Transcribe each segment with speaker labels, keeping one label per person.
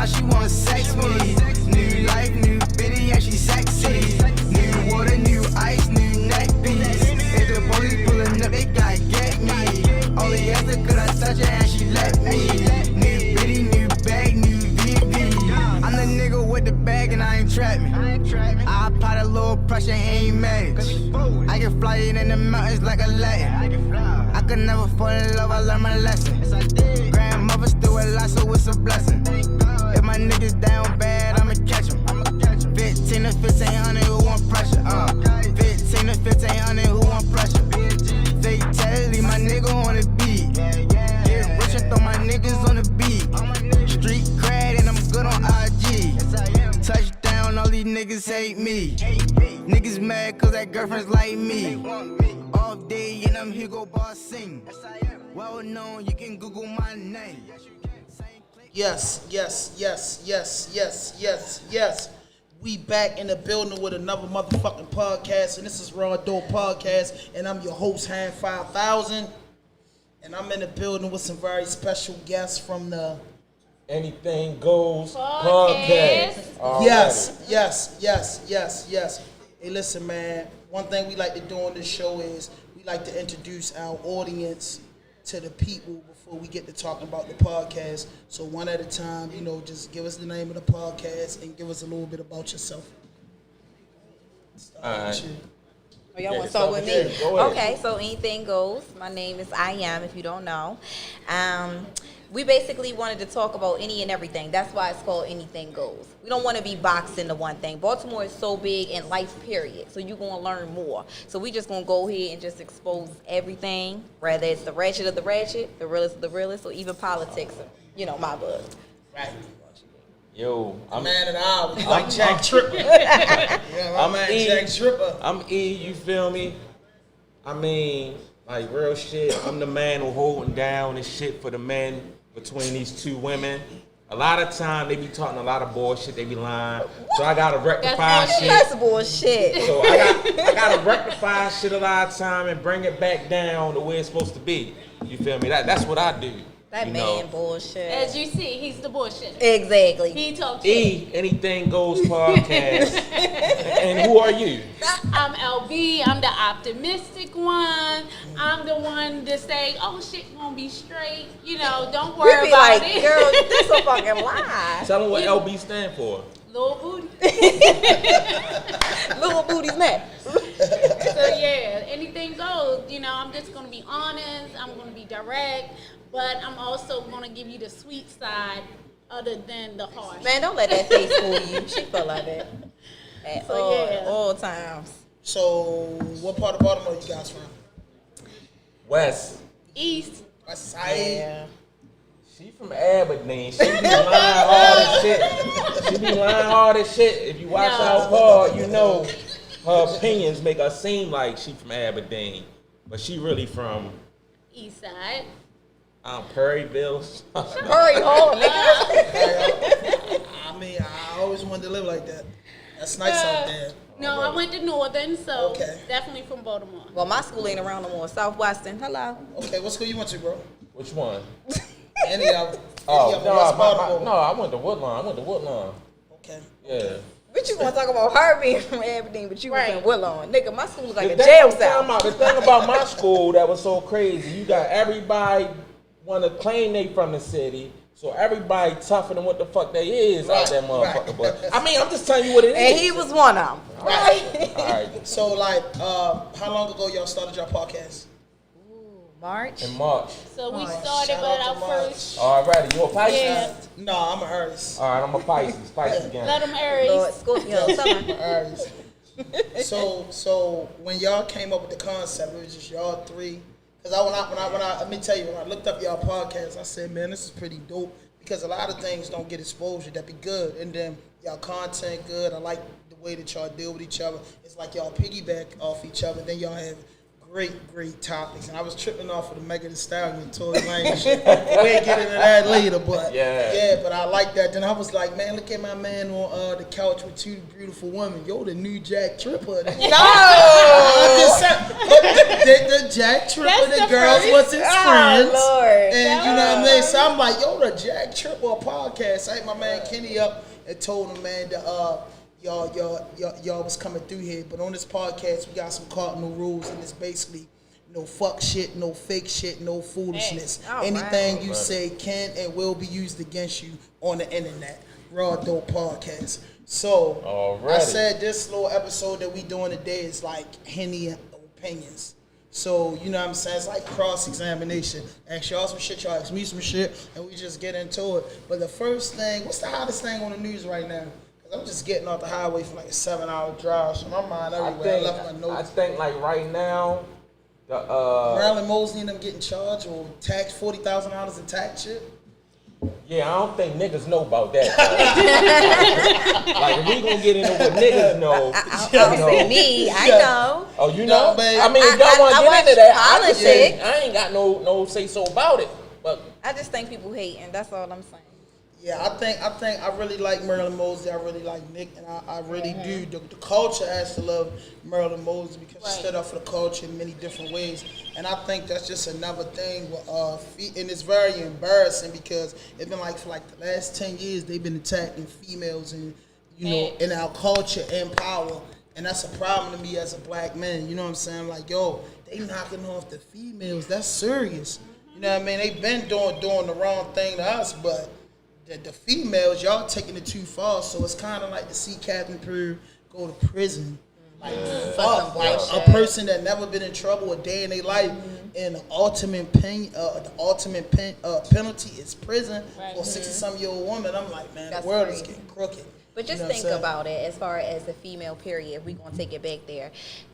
Speaker 1: now she wanna sex me. New life, new bitty, yeah, she sexy. New water, new ice, new neck piece. If the police pulling up, they gotta get me. Only after could I touch her and she let me. New bitty, new bag, new VV. I'm the nigga with the bag and I ain't trapping. I apply a little pressure, ain't match. I can fly it in the mountains like a Latin. I could never fall in love, I learned my lesson. Grandmother still alive, so it's a blessing. If my niggas down bad, I'ma catch 'em. 15 to 1500, who want pressure? 15 to 1500, who want pressure? Fatality, my nigga on the beat. Get rich and throw my niggas on the beat. Street cred and I'm good on IG. Touchdown, all these niggas hate me. Niggas mad cause that girlfriend's like me. All day and I'm here go boss sing. Well known, you can Google my name.
Speaker 2: Yes. We back in the building with another motherfucking podcast, and this is RAWDOPE Podcast, and I'm your host, Han 5000, and I'm in the building with some very special guests from the
Speaker 3: Anythanggoes podcast.
Speaker 2: Yes. Hey, listen, man. One thing we like to do on this show is we like to introduce our audience to the people before we get to talking about the podcast. So one at a time, just give us the name of the podcast and give us a little bit about yourself.
Speaker 3: All right.
Speaker 4: Oh, y'all want to start with me?
Speaker 3: Go ahead.
Speaker 4: Okay, so Anything Goes. My name is I Am, if you don't know. We basically wanted to talk about any and everything. That's why it's called Anything Goes. We don't want to be boxed into one thing. Baltimore is so big in life, period. So you're going to learn more. So we just going to go ahead and just expose everything, whether it's the ratchet of the ratchet, the realest of the realest, or even politics, my buzz.
Speaker 2: Right.
Speaker 3: Yo, I'm
Speaker 2: Man of the hour. Like Jack Tripper. Jack Tripper.
Speaker 3: I'm E, you feel me? I mean, like real shit. I'm the man who holding down this shit for the men between these two women. A lot of time they be talking a lot of bullshit, they be lying. So I gotta rectify shit.
Speaker 4: That's bullshit.
Speaker 3: So I gotta rectify shit a lot of time and bring it back down the way it's supposed to be. You feel me? That's what I do.
Speaker 4: That man bullshit.
Speaker 5: As you see, he's the bullshit.
Speaker 4: Exactly.
Speaker 5: He talks shit.
Speaker 3: Anything Goes podcast. And who are you?
Speaker 5: I'm LB. I'm the optimistic one. I'm the one to say, "Oh shit, gonna be straight." Don't worry
Speaker 4: We be
Speaker 5: about
Speaker 4: like,
Speaker 5: it.
Speaker 4: girl, this a fucking lie.
Speaker 3: Tell them what LB stand for.
Speaker 5: Little booty.
Speaker 4: Little booty's neck.
Speaker 5: So yeah, anything goes. I'm just gonna be honest. I'm gonna be direct, but I'm also gonna give you the sweet side, other than the harsh.
Speaker 4: Man, don't let that face fool you. She full of it. At all times.
Speaker 2: So, what part of Baltimore you guys from?
Speaker 3: West.
Speaker 5: East.
Speaker 2: West Side.
Speaker 4: Yeah.
Speaker 3: She from Aberdeen. She be lying all this shit. She be lying all this shit. If you watch out hard, her opinions make her seem like she from Aberdeen. But she really from
Speaker 5: East Side.
Speaker 3: Perryville.
Speaker 4: Hurry home, nigga.
Speaker 2: I mean, I always wanted to live like that. That's nice out there.
Speaker 5: No, I went to Northern, so
Speaker 2: Okay.
Speaker 5: definitely from Baltimore.
Speaker 4: Well, my school ain't around no more. Southwestern. Hello.
Speaker 2: Okay, what school you went to, bro?
Speaker 3: Which one?
Speaker 2: Any of them.
Speaker 3: No, I went to Woodlawn.
Speaker 2: Okay.
Speaker 3: Yeah.
Speaker 4: But you gonna talk about her being from Aberdeen, but you was in Woodlawn. Nigga, my school was like a
Speaker 3: The
Speaker 4: jail
Speaker 3: thing
Speaker 4: cell.
Speaker 3: the thing about my school that was so crazy, you got everybody want to claim they from the city, so everybody tougher than what the fuck they is out there, motherfucker. But I mean, I'm just telling you what it is.
Speaker 4: And he was one of them.
Speaker 2: Right.
Speaker 3: All right.
Speaker 2: So, how long ago y'all started your podcast?
Speaker 4: March.
Speaker 3: In March.
Speaker 5: So we
Speaker 2: Alright,
Speaker 5: started
Speaker 2: shout
Speaker 5: with
Speaker 2: out
Speaker 5: our
Speaker 2: to March.
Speaker 5: first.
Speaker 3: Alrighty, you a Pisces?
Speaker 5: Yeah.
Speaker 2: No, I'm an Aries.
Speaker 3: All right, I'm a Pisces. Pisces again.
Speaker 5: Let them Aries.
Speaker 4: Lord, Scorpio, summer.
Speaker 2: Aries. So when y'all came up with the concept, it was just y'all three. Cause let me tell you, when I looked up y'all podcast, I said, man, this is pretty dope. Because a lot of things don't get exposure that be good, and then y'all content good. I like the way that y'all deal with each other. It's like y'all piggyback off each other. Then y'all have great topics. And I was tripping off of the Megan Thee Stallion Tory Lane shit. We'll get into that later, but but I like that. Then I was like, man, look at my man on the couch with two beautiful women. Yo, the new Jack Tripper. No! the Jack Tripper, the girls was his friends.
Speaker 4: Lord.
Speaker 2: And you know what I mean? So I'm like, yo, the Jack Triple podcast. I hit my man Kenny up and told him, man, that y'all was coming through here. But on this podcast, we got some cardinal rules, and it's basically no fuck shit, no fake shit, no foolishness. Anything you say can and will be used against you on the internet. RAWDOPE podcast. So I said this little episode that we doing today is like Henny opinions. So, you know what I'm saying? It's like cross-examination. Ask y'all some shit, y'all ask me some shit, and we just get into it. But the first thing, what's the hottest thing on the news right now? Because I'm just getting off the highway for like a 7-hour drive, so my mind everywhere. I left my notes.
Speaker 3: I think like right now,
Speaker 2: Marilyn Mosley and them getting charged or taxed $40,000 in tax shit.
Speaker 3: Yeah, I don't think niggas know about that. Like, if we gonna get into what niggas know,
Speaker 4: I know.
Speaker 3: Oh, you know?
Speaker 2: No,
Speaker 3: I mean, if y'all want to get into that,
Speaker 4: politics.
Speaker 3: I ain't got no say so about it. But
Speaker 4: I just think people hate, and that's all I'm saying.
Speaker 2: Yeah, I really like Marilyn Mosley. I really like Nick, and I really do. The culture has to love Marilyn Mosley because she stood up for the culture in many different ways. And I think that's just another thing. And it's very embarrassing because it's been like for like the last 10 years they've been attacking females and in our culture and power. And that's a problem to me as a black man. You know what I'm saying? Like, yo, they knocking off the females. That's serious. You know what I mean? They've been doing the wrong thing to us, but the females, y'all taking it too far. So it's kind of like to see Captain Prude go to prison. Like, fuck, like a person that never been in trouble a day in their life, and the ultimate penalty is prison for a 60-some-year-old woman. I'm like, man,
Speaker 4: That's
Speaker 2: the world
Speaker 4: crazy.
Speaker 2: is getting crooked.
Speaker 4: But just think about it as far as the female period, if we're going to take it back there.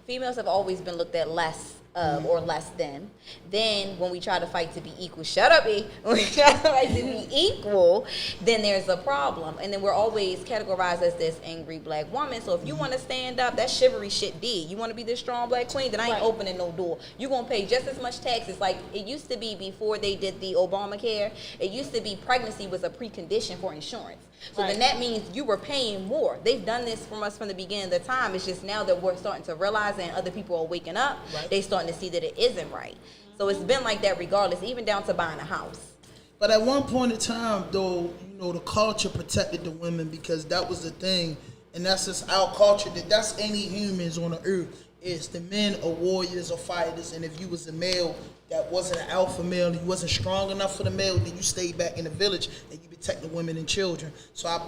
Speaker 4: Females have always been looked at less or less than. Then when we try to fight to be equal, shut up, E. When we try to fight to be equal, then there's a problem. And then we're always categorized as this angry black woman. So if you want to stand up, that chivalry shit did. You want to be this strong black queen, then I ain't opening no door. You're going to pay just as much taxes. Like it used to be before they did the Obamacare. It used to be pregnancy was a precondition for insurance. So then that means you were paying more. They've done this from us from the beginning of the time. It's just now that we're starting to realize and other people are waking up, they starting to see that it isn't right. So it's been like that regardless, even down to buying a house.
Speaker 2: But at one point in time, though, the culture protected the women because that was the thing. And that's just our culture. That's any humans on the earth. Is the men are warriors or fighters. And if you was a male that wasn't an alpha male, you wasn't strong enough for the male, then you stayed back in the village and you protect the women and children. So I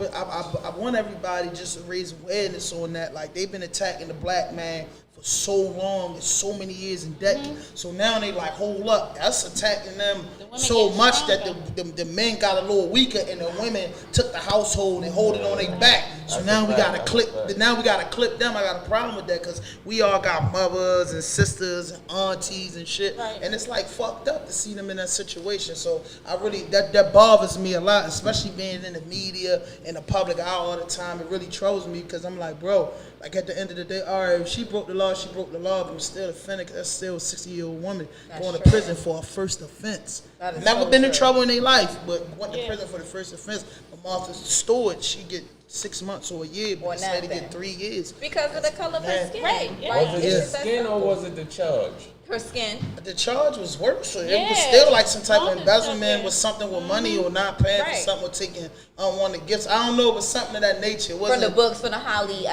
Speaker 2: want everybody just to raise awareness on that. Like, they've been attacking the black man for so long, and so many years and decades. So now they like, hold up, that's attacking them so much that the men got a little weaker and the women took the household and hold it on their back. So now we gotta clip. Now we gotta clip them. I got a problem with that because we all got mothers and sisters and aunties and shit, and it's like fucked up to see them in that situation. So I really that bothers me a lot, especially being in the media and the public eye all the time. It really troubles me because I'm like, bro, like at the end of the day, all right, if she broke the law, she broke the law, but I'm still offended because that's still a 60-year-old woman going to prison for a first offense. Never been in trouble in their life, but went to prison for the first offense. But Martha Stewart, she get 6 months or a year, but this lady get 3 years.
Speaker 4: Because of the color of her skin.
Speaker 3: Was it the skin or was it the charge?
Speaker 4: Her skin.
Speaker 2: The charge was worse. So it was still like some type of embezzlement with something with money or not paying for something or taking unwanted gifts. I don't know, it was something of that nature.
Speaker 4: From the books, from the Holly,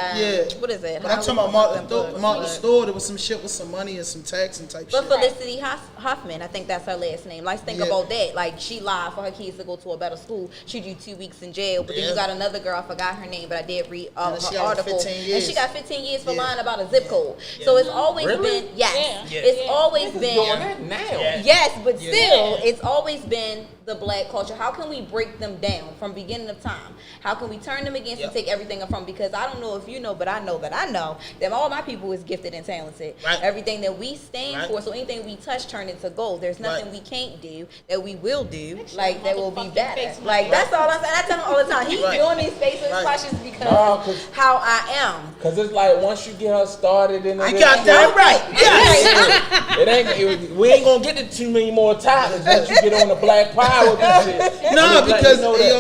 Speaker 4: what is it?
Speaker 2: But I'm talking about Martha Stewart. There was some shit with some money and some tax and type shit.
Speaker 4: But Felicity Huffman, I think that's her last name. Let's think about that. Like, she lied for her kids to go to a better school. She do 2 weeks in jail. But then you got another girl, I forgot her name, but I did read her article. And she got 15 years for lying about a zip code. So it's always been, it's always been.
Speaker 3: Now.
Speaker 4: Yes, but still, it's always been the black culture. How can we break them down from beginning of time? How can we turn them against and take everything from? Because I don't know if you know, but I know that all my people is gifted and talented. Everything that we stand for, so anything we touch turn into gold. There's nothing we can't do that we will do, like that will be better. Like that's all I'm saying. I tell him all the time. He's doing these faceless questions because how I am.
Speaker 3: Because it's like once you get her started in
Speaker 2: I got that right. Yes.
Speaker 3: We ain't gonna get to too many more times once you get on the black power with this shit.
Speaker 2: No, because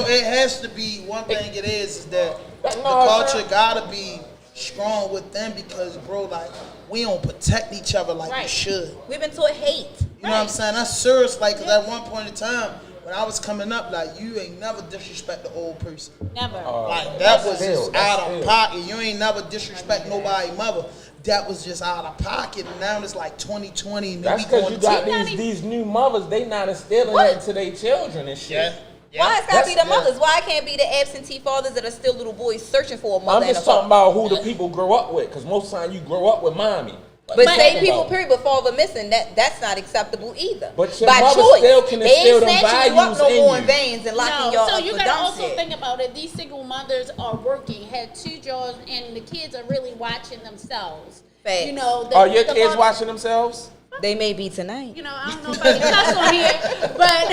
Speaker 2: it has to be one thing. It is that the culture gotta be strong with them because, bro, like we don't protect each other like we should.
Speaker 4: We've been taught hate.
Speaker 2: You know what I'm saying? That's serious. Like, cause at one point in time, when I was coming up, like, you ain't never disrespect the old person.
Speaker 5: Never.
Speaker 2: Like, that was just out of
Speaker 3: still.
Speaker 2: pocket. You ain't never disrespect nobody's mother. That was just out of pocket. And now it's like 2020. And
Speaker 3: That's because you got these new mothers, they not instilling that into their children and shit.
Speaker 2: Yeah.
Speaker 4: Why it's gotta be the
Speaker 2: Yeah.
Speaker 4: mothers? Why it can't be the absentee fathers that are still little boys searching for a mother?
Speaker 3: I'm just talking about who the people grow up with, because most of the time you grow up with mommy.
Speaker 4: But
Speaker 3: I'm
Speaker 4: say
Speaker 3: talking
Speaker 4: people,
Speaker 3: about.
Speaker 4: period, but father missing, that's not acceptable either.
Speaker 3: But your
Speaker 4: by
Speaker 3: mother
Speaker 4: choice.
Speaker 3: still can
Speaker 4: They
Speaker 3: instill
Speaker 4: ain't
Speaker 3: them
Speaker 4: snatching you up
Speaker 3: values
Speaker 4: no
Speaker 3: in
Speaker 4: more in
Speaker 3: you.
Speaker 4: veins and locking y'all
Speaker 5: So
Speaker 4: up
Speaker 5: you
Speaker 4: for
Speaker 5: gotta
Speaker 4: dumb
Speaker 5: also
Speaker 4: shit.
Speaker 5: think about it. These single mothers are working, had 2 jobs, and the kids are really watching themselves.
Speaker 4: Facts.
Speaker 5: You know,
Speaker 3: Are your kids
Speaker 5: mother-
Speaker 3: watching themselves?
Speaker 4: They may be tonight.
Speaker 5: You know, I don't know if I can cuss on here, but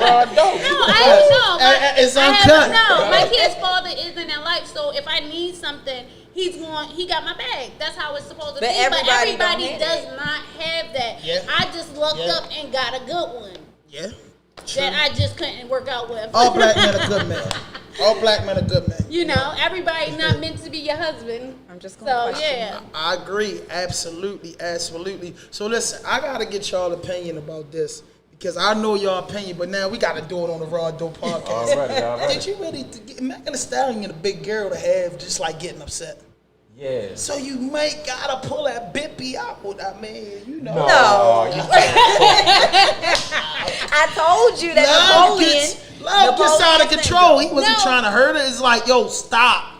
Speaker 3: RAWDOPE.
Speaker 5: no, I don't know.
Speaker 2: It's
Speaker 5: I
Speaker 2: uncut.
Speaker 5: no, my kid's father is in their life, so if I need something, he got my bag. That's how it's supposed to
Speaker 4: But
Speaker 5: be.
Speaker 4: everybody
Speaker 5: But everybody
Speaker 4: don't have
Speaker 5: does
Speaker 4: that.
Speaker 5: not have that.
Speaker 2: Yeah.
Speaker 5: I just lucked
Speaker 2: Yeah.
Speaker 5: up and got a good one
Speaker 2: Yeah.
Speaker 5: that I just couldn't work out with.
Speaker 2: All black men are good men. All black men are good men.
Speaker 5: You know, everybody's not meant to be your husband.
Speaker 4: I'm just gonna
Speaker 5: So
Speaker 4: question
Speaker 5: yeah.
Speaker 2: I agree. Absolutely. Absolutely. So listen, I got to get y'all opinion about this because I know y'all opinion, but now we got to do it on the RAWDOPE podcast.
Speaker 3: Already.
Speaker 2: Did you really Megan Thee Stallion a big girl to have just like getting upset?
Speaker 3: Yeah.
Speaker 2: So you might gotta pull that bippy out. I mean, you know.
Speaker 4: No.
Speaker 3: you
Speaker 4: I told you that
Speaker 2: Love gets out of
Speaker 4: Napoleon
Speaker 2: control. He wasn't
Speaker 5: No.
Speaker 2: trying to hurt her. It's like, yo, stop.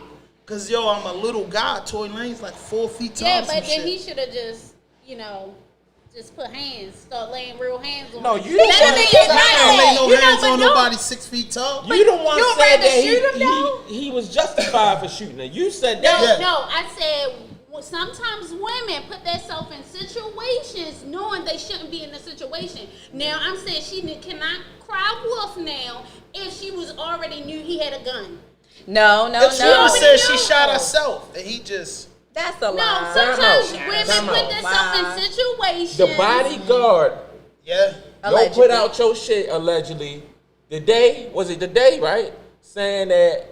Speaker 2: Cause yo, I'm a little guy. Tory Lane's like 4 feet tall.
Speaker 5: Yeah,
Speaker 2: some
Speaker 5: but then
Speaker 2: shit.
Speaker 5: he should have just, you know, just put hands, start laying real hands on
Speaker 3: No,
Speaker 5: him.
Speaker 3: you
Speaker 5: Let
Speaker 3: shouldn't
Speaker 5: him
Speaker 3: have
Speaker 5: be
Speaker 3: said
Speaker 5: a
Speaker 2: I don't lay no
Speaker 5: You know,
Speaker 2: hands
Speaker 5: but
Speaker 2: on
Speaker 5: don't-
Speaker 2: nobody 6 feet tall.
Speaker 3: You the one
Speaker 5: you
Speaker 3: said
Speaker 5: rather
Speaker 3: that
Speaker 5: shoot him, though?
Speaker 3: he was justified for shooting her. You said
Speaker 5: No,
Speaker 3: that.
Speaker 2: Yeah.
Speaker 5: no, I said sometimes women put themselves in situations knowing they shouldn't be in the situation. Now, I'm saying she cannot cry wolf now if she was already knew he had a gun.
Speaker 4: No.
Speaker 2: If she would said she
Speaker 5: No.
Speaker 2: shot herself and he just
Speaker 4: That's a
Speaker 5: No,
Speaker 4: lie.
Speaker 5: sometimes
Speaker 3: Time out.
Speaker 5: women
Speaker 3: Time
Speaker 5: put
Speaker 3: out.
Speaker 5: themselves
Speaker 4: Wow.
Speaker 5: in situations.
Speaker 3: The bodyguard
Speaker 2: yeah.
Speaker 3: don't
Speaker 4: Allegedly.
Speaker 3: put out your shit allegedly. The day, right? Saying that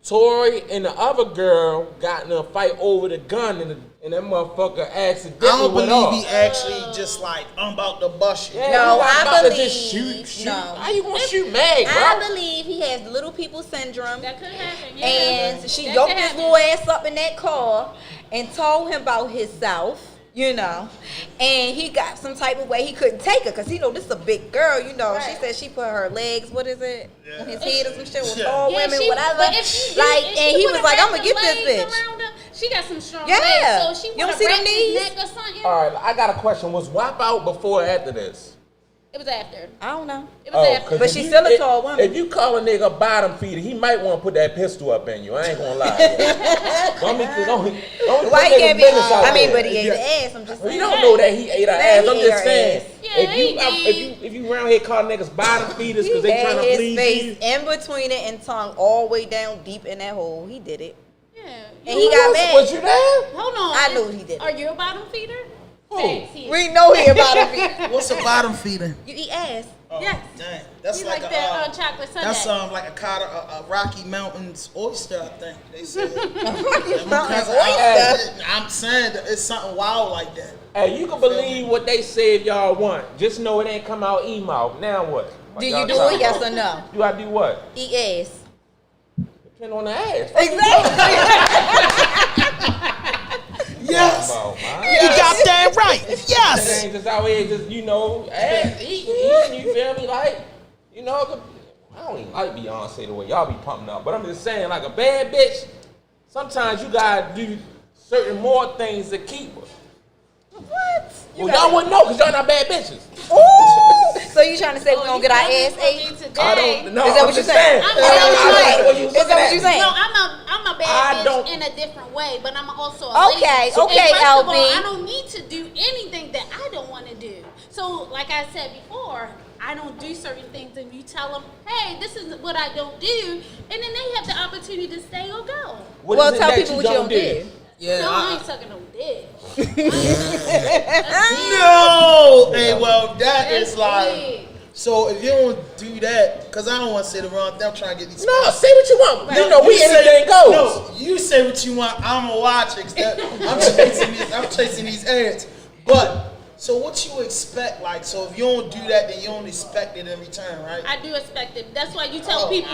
Speaker 3: Tory and the other girl got in a fight over the gun and that motherfucker accidentally
Speaker 2: I don't
Speaker 3: went
Speaker 2: believe
Speaker 3: off.
Speaker 2: he actually just like I'm about to bust you.
Speaker 3: Yeah,
Speaker 4: No,
Speaker 3: you not
Speaker 4: I
Speaker 3: about to
Speaker 4: believe-
Speaker 3: just shoot.
Speaker 4: no.
Speaker 3: How you gonna shoot Meg, bro?
Speaker 4: I believe he has little people syndrome.
Speaker 5: That could happen. Yeah.
Speaker 4: And she
Speaker 5: That
Speaker 4: yoked
Speaker 5: could
Speaker 4: his
Speaker 5: happen.
Speaker 4: little ass up in that car and told him about himself, you know. And he got some type of way he couldn't take her because, you know, this is a big girl, you know. She
Speaker 5: Right.
Speaker 4: said she put her legs, what is it, on his head or some shit with
Speaker 2: Yeah.
Speaker 4: tall
Speaker 5: Yeah,
Speaker 4: women,
Speaker 5: she-
Speaker 4: whatever.
Speaker 5: but if she-
Speaker 4: Like,
Speaker 5: if
Speaker 4: and
Speaker 5: she
Speaker 4: he was
Speaker 5: would've
Speaker 4: like, I'm
Speaker 5: wrapped
Speaker 4: going to get
Speaker 5: the
Speaker 4: this
Speaker 5: legs
Speaker 4: bitch.
Speaker 5: around her, she got some strong
Speaker 4: Yeah.
Speaker 5: legs, so she
Speaker 4: You don't
Speaker 5: would have
Speaker 4: see them
Speaker 5: wrapped
Speaker 4: knees?
Speaker 5: his neck or something.
Speaker 3: All right, I got a question. Was WAP out before or after this?
Speaker 5: It was after.
Speaker 4: I don't know.
Speaker 5: It was after.
Speaker 3: 'cause
Speaker 4: But
Speaker 3: if
Speaker 4: she's
Speaker 3: you-
Speaker 4: still a tall woman.
Speaker 3: If you call a nigga bottom feeder, he might want to put that pistol up in you. I ain't gonna lie. don't
Speaker 4: Why he can't be, I mean, but he ate the ass, I'm just
Speaker 3: You
Speaker 4: saying.
Speaker 3: don't know that he ate her
Speaker 4: Nah,
Speaker 3: ass.
Speaker 4: he
Speaker 3: I'm
Speaker 4: ate
Speaker 3: just
Speaker 4: her
Speaker 3: saying.
Speaker 4: ass.
Speaker 5: Yeah, he
Speaker 3: If you around here calling niggas bottom feeders because
Speaker 4: He
Speaker 3: they trying
Speaker 4: had
Speaker 3: to
Speaker 4: his
Speaker 3: please
Speaker 4: face
Speaker 3: you.
Speaker 4: in between it and tongue all the way down deep in that hole. He did it.
Speaker 5: Yeah.
Speaker 4: And he got mad.
Speaker 3: Was you there?
Speaker 5: Hold on.
Speaker 4: I knew he did.
Speaker 5: Are you a bottom feeder?
Speaker 3: Who?
Speaker 5: Facts, he is.
Speaker 4: We know he about to be.
Speaker 2: What's a bottom feeder?
Speaker 4: You eat ass.
Speaker 2: Oh,
Speaker 5: Yes.
Speaker 2: dang. That's
Speaker 5: He
Speaker 2: like,
Speaker 5: like
Speaker 2: a
Speaker 5: that chocolate sundae.
Speaker 2: that's like a Rocky Mountains oyster, I think. They said.
Speaker 4: Oyster.
Speaker 2: I'm saying that it's something wild like that.
Speaker 3: Hey, you can believe what they say if y'all want. Just know it ain't come out e-mouth. Now what?
Speaker 4: Do
Speaker 3: Y'all
Speaker 4: you do
Speaker 3: talking
Speaker 4: it? Yes
Speaker 3: about?
Speaker 4: or no?
Speaker 3: You gotta do what?
Speaker 4: Eat ass.
Speaker 3: Depend on the ass.
Speaker 4: Exactly.
Speaker 2: Yes.
Speaker 3: Come on, man.
Speaker 2: You got that right.
Speaker 3: It
Speaker 2: Yes.
Speaker 3: ain't just out here just, you know, ass eating, you feel me? Like, you know, I don't even like Beyonce the way y'all be pumping up, but I'm just saying, like a bad bitch, sometimes you gotta do certain more things to keep her.
Speaker 4: What?
Speaker 3: Well, y'all wouldn't know because y'all not bad bitches.
Speaker 4: Ooh. So you trying to say we don't get our ass ate?
Speaker 3: I don't know.
Speaker 4: Is that
Speaker 3: I'm
Speaker 4: what you
Speaker 3: just
Speaker 4: saying?
Speaker 5: I'm
Speaker 4: Is that what you
Speaker 5: saying.
Speaker 4: saying?
Speaker 3: What you
Speaker 4: Is that
Speaker 3: looking
Speaker 4: what
Speaker 3: at?
Speaker 4: you saying?
Speaker 5: No, I'm a
Speaker 3: I
Speaker 5: bad
Speaker 3: don't-
Speaker 5: bitch in a different way, but I'm also a
Speaker 4: Okay,
Speaker 5: lady.
Speaker 4: okay,
Speaker 5: And first of all,
Speaker 4: LB.
Speaker 5: I don't need to do anything that I don't want to do. So, like I said before, I don't do certain things, and you tell them, "Hey, this is what I don't do," and then they have the opportunity to stay or go.
Speaker 3: What
Speaker 4: Well,
Speaker 3: is it
Speaker 4: tell
Speaker 3: that
Speaker 4: people what you don't do.
Speaker 2: Yeah.
Speaker 5: No, I ain't sucking no dick.
Speaker 2: No. Hey, well, that
Speaker 5: That's
Speaker 2: is like.
Speaker 5: big.
Speaker 2: So if you don't do that, because I don't want to say the wrong thing, I'm trying to get these.
Speaker 3: No, say what you want. You know, we anything goes.
Speaker 2: No, you say what you want. I'm gonna watch it. I'm chasing these ads. But So what you expect? Like, so if you don't do that, then you don't expect it in return, right?
Speaker 5: I do expect it. That's why you tell people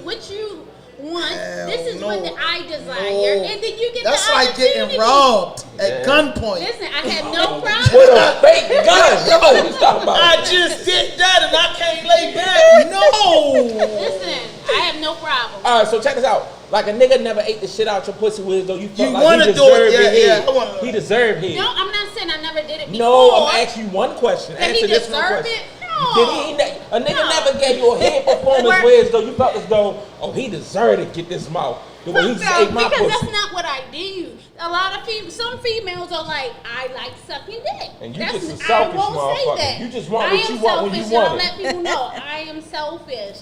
Speaker 5: what you want.
Speaker 2: Hell
Speaker 5: This is
Speaker 2: no.
Speaker 5: what I desire,
Speaker 2: No.
Speaker 5: and then you get
Speaker 2: That's
Speaker 5: the
Speaker 2: like
Speaker 5: opportunity.
Speaker 2: getting robbed at gunpoint.
Speaker 5: Listen, I have no
Speaker 3: With
Speaker 5: problem.
Speaker 3: a fake gun. Yo, what you talking about?
Speaker 2: I just did that and I can't lay back. No.
Speaker 5: Listen, I have no problem.
Speaker 3: All right, so check this out. Like a nigga never ate the shit out your pussy with, though you felt
Speaker 2: You
Speaker 3: like
Speaker 2: wanna
Speaker 3: he
Speaker 2: do it,
Speaker 3: deserved
Speaker 2: yeah,
Speaker 3: it.
Speaker 2: yeah, I wanna-
Speaker 3: He deserved it.
Speaker 5: No, I'm not saying I never did it before.
Speaker 3: No, I'm asking you one question.
Speaker 5: Did he
Speaker 3: Answer this one
Speaker 5: deserve
Speaker 3: question.
Speaker 5: it? No.
Speaker 3: Did he? A nigga
Speaker 5: No.
Speaker 3: never gave you a head performance
Speaker 5: Where-
Speaker 3: where as though you felt as though, oh, he deserved to get this mouth. The way he just ate my
Speaker 5: because
Speaker 3: pussy.
Speaker 5: that's not what I do. A lot of some females are like, I like sucking dick.
Speaker 3: And you
Speaker 5: That's,
Speaker 3: just a
Speaker 5: I
Speaker 3: selfish
Speaker 5: won't
Speaker 3: motherfucker.
Speaker 5: say that.
Speaker 3: You just want
Speaker 5: I
Speaker 3: what
Speaker 5: am
Speaker 3: you want when you
Speaker 5: selfish,
Speaker 3: want
Speaker 5: and
Speaker 3: it.
Speaker 5: I'll let people know I am selfish.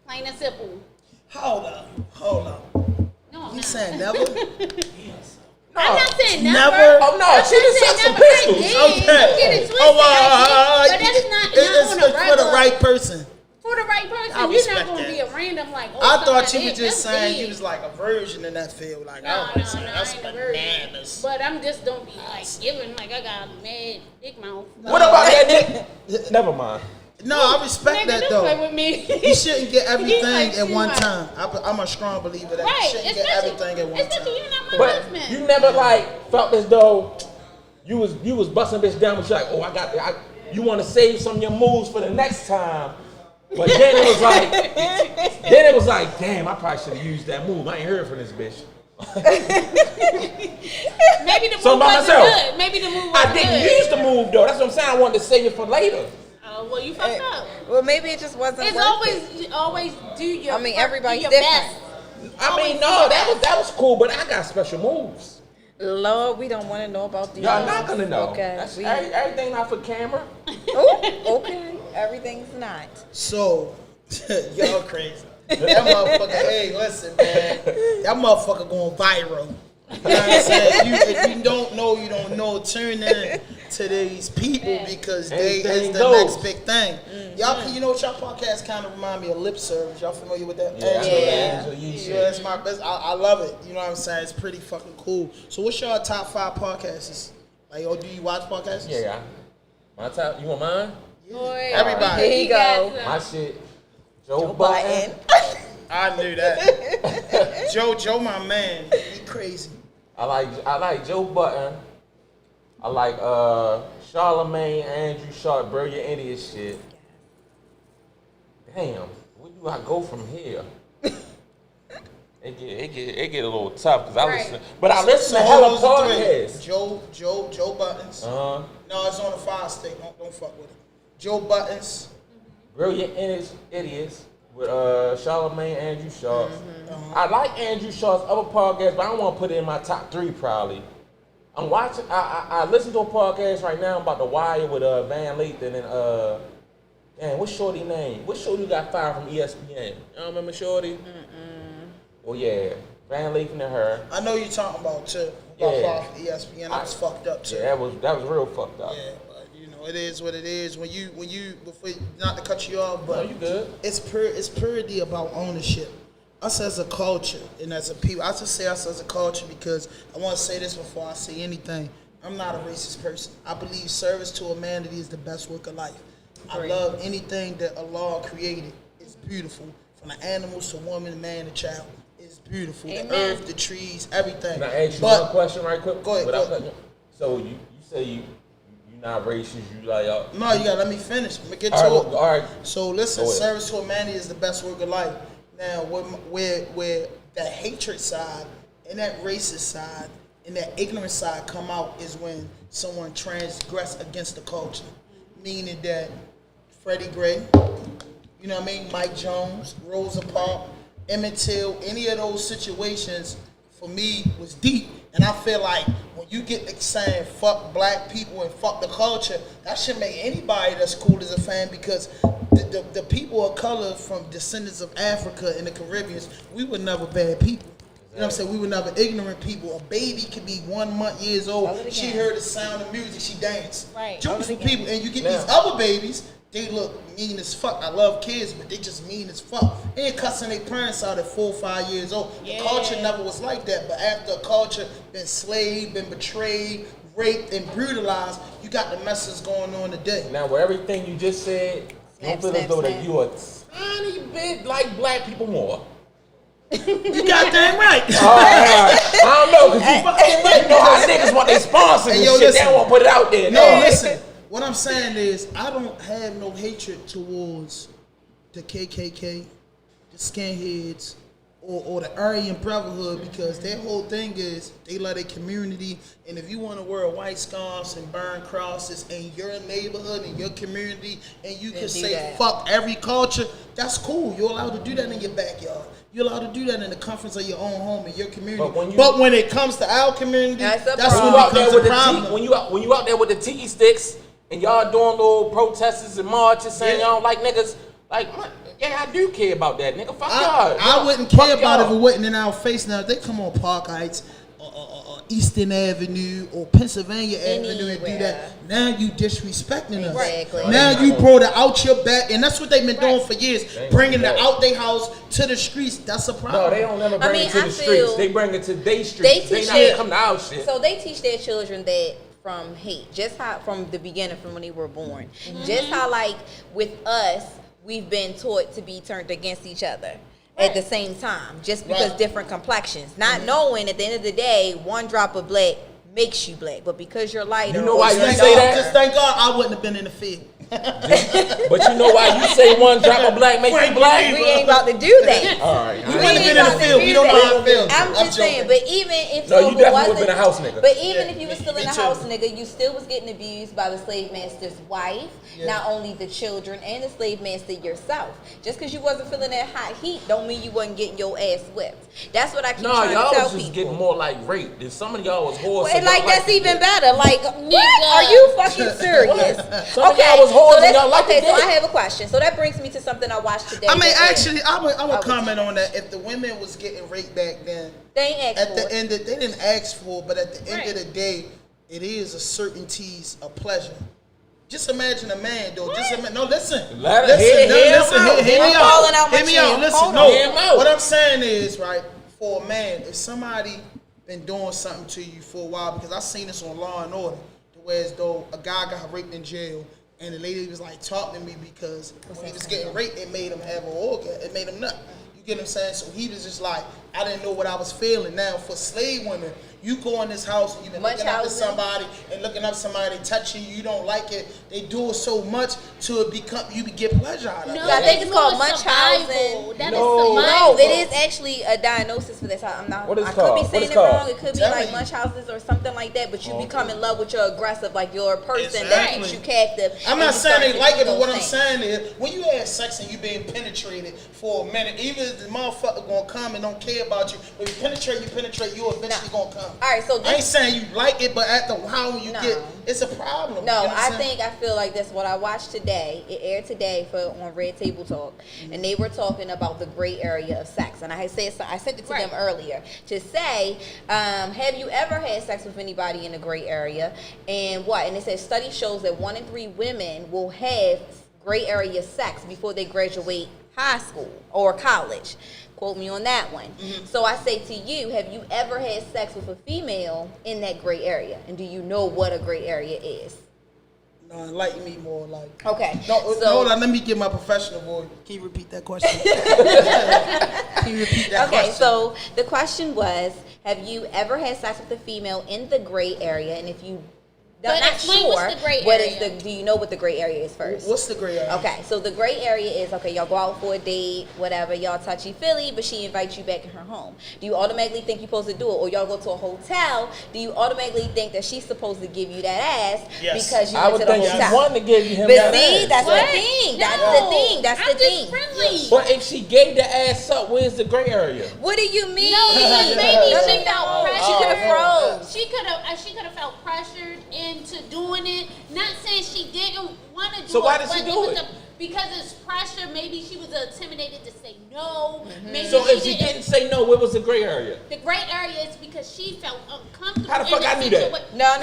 Speaker 5: Plain and simple.
Speaker 2: Hold up.
Speaker 5: No, I'm
Speaker 2: You
Speaker 5: not.
Speaker 2: saying never?
Speaker 5: I'm not saying never.
Speaker 2: Never?
Speaker 3: Oh, no,
Speaker 5: I'm
Speaker 3: she
Speaker 5: not
Speaker 3: just
Speaker 5: saying
Speaker 3: said some
Speaker 5: never.
Speaker 3: pistols.
Speaker 5: I did.
Speaker 2: Okay.
Speaker 5: Don't get it twisted.
Speaker 2: Oh,
Speaker 5: I did. But that's not
Speaker 2: it's
Speaker 5: on a
Speaker 2: for the
Speaker 5: regular.
Speaker 2: right person.
Speaker 5: For the right person,
Speaker 2: I
Speaker 5: you're
Speaker 2: respect
Speaker 5: not going to
Speaker 2: that.
Speaker 5: be a random like. Oh,
Speaker 2: I thought
Speaker 5: suck
Speaker 2: you
Speaker 5: my
Speaker 2: were
Speaker 5: dick.
Speaker 2: just
Speaker 5: That's
Speaker 2: saying
Speaker 5: big.
Speaker 2: you was like a virgin in that field. Like,
Speaker 5: No,
Speaker 2: I was saying, that's
Speaker 5: I ain't a virgin.
Speaker 2: bananas.
Speaker 5: But I'm just don't be like giving like I got mad dick mouth.
Speaker 3: What about that nigga? Never mind.
Speaker 2: No, I respect
Speaker 5: Nigga,
Speaker 2: that
Speaker 5: don't play
Speaker 2: though.
Speaker 5: with me.
Speaker 2: You shouldn't get
Speaker 5: He
Speaker 2: everything
Speaker 5: like
Speaker 2: at
Speaker 5: too
Speaker 2: one
Speaker 5: much.
Speaker 2: time. I'm a strong believer that you
Speaker 5: Right,
Speaker 2: shouldn't get everything at one time.
Speaker 5: especially you're not my
Speaker 3: But
Speaker 5: husband.
Speaker 3: you never like felt as though you was busting bitch down, but you're like, oh, you want to save some of your moves for the next time. But then it was like, damn, I probably should have used that move. I ain't heard from this bitch.
Speaker 5: Maybe the move
Speaker 3: So by
Speaker 5: wasn't
Speaker 3: myself.
Speaker 5: good. Maybe the move wasn't
Speaker 3: I didn't
Speaker 5: good.
Speaker 3: use the move though. That's what I'm saying. I wanted to save it for later.
Speaker 5: Oh, well, you fucked up.
Speaker 4: Well, maybe it just wasn't
Speaker 5: It's
Speaker 4: worth
Speaker 5: always
Speaker 4: it.
Speaker 5: always do your.
Speaker 4: I mean,
Speaker 5: do
Speaker 4: everybody's
Speaker 5: your
Speaker 4: different.
Speaker 5: best.
Speaker 3: I mean, no, that was cool, but I got special moves.
Speaker 4: Lord, we don't want to know about these.
Speaker 3: Y'all not gonna know.
Speaker 4: Okay.
Speaker 3: That's everything not for camera.
Speaker 4: Ooh, okay. Everything's not.
Speaker 2: So, y'all crazy. That motherfucker, hey, listen, man. That motherfucker going viral. You know what I'm saying? If you don't know, you don't know. Tune in to these people because they is the
Speaker 3: Anythanggoes.
Speaker 2: next big thing. Y'all, you know what y'all podcast kind of remind me of lip service. Y'all familiar with that? Yeah, that's my best. I love it. You know what I'm saying? It's pretty fucking cool. So what's your top 5 podcasts? Like, do you watch podcasts?
Speaker 3: Yeah. My top. You want mine?
Speaker 5: Boy,
Speaker 2: Everybody.
Speaker 4: Here you go.
Speaker 3: My shit. Joe
Speaker 4: Button.
Speaker 3: Button.
Speaker 2: I knew that. Joe, my man. He crazy.
Speaker 3: I like Joe Button. I like Charlamagne, Andrew Shaw, bro, your idiot shit. Damn, where do I go from here? It get a little tough because I listen to hella podcasts.
Speaker 2: Joe Buttons. No, it's on the fire stick. Don't fuck with it. Joe Buttons.
Speaker 3: Brilliant Idiots with Charlamagne, Andrew Shaw. I like Andrew Shaw's other podcasts, but I don't want to put it in my top 3 probably. I'm watching. I listen to a podcast right now about The Wire with Van Lathan and damn, what's Shorty name? What Shorty got fired from ESPN? You don't remember Shorty? Oh yeah, Van Lathan and her.
Speaker 2: I know you're talking about too.
Speaker 3: Yeah.
Speaker 2: From ESPN. That was fucked up too.
Speaker 3: Yeah, that was real fucked up.
Speaker 2: Yeah, but you know it is what it is. When you before not to cut you off, but
Speaker 3: No, you good.
Speaker 2: It's purity about ownership. Us as a culture and as a people, I just say us as a culture because I want to say this before I say anything. I'm not a racist person. I believe service to humanity is the best work of life. I love anything that Allah created. It's beautiful. From the animals to woman, man, to child. It's beautiful.
Speaker 5: Amen.
Speaker 2: The earth, the trees, everything.
Speaker 3: Can I ask you
Speaker 2: But-
Speaker 3: one question right quick?
Speaker 2: Go ahead,
Speaker 3: Without
Speaker 2: go ahead.
Speaker 3: cutting you? So you say you not racist, you like
Speaker 2: No, you gotta let me finish. I'm gonna get to
Speaker 3: all
Speaker 2: it.
Speaker 3: right, all right.
Speaker 2: So listen,
Speaker 3: Go ahead.
Speaker 2: service to humanity is the best work of life. Now, where that hatred side and that racist side and that ignorant side come out is when someone transgress against the culture, meaning that Freddie Gray, you know what I mean, Mike Jones, Rosa Parks, Emmett Till, any of those situations for me was deep. And I feel like when you get saying fuck black people and fuck the culture, that should make anybody that's cool as a fan because the people of color from descendants of Africa and the Caribbean, we were never bad people. You know what I'm saying? We were never ignorant people. A baby could be 1 month years old. She heard the sound of music, she danced.
Speaker 5: Right.
Speaker 2: Beautiful people. And you get these other babies, they look mean as fuck. I love kids, but they just mean as fuck. They ain't cussing their parents out at 4 or 5 years old. The culture never was like that. But after a culture been slaved, been betrayed, raped and brutalized, you got the messes going on today.
Speaker 3: Now, with everything you just said,
Speaker 4: Snap,
Speaker 3: don't feel as
Speaker 4: snap,
Speaker 3: though that
Speaker 4: snap.
Speaker 3: you are tiny bit like black people more.
Speaker 2: You goddamn right.
Speaker 3: I don't know, because you fucking right. You know how niggas want their sponsors and
Speaker 2: Hey, yo,
Speaker 3: shit. They
Speaker 2: listen.
Speaker 3: don't want to put it out there.
Speaker 2: No, listen. What I'm saying is, I don't have no hatred towards the KKK, the skinheads, or the Aryan Brotherhood, because their whole thing is they love their community, and if you want to wear white scarves and burn crosses in your neighborhood, in your community, and you can
Speaker 4: do
Speaker 2: say
Speaker 4: that.
Speaker 2: fuck every culture, that's cool. You're allowed to do that in your backyard. You're allowed to do that in the comforts of your own home, in your community.
Speaker 3: But
Speaker 2: when it comes to our community,
Speaker 4: That's a
Speaker 2: that's
Speaker 3: When
Speaker 2: when
Speaker 3: you
Speaker 2: it
Speaker 3: out there
Speaker 2: becomes
Speaker 3: with
Speaker 2: a
Speaker 3: the
Speaker 2: problem.
Speaker 3: when you out there with the tiki sticks and y'all doing little protests and marches saying y'all don't like niggas, like, man, yeah, I do care about that, nigga. Fuck y'all.
Speaker 2: I wouldn't
Speaker 3: Fuck
Speaker 2: care about it if
Speaker 3: y'all.
Speaker 2: it wasn't in our face. Now, if they come on Park Heights or Eastern Avenue or Pennsylvania Avenue and do
Speaker 4: Anywhere.
Speaker 2: that, now you disrespecting us.
Speaker 4: Exactly.
Speaker 2: Now you brought it out your back, and that's what they've been doing for years,
Speaker 3: ain't
Speaker 2: bringing
Speaker 3: gonna
Speaker 2: it
Speaker 3: do that.
Speaker 2: out their house to the streets. That's a problem.
Speaker 3: No, they don't never bring
Speaker 4: mean,
Speaker 3: it to
Speaker 4: I
Speaker 3: the
Speaker 4: feel-
Speaker 3: streets. They bring it to they streets.
Speaker 4: They
Speaker 3: They
Speaker 4: teach
Speaker 3: not
Speaker 4: it-
Speaker 3: come to our shit.
Speaker 4: So they teach their children that from hate, just how from the beginning, from when they were born, just how like with us, we've been taught to be turned against each other at the same time, just because
Speaker 2: Right.
Speaker 4: different complexions, not knowing at the end of the day, one drop of black makes you black, but because you're lighter,
Speaker 3: You know why
Speaker 4: or
Speaker 3: you
Speaker 4: you're
Speaker 2: Thank
Speaker 3: say
Speaker 2: God,
Speaker 3: that?
Speaker 2: just thank God I wouldn't have been in the field.
Speaker 3: But you know why you say one drop of black make you black?
Speaker 4: we ain't about to do that.
Speaker 3: All right.
Speaker 2: You
Speaker 3: all
Speaker 2: wouldn't
Speaker 3: right.
Speaker 2: have been in the field. We don't know how it feels.
Speaker 4: I'm just saying,
Speaker 2: joking.
Speaker 4: but even if
Speaker 3: No, you
Speaker 4: Silver
Speaker 3: definitely
Speaker 4: wasn't,
Speaker 3: would've been a house nigga.
Speaker 4: But even
Speaker 2: Yeah,
Speaker 4: if you were still
Speaker 2: me
Speaker 4: in the
Speaker 2: too.
Speaker 4: house nigga, you still was getting abused by the slave master's wife, not only the children and the slave master yourself. Just because you wasn't feeling that hot heat, don't mean you wasn't getting your ass whipped. That's what I keep
Speaker 3: No,
Speaker 4: trying
Speaker 3: y'all
Speaker 4: to tell
Speaker 3: was just
Speaker 4: people.
Speaker 3: getting more like raped. And some of y'all was whores.
Speaker 4: Well, like that's even better. Like, what?
Speaker 5: Nigga.
Speaker 4: Are you fucking serious?
Speaker 3: Some of y'all was whores and
Speaker 4: that's-
Speaker 3: y'all like
Speaker 4: okay,
Speaker 3: to
Speaker 4: so
Speaker 3: dick.
Speaker 4: I have a question. So that brings me to something I watched today.
Speaker 2: I mean,
Speaker 4: that-
Speaker 2: actually, I would
Speaker 4: would-
Speaker 2: comment on that. If the women was getting raped back then,
Speaker 4: they ain't asked
Speaker 2: at
Speaker 4: for
Speaker 2: the
Speaker 4: it.
Speaker 2: end, they didn't ask for it, but at the end of
Speaker 5: Right.
Speaker 2: the day, it is a certainties of pleasure. Just imagine a man, though. No, listen.
Speaker 3: Let it-
Speaker 2: listen,
Speaker 3: hear-
Speaker 2: no,
Speaker 3: hear
Speaker 2: listen,
Speaker 3: him out.
Speaker 2: hear me
Speaker 4: I'm
Speaker 2: out.
Speaker 4: calling out my
Speaker 2: Hear me
Speaker 4: chin.
Speaker 2: out. Listen,
Speaker 4: Hold
Speaker 2: no.
Speaker 4: on.
Speaker 3: Hear him out.
Speaker 2: What I'm saying is, right, for a man, if somebody been doing something to you for a while, because I seen this on Law and Order, whereas though a guy got raped in jail, and the lady was like talking to me because when he was getting raped, it made him have an orgasm. It made him nut. You get what I'm saying? So he was just like, I didn't know what I was feeling. Now for slave women, you go in this house and you've been looking up to
Speaker 4: Munchausen.
Speaker 2: somebody and looking up somebody touching you, you don't like it. They do it so much to it become you get pleasure out of it.
Speaker 5: No,
Speaker 4: I think it's called
Speaker 5: more
Speaker 4: Munchausen.
Speaker 5: survival. That is
Speaker 3: No.
Speaker 5: survival.
Speaker 4: No, it is actually a diagnosis for this. I'm not.
Speaker 3: What is
Speaker 4: I
Speaker 3: it
Speaker 4: could
Speaker 3: called?
Speaker 4: be
Speaker 3: What
Speaker 4: saying
Speaker 3: is
Speaker 4: it
Speaker 3: it called?
Speaker 4: wrong. It could be
Speaker 2: Telling
Speaker 4: like
Speaker 2: you.
Speaker 4: Munchausen's or something like that. But you become in love with your aggressive, like your person that
Speaker 2: Exactly.
Speaker 4: keeps you captive.
Speaker 2: I'm
Speaker 4: and
Speaker 2: not
Speaker 4: you
Speaker 2: saying
Speaker 4: start
Speaker 2: they
Speaker 4: to
Speaker 2: like
Speaker 4: do
Speaker 2: it, but what
Speaker 4: those
Speaker 2: I'm
Speaker 4: things.
Speaker 2: saying is, when you have sex and you being penetrated for a minute, even if the motherfucker gonna come and don't care about you, when you penetrate, you eventually gonna come.
Speaker 4: All right, so
Speaker 2: I ain't
Speaker 4: this,
Speaker 2: saying you like it, but after a while you
Speaker 4: No.
Speaker 2: get, it's a problem.
Speaker 4: no,
Speaker 2: You know what I'm
Speaker 4: I
Speaker 2: saying?
Speaker 4: think I feel like that's what I watched today. It aired today on Red Table Talk, and they were talking about the gray area of sex. And I had said I sent it to them
Speaker 5: Right.
Speaker 4: earlier to say, have you ever had sex with anybody in the gray area? And what? And it says study shows that 1 in 3 women will have gray area sex before they graduate high school or college. Quote me on that one. So I say to you, have you ever had sex with a female in that gray area? And do you know what a gray area is?
Speaker 2: No, enlighten me more. Like,
Speaker 4: Okay.
Speaker 2: no,
Speaker 4: so,
Speaker 2: hold on. Let me get my professional voice. Can you repeat that question? Can you repeat that
Speaker 4: Okay,
Speaker 2: question?
Speaker 4: so the question was, have you ever had sex with a female in the gray area? And if you
Speaker 5: But
Speaker 4: not
Speaker 5: explain
Speaker 4: sure,
Speaker 5: what's the gray
Speaker 4: what is
Speaker 5: area.
Speaker 4: do you know what the gray area is first?
Speaker 2: What's the gray area?
Speaker 4: Okay, so the gray area is, okay, y'all go out for a date, whatever, y'all touchy-feely, but she invites you back in her home. Do you automatically think you're supposed to do it? Or y'all go to a hotel, do you automatically think that she's supposed to give you that ass
Speaker 2: Yes.
Speaker 4: because you
Speaker 3: I
Speaker 4: went
Speaker 3: would
Speaker 4: to the
Speaker 3: think she
Speaker 4: hotel?
Speaker 3: wanted to give you him
Speaker 4: But
Speaker 3: that
Speaker 4: see,
Speaker 3: ass.
Speaker 4: that's
Speaker 5: What?
Speaker 4: the thing. That's
Speaker 5: No,
Speaker 4: the thing. That's
Speaker 5: I'm
Speaker 4: the
Speaker 5: just
Speaker 4: thing.
Speaker 5: friendly.
Speaker 3: But if she gave the ass up, where's the gray area?
Speaker 4: What do you mean?
Speaker 5: No, because maybe
Speaker 4: No,
Speaker 5: she
Speaker 4: no,
Speaker 5: felt
Speaker 4: no.
Speaker 5: pressured.
Speaker 4: She could have froze.
Speaker 5: She could have felt pressured into doing it. Not saying she didn't want to do it.
Speaker 3: So why did she
Speaker 5: but
Speaker 3: do
Speaker 5: was
Speaker 3: it?
Speaker 5: because it's pressure. Maybe she was intimidated to say no. Maybe
Speaker 3: So if she
Speaker 5: didn't.
Speaker 3: didn't say no, what was the gray area?
Speaker 5: The gray area is because she felt uncomfortable.
Speaker 3: How the fuck
Speaker 5: in
Speaker 3: I knew that?
Speaker 4: No.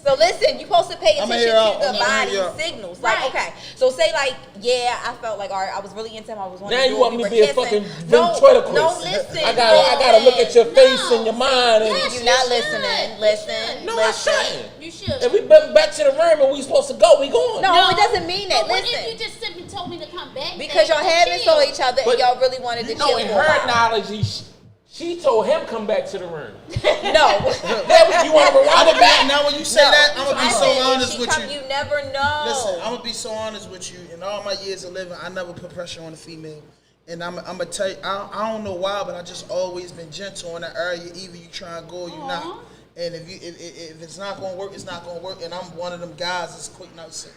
Speaker 5: The
Speaker 4: So listen, you supposed to pay
Speaker 2: I'ma
Speaker 4: attention
Speaker 2: hear out.
Speaker 4: to the
Speaker 2: I'ma
Speaker 4: body
Speaker 2: hear you out.
Speaker 4: signals. Like,
Speaker 5: Right.
Speaker 4: okay, so say like, yeah, I felt like, all right, I was really into him. I was wanting
Speaker 3: Now
Speaker 4: to
Speaker 3: you
Speaker 4: do
Speaker 3: want
Speaker 4: it.
Speaker 3: me
Speaker 4: We
Speaker 3: to
Speaker 4: were
Speaker 3: be a
Speaker 4: kissing.
Speaker 3: fucking
Speaker 4: No,
Speaker 3: ventriloquist.
Speaker 4: no, listen.
Speaker 3: I gotta look at your face and your mind. And
Speaker 5: Yes,
Speaker 4: You're
Speaker 5: you
Speaker 4: not
Speaker 5: should.
Speaker 4: listening.
Speaker 5: You
Speaker 4: Listen.
Speaker 5: should.
Speaker 3: no, I
Speaker 4: Listen.
Speaker 3: shouldn't.
Speaker 5: You should.
Speaker 3: If we been back to the room and we supposed to go, we going.
Speaker 4: No, it doesn't mean that.
Speaker 5: But what
Speaker 4: Listen.
Speaker 5: if you just simply told me to come back?
Speaker 4: Because y'all haven't saw each other
Speaker 3: But
Speaker 4: and y'all really wanted to
Speaker 3: You know,
Speaker 4: chill
Speaker 3: in
Speaker 4: for a
Speaker 3: her
Speaker 4: while.
Speaker 3: knowledge, she told him come back to the room.
Speaker 4: No.
Speaker 3: You want to rewind it back?
Speaker 2: Now when you say that, I'm gonna be
Speaker 4: I
Speaker 2: so
Speaker 4: said if
Speaker 2: honest
Speaker 4: she
Speaker 2: with
Speaker 4: come,
Speaker 2: you.
Speaker 4: you never know.
Speaker 2: Listen, I'm gonna be so honest with you. In all my years of living, I never put pressure on a female, and I'm gonna tell you, I don't know why, but I just always been gentle in that area. Either you try and go, or you not. And if it's not gonna work, it's not gonna work. And I'm one of them guys that's quick now to say,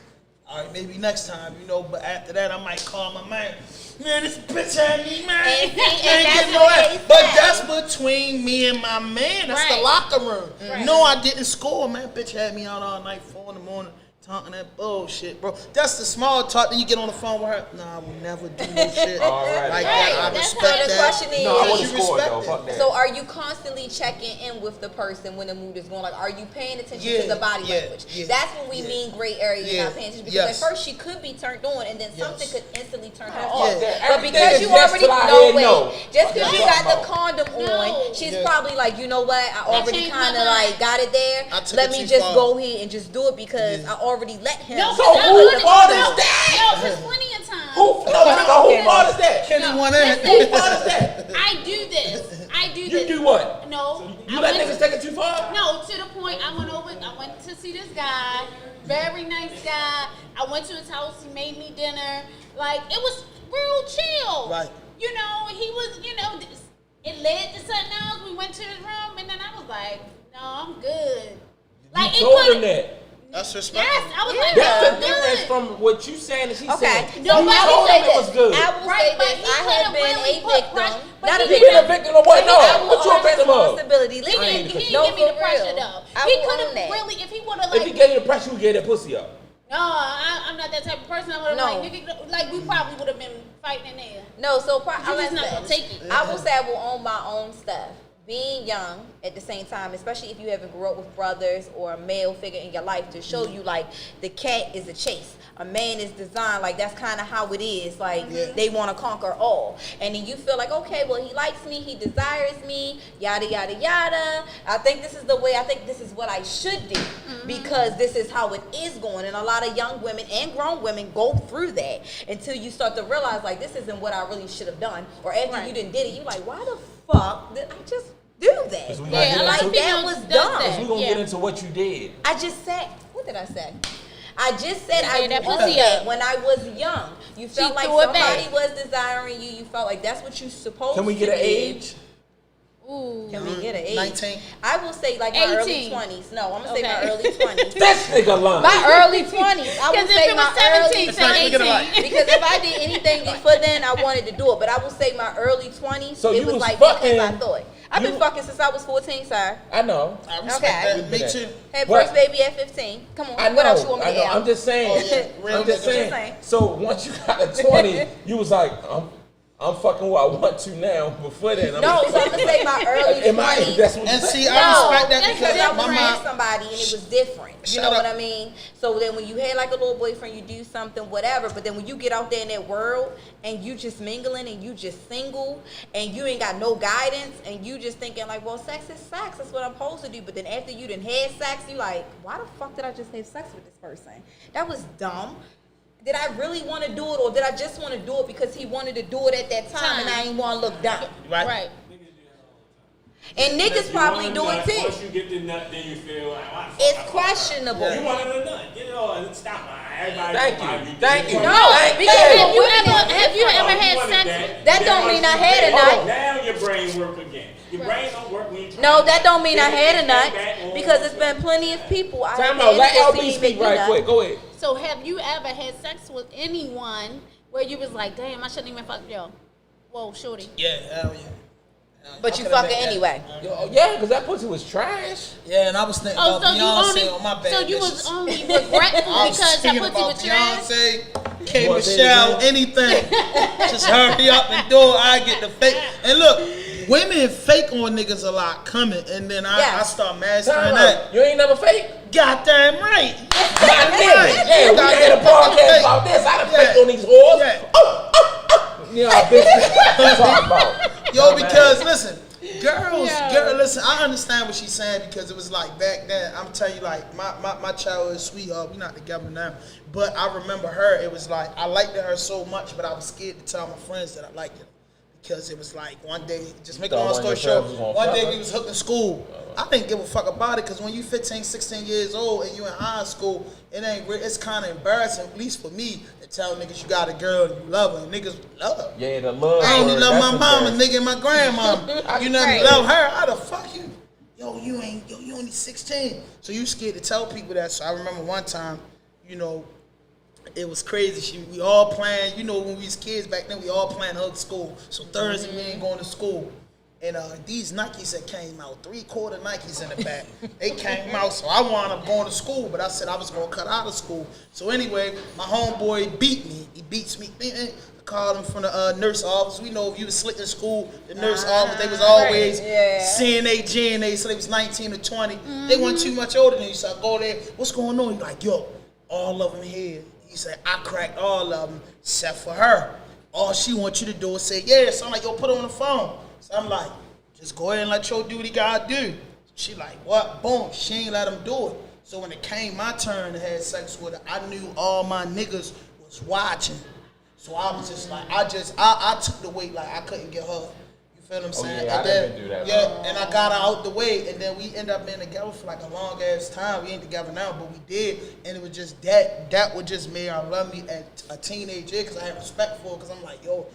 Speaker 2: all right, maybe next time, you know. But after that, I might call my man. Man, this bitch had me, man.
Speaker 4: And see,
Speaker 2: Ain't
Speaker 4: and that's
Speaker 2: getting no
Speaker 4: what
Speaker 2: ass.
Speaker 4: they
Speaker 2: But
Speaker 4: say.
Speaker 2: that's between me and my man. That's the
Speaker 5: Right.
Speaker 2: locker room.
Speaker 5: Right.
Speaker 2: No, I didn't score, man. Bitch had me out all night, 4 in the morning. Talking that bullshit, bro. That's the small talk. Then you get on the phone with her. Nah, I will never do no shit
Speaker 3: All right.
Speaker 2: like
Speaker 5: Right.
Speaker 2: that. I
Speaker 5: That's
Speaker 2: respect
Speaker 4: So the
Speaker 2: that.
Speaker 4: question is,
Speaker 3: No, I
Speaker 2: You
Speaker 3: would have scored
Speaker 2: respect
Speaker 3: though.
Speaker 2: it.
Speaker 3: Fuck that.
Speaker 4: so are you constantly checking in with the person when the mood is going? Like, are you paying attention to
Speaker 2: Yeah,
Speaker 4: the body
Speaker 2: yeah,
Speaker 4: language?
Speaker 2: yeah,
Speaker 4: That's when we
Speaker 2: yeah.
Speaker 4: mean gray area. You're
Speaker 2: Yeah,
Speaker 4: not paying attention because
Speaker 2: yes.
Speaker 4: at first she could be turned on, and then something
Speaker 2: Yes.
Speaker 4: could instantly turn her
Speaker 3: Yeah.
Speaker 4: off.
Speaker 3: Yeah.
Speaker 4: But
Speaker 3: Everything
Speaker 4: because
Speaker 3: is
Speaker 4: you
Speaker 3: yes
Speaker 4: already
Speaker 3: till I
Speaker 4: know,
Speaker 3: hear no.
Speaker 4: just because you
Speaker 3: Yeah.
Speaker 4: got the condom
Speaker 5: No.
Speaker 4: on, she's
Speaker 2: Yeah.
Speaker 4: probably like, you know what? I already
Speaker 5: changed my
Speaker 4: kind of
Speaker 5: mind.
Speaker 4: like got it there.
Speaker 2: I took
Speaker 4: Let
Speaker 2: it
Speaker 4: me
Speaker 2: too
Speaker 4: just
Speaker 2: far.
Speaker 4: go ahead and just do it because I already let him.
Speaker 5: No,
Speaker 3: So
Speaker 5: because
Speaker 3: who
Speaker 5: I
Speaker 3: fault is
Speaker 5: would've-
Speaker 3: that?
Speaker 5: No, because plenty of times.
Speaker 3: Who fault is that?
Speaker 2: Kenny
Speaker 5: No,
Speaker 2: went in.
Speaker 5: listen.
Speaker 3: Who fault is that?
Speaker 5: I do this. I do
Speaker 3: You
Speaker 5: this.
Speaker 3: do what?
Speaker 5: No.
Speaker 3: You
Speaker 5: I
Speaker 3: let
Speaker 5: went
Speaker 3: niggas take it too far?
Speaker 5: No, to the point I went to see this guy, very nice guy. I went to his house, he made me dinner. Like, it was real chill.
Speaker 2: Right.
Speaker 5: You know, he was, it led to something else. We went to his room and then I was like, no, I'm good. Like,
Speaker 3: You told him
Speaker 5: couldn't-
Speaker 3: that.
Speaker 2: That's
Speaker 5: Yes,
Speaker 2: respectful.
Speaker 5: I was like,
Speaker 3: That's
Speaker 5: no,
Speaker 3: the
Speaker 5: I'm
Speaker 3: difference
Speaker 5: good.
Speaker 3: from what you saying and she
Speaker 4: Okay.
Speaker 3: saying.
Speaker 5: No,
Speaker 3: you
Speaker 5: but I
Speaker 3: told
Speaker 5: will
Speaker 3: him
Speaker 5: say
Speaker 3: it was good.
Speaker 4: I will
Speaker 5: Right,
Speaker 4: say
Speaker 5: but
Speaker 4: this.
Speaker 5: he
Speaker 4: I have
Speaker 5: could've
Speaker 4: been
Speaker 5: really
Speaker 4: a
Speaker 5: put
Speaker 4: victim.
Speaker 5: pressure- but
Speaker 4: Not a
Speaker 5: he
Speaker 3: You
Speaker 4: victim.
Speaker 3: been a victim of what?
Speaker 4: I
Speaker 3: No.
Speaker 4: will
Speaker 3: What you a
Speaker 4: own
Speaker 3: victim of?
Speaker 4: responsibility.
Speaker 5: He
Speaker 4: Listen,
Speaker 5: didn't give
Speaker 4: no,
Speaker 5: me the
Speaker 4: for
Speaker 5: pressure
Speaker 4: real.
Speaker 5: though.
Speaker 4: I
Speaker 5: He
Speaker 4: will
Speaker 5: could
Speaker 4: own
Speaker 5: have
Speaker 4: that.
Speaker 5: really, if he would have
Speaker 3: If he
Speaker 5: like,
Speaker 3: gave you the pressure, you gave that pussy up.
Speaker 5: no, I'm not that type of person. I would have
Speaker 4: No.
Speaker 5: like we probably would have been fighting in there.
Speaker 4: No, so
Speaker 5: You're just not gonna take it.
Speaker 4: I will say I will own my own stuff. Being young at the same time, especially if you haven't grew up with brothers or a male figure in your life to show you like the cat is a chase. A man is designed like that's kind of how it is. Like they want to conquer all, and then you feel like, okay, well he likes me, he desires me, yada yada yada. I think this is the way. I think this is what I should do because this is how it is going. And a lot of young women and grown women go through that until you start to realize like this isn't what I really should have done. Or after you didn't did it, you like, why the fuck did I just do that?
Speaker 3: we
Speaker 5: Yeah, a lot
Speaker 4: Like
Speaker 5: of
Speaker 4: that
Speaker 5: people
Speaker 4: was
Speaker 5: does
Speaker 4: dumb.
Speaker 5: that.
Speaker 3: We're going to
Speaker 5: Yeah.
Speaker 3: get into what you did.
Speaker 4: I just said, what did I say? I just said
Speaker 5: You
Speaker 4: I
Speaker 5: gave that
Speaker 4: wanted
Speaker 5: pussy
Speaker 4: that
Speaker 5: up.
Speaker 4: when I was young. You felt like
Speaker 5: threw it back.
Speaker 4: somebody was desiring you. You felt like that's what you supposed to
Speaker 3: Can we get an
Speaker 4: do.
Speaker 3: age?
Speaker 5: Ooh.
Speaker 4: Can we get an age?
Speaker 2: 19.
Speaker 4: I will say like my early
Speaker 5: 18.
Speaker 4: 20s. No, I'm gonna say my
Speaker 5: Okay.
Speaker 4: early 20s.
Speaker 3: This nigga lying.
Speaker 4: My early 20s. I
Speaker 5: Because
Speaker 4: would
Speaker 5: if
Speaker 4: say
Speaker 5: it
Speaker 4: my
Speaker 5: was 17
Speaker 4: early
Speaker 5: to
Speaker 2: like, look at it like-
Speaker 5: 18.
Speaker 4: because if I did anything before then, I wanted to do it. But I will say my early 20s.
Speaker 3: So
Speaker 4: it
Speaker 3: you
Speaker 4: was
Speaker 3: was
Speaker 4: like that because I
Speaker 3: fucking-
Speaker 4: thought. I've been
Speaker 3: you-
Speaker 4: fucking since I was 14, sir.
Speaker 3: I know.
Speaker 2: I respect
Speaker 4: Okay.
Speaker 2: that. Me too.
Speaker 4: Had
Speaker 3: What?
Speaker 4: first baby at 15. Come on.
Speaker 3: I know.
Speaker 4: What else you want me
Speaker 3: I
Speaker 4: to
Speaker 3: know.
Speaker 4: add?
Speaker 3: I'm just saying.
Speaker 2: Oh, yeah. Real
Speaker 3: I'm just
Speaker 2: nigga.
Speaker 3: saying.
Speaker 4: saying.
Speaker 3: So once you got to 20, you was like, I'm fucking what I want to now. Before then, I'm
Speaker 4: No, so I'm gonna say my early
Speaker 3: Am I?
Speaker 4: 20s.
Speaker 3: That's what you
Speaker 2: And
Speaker 3: said.
Speaker 2: see,
Speaker 4: No,
Speaker 2: I respect that
Speaker 5: that's
Speaker 2: because
Speaker 4: because I
Speaker 2: my
Speaker 4: was with
Speaker 2: mom.
Speaker 4: somebody and it was different. You
Speaker 2: Shut
Speaker 4: know
Speaker 2: up.
Speaker 4: what I mean? So then when you had like a little boyfriend, you do something, whatever. But then when you get out there in that world and you just mingling and you just single and you ain't got no guidance and you just thinking like, well, sex is sex. That's what I'm supposed to do. But then after you done had sex, you like, why the fuck did I just have sex with this person? That was dumb. Did I really want to do it, or did I just want to do it because he wanted to do it at that time and I ain't want to look dumb?
Speaker 5: Right.
Speaker 4: And niggas probably do it too.
Speaker 6: Once you get the nut, then you feel like, why the fuck
Speaker 4: It's
Speaker 6: I fuck
Speaker 4: questionable.
Speaker 6: her? You wanted a nut. Get it all. Stop. Everybody
Speaker 3: Thank
Speaker 6: why
Speaker 3: you. Thank you.
Speaker 4: No,
Speaker 3: Thank
Speaker 4: because
Speaker 3: you.
Speaker 5: Have you
Speaker 4: women
Speaker 5: ever
Speaker 4: is
Speaker 5: have you
Speaker 4: different.
Speaker 5: ever had
Speaker 6: wanted
Speaker 5: sex?
Speaker 4: That don't mean I had a nut.
Speaker 6: Now your brain work again. Your brain don't work when you try.
Speaker 4: No, that don't mean I
Speaker 6: Then
Speaker 4: had a
Speaker 6: it
Speaker 4: nut
Speaker 6: came back on.
Speaker 4: because it's been plenty of people. I
Speaker 3: Time
Speaker 4: had
Speaker 3: out. Let
Speaker 4: pussy
Speaker 3: LB
Speaker 4: make
Speaker 3: speak
Speaker 4: me
Speaker 3: right
Speaker 4: nut.
Speaker 3: quick. Go ahead.
Speaker 5: So have you ever had sex with anyone where you was like, damn, I shouldn't even fuck yo? Whoa, shorty.
Speaker 2: Yeah, hell yeah.
Speaker 4: But
Speaker 2: I
Speaker 4: you
Speaker 2: could've
Speaker 4: fuck her
Speaker 2: been that.
Speaker 4: anyway.
Speaker 3: Yo, yeah, because that pussy was trash.
Speaker 2: Yeah, and I was thinking
Speaker 5: Oh,
Speaker 2: about
Speaker 5: so you
Speaker 2: Beyonce
Speaker 5: only
Speaker 2: on my bad.
Speaker 5: so you was
Speaker 2: dishes.
Speaker 5: only regretful
Speaker 2: I was
Speaker 5: because her
Speaker 2: thinking
Speaker 5: pussy
Speaker 2: about
Speaker 5: was trash?
Speaker 2: Beyonce, K.
Speaker 3: wanna say it
Speaker 2: Michelle,
Speaker 3: again?
Speaker 2: anything. Just hurry up and do it. I get the fake. And look, women fake on niggas a lot coming, and then I start mastering that.
Speaker 3: You ain't never fake?
Speaker 2: Goddamn right.
Speaker 3: My nigga. Yeah, we had a podcast about this. I done faked on these whores.
Speaker 2: Yeah.
Speaker 3: You know, bitch, what you talking about?
Speaker 2: Yo, because listen, girl, listen, I understand what she's saying because it was like back then. I'm telling you, like my childhood sweetheart, we not together now, but I remember her. It was like I liked her so much, but I was scared to tell my friends that I liked her because it was like one day, just make a long story short, one day we was hooked in school. I didn't give a fuck about it because when you 15, 16 years old and you in high school, it's kind of embarrassing, at least for me, to tell niggas you got a girl and you love her. And niggas love her.
Speaker 3: Yeah, the love.
Speaker 2: I only love my mama, nigga, and my grandmama. You never love her. How the fuck you? Yo, you only 16. So you scared to tell people that. So I remember one time, you know, it was crazy. We all playing, you know, when we was kids back then, we all playing hug school. So Thursday we ain't going to school. And these Nikes that came out, 3/4 Nikes in the back, they came out. So I wound up going to school, but I said I was going to cut out of school. So anyway, my homeboy beat me. He beats me. I called him from the nurse office. We know if you was slick in school, the nurse office, they was always CNA, GNA, so they was 19 or 20. They weren't too much older than you. So I go there, what's going on? He's like, yo, all of them here. He said, I cracked all of them except for her. All she wants you to do is say, yeah. So I'm like, yo, put her on the phone. So I'm like, just go ahead and let your duty God do. She like, what? Boom. She ain't let him do it. So when it came my turn to have sex with her, I knew all my niggas was watching. So I was just like, I took the weight like I couldn't get her. You feel what I'm saying?
Speaker 3: Yeah,
Speaker 2: and
Speaker 3: I didn't do that.
Speaker 2: Yeah, and I got her out the way, and then we ended up being together for like a long ass time. We ain't together now, but we did, and it was just that would just made her love me at a teenage year because I had respect for her because I'm like, yo,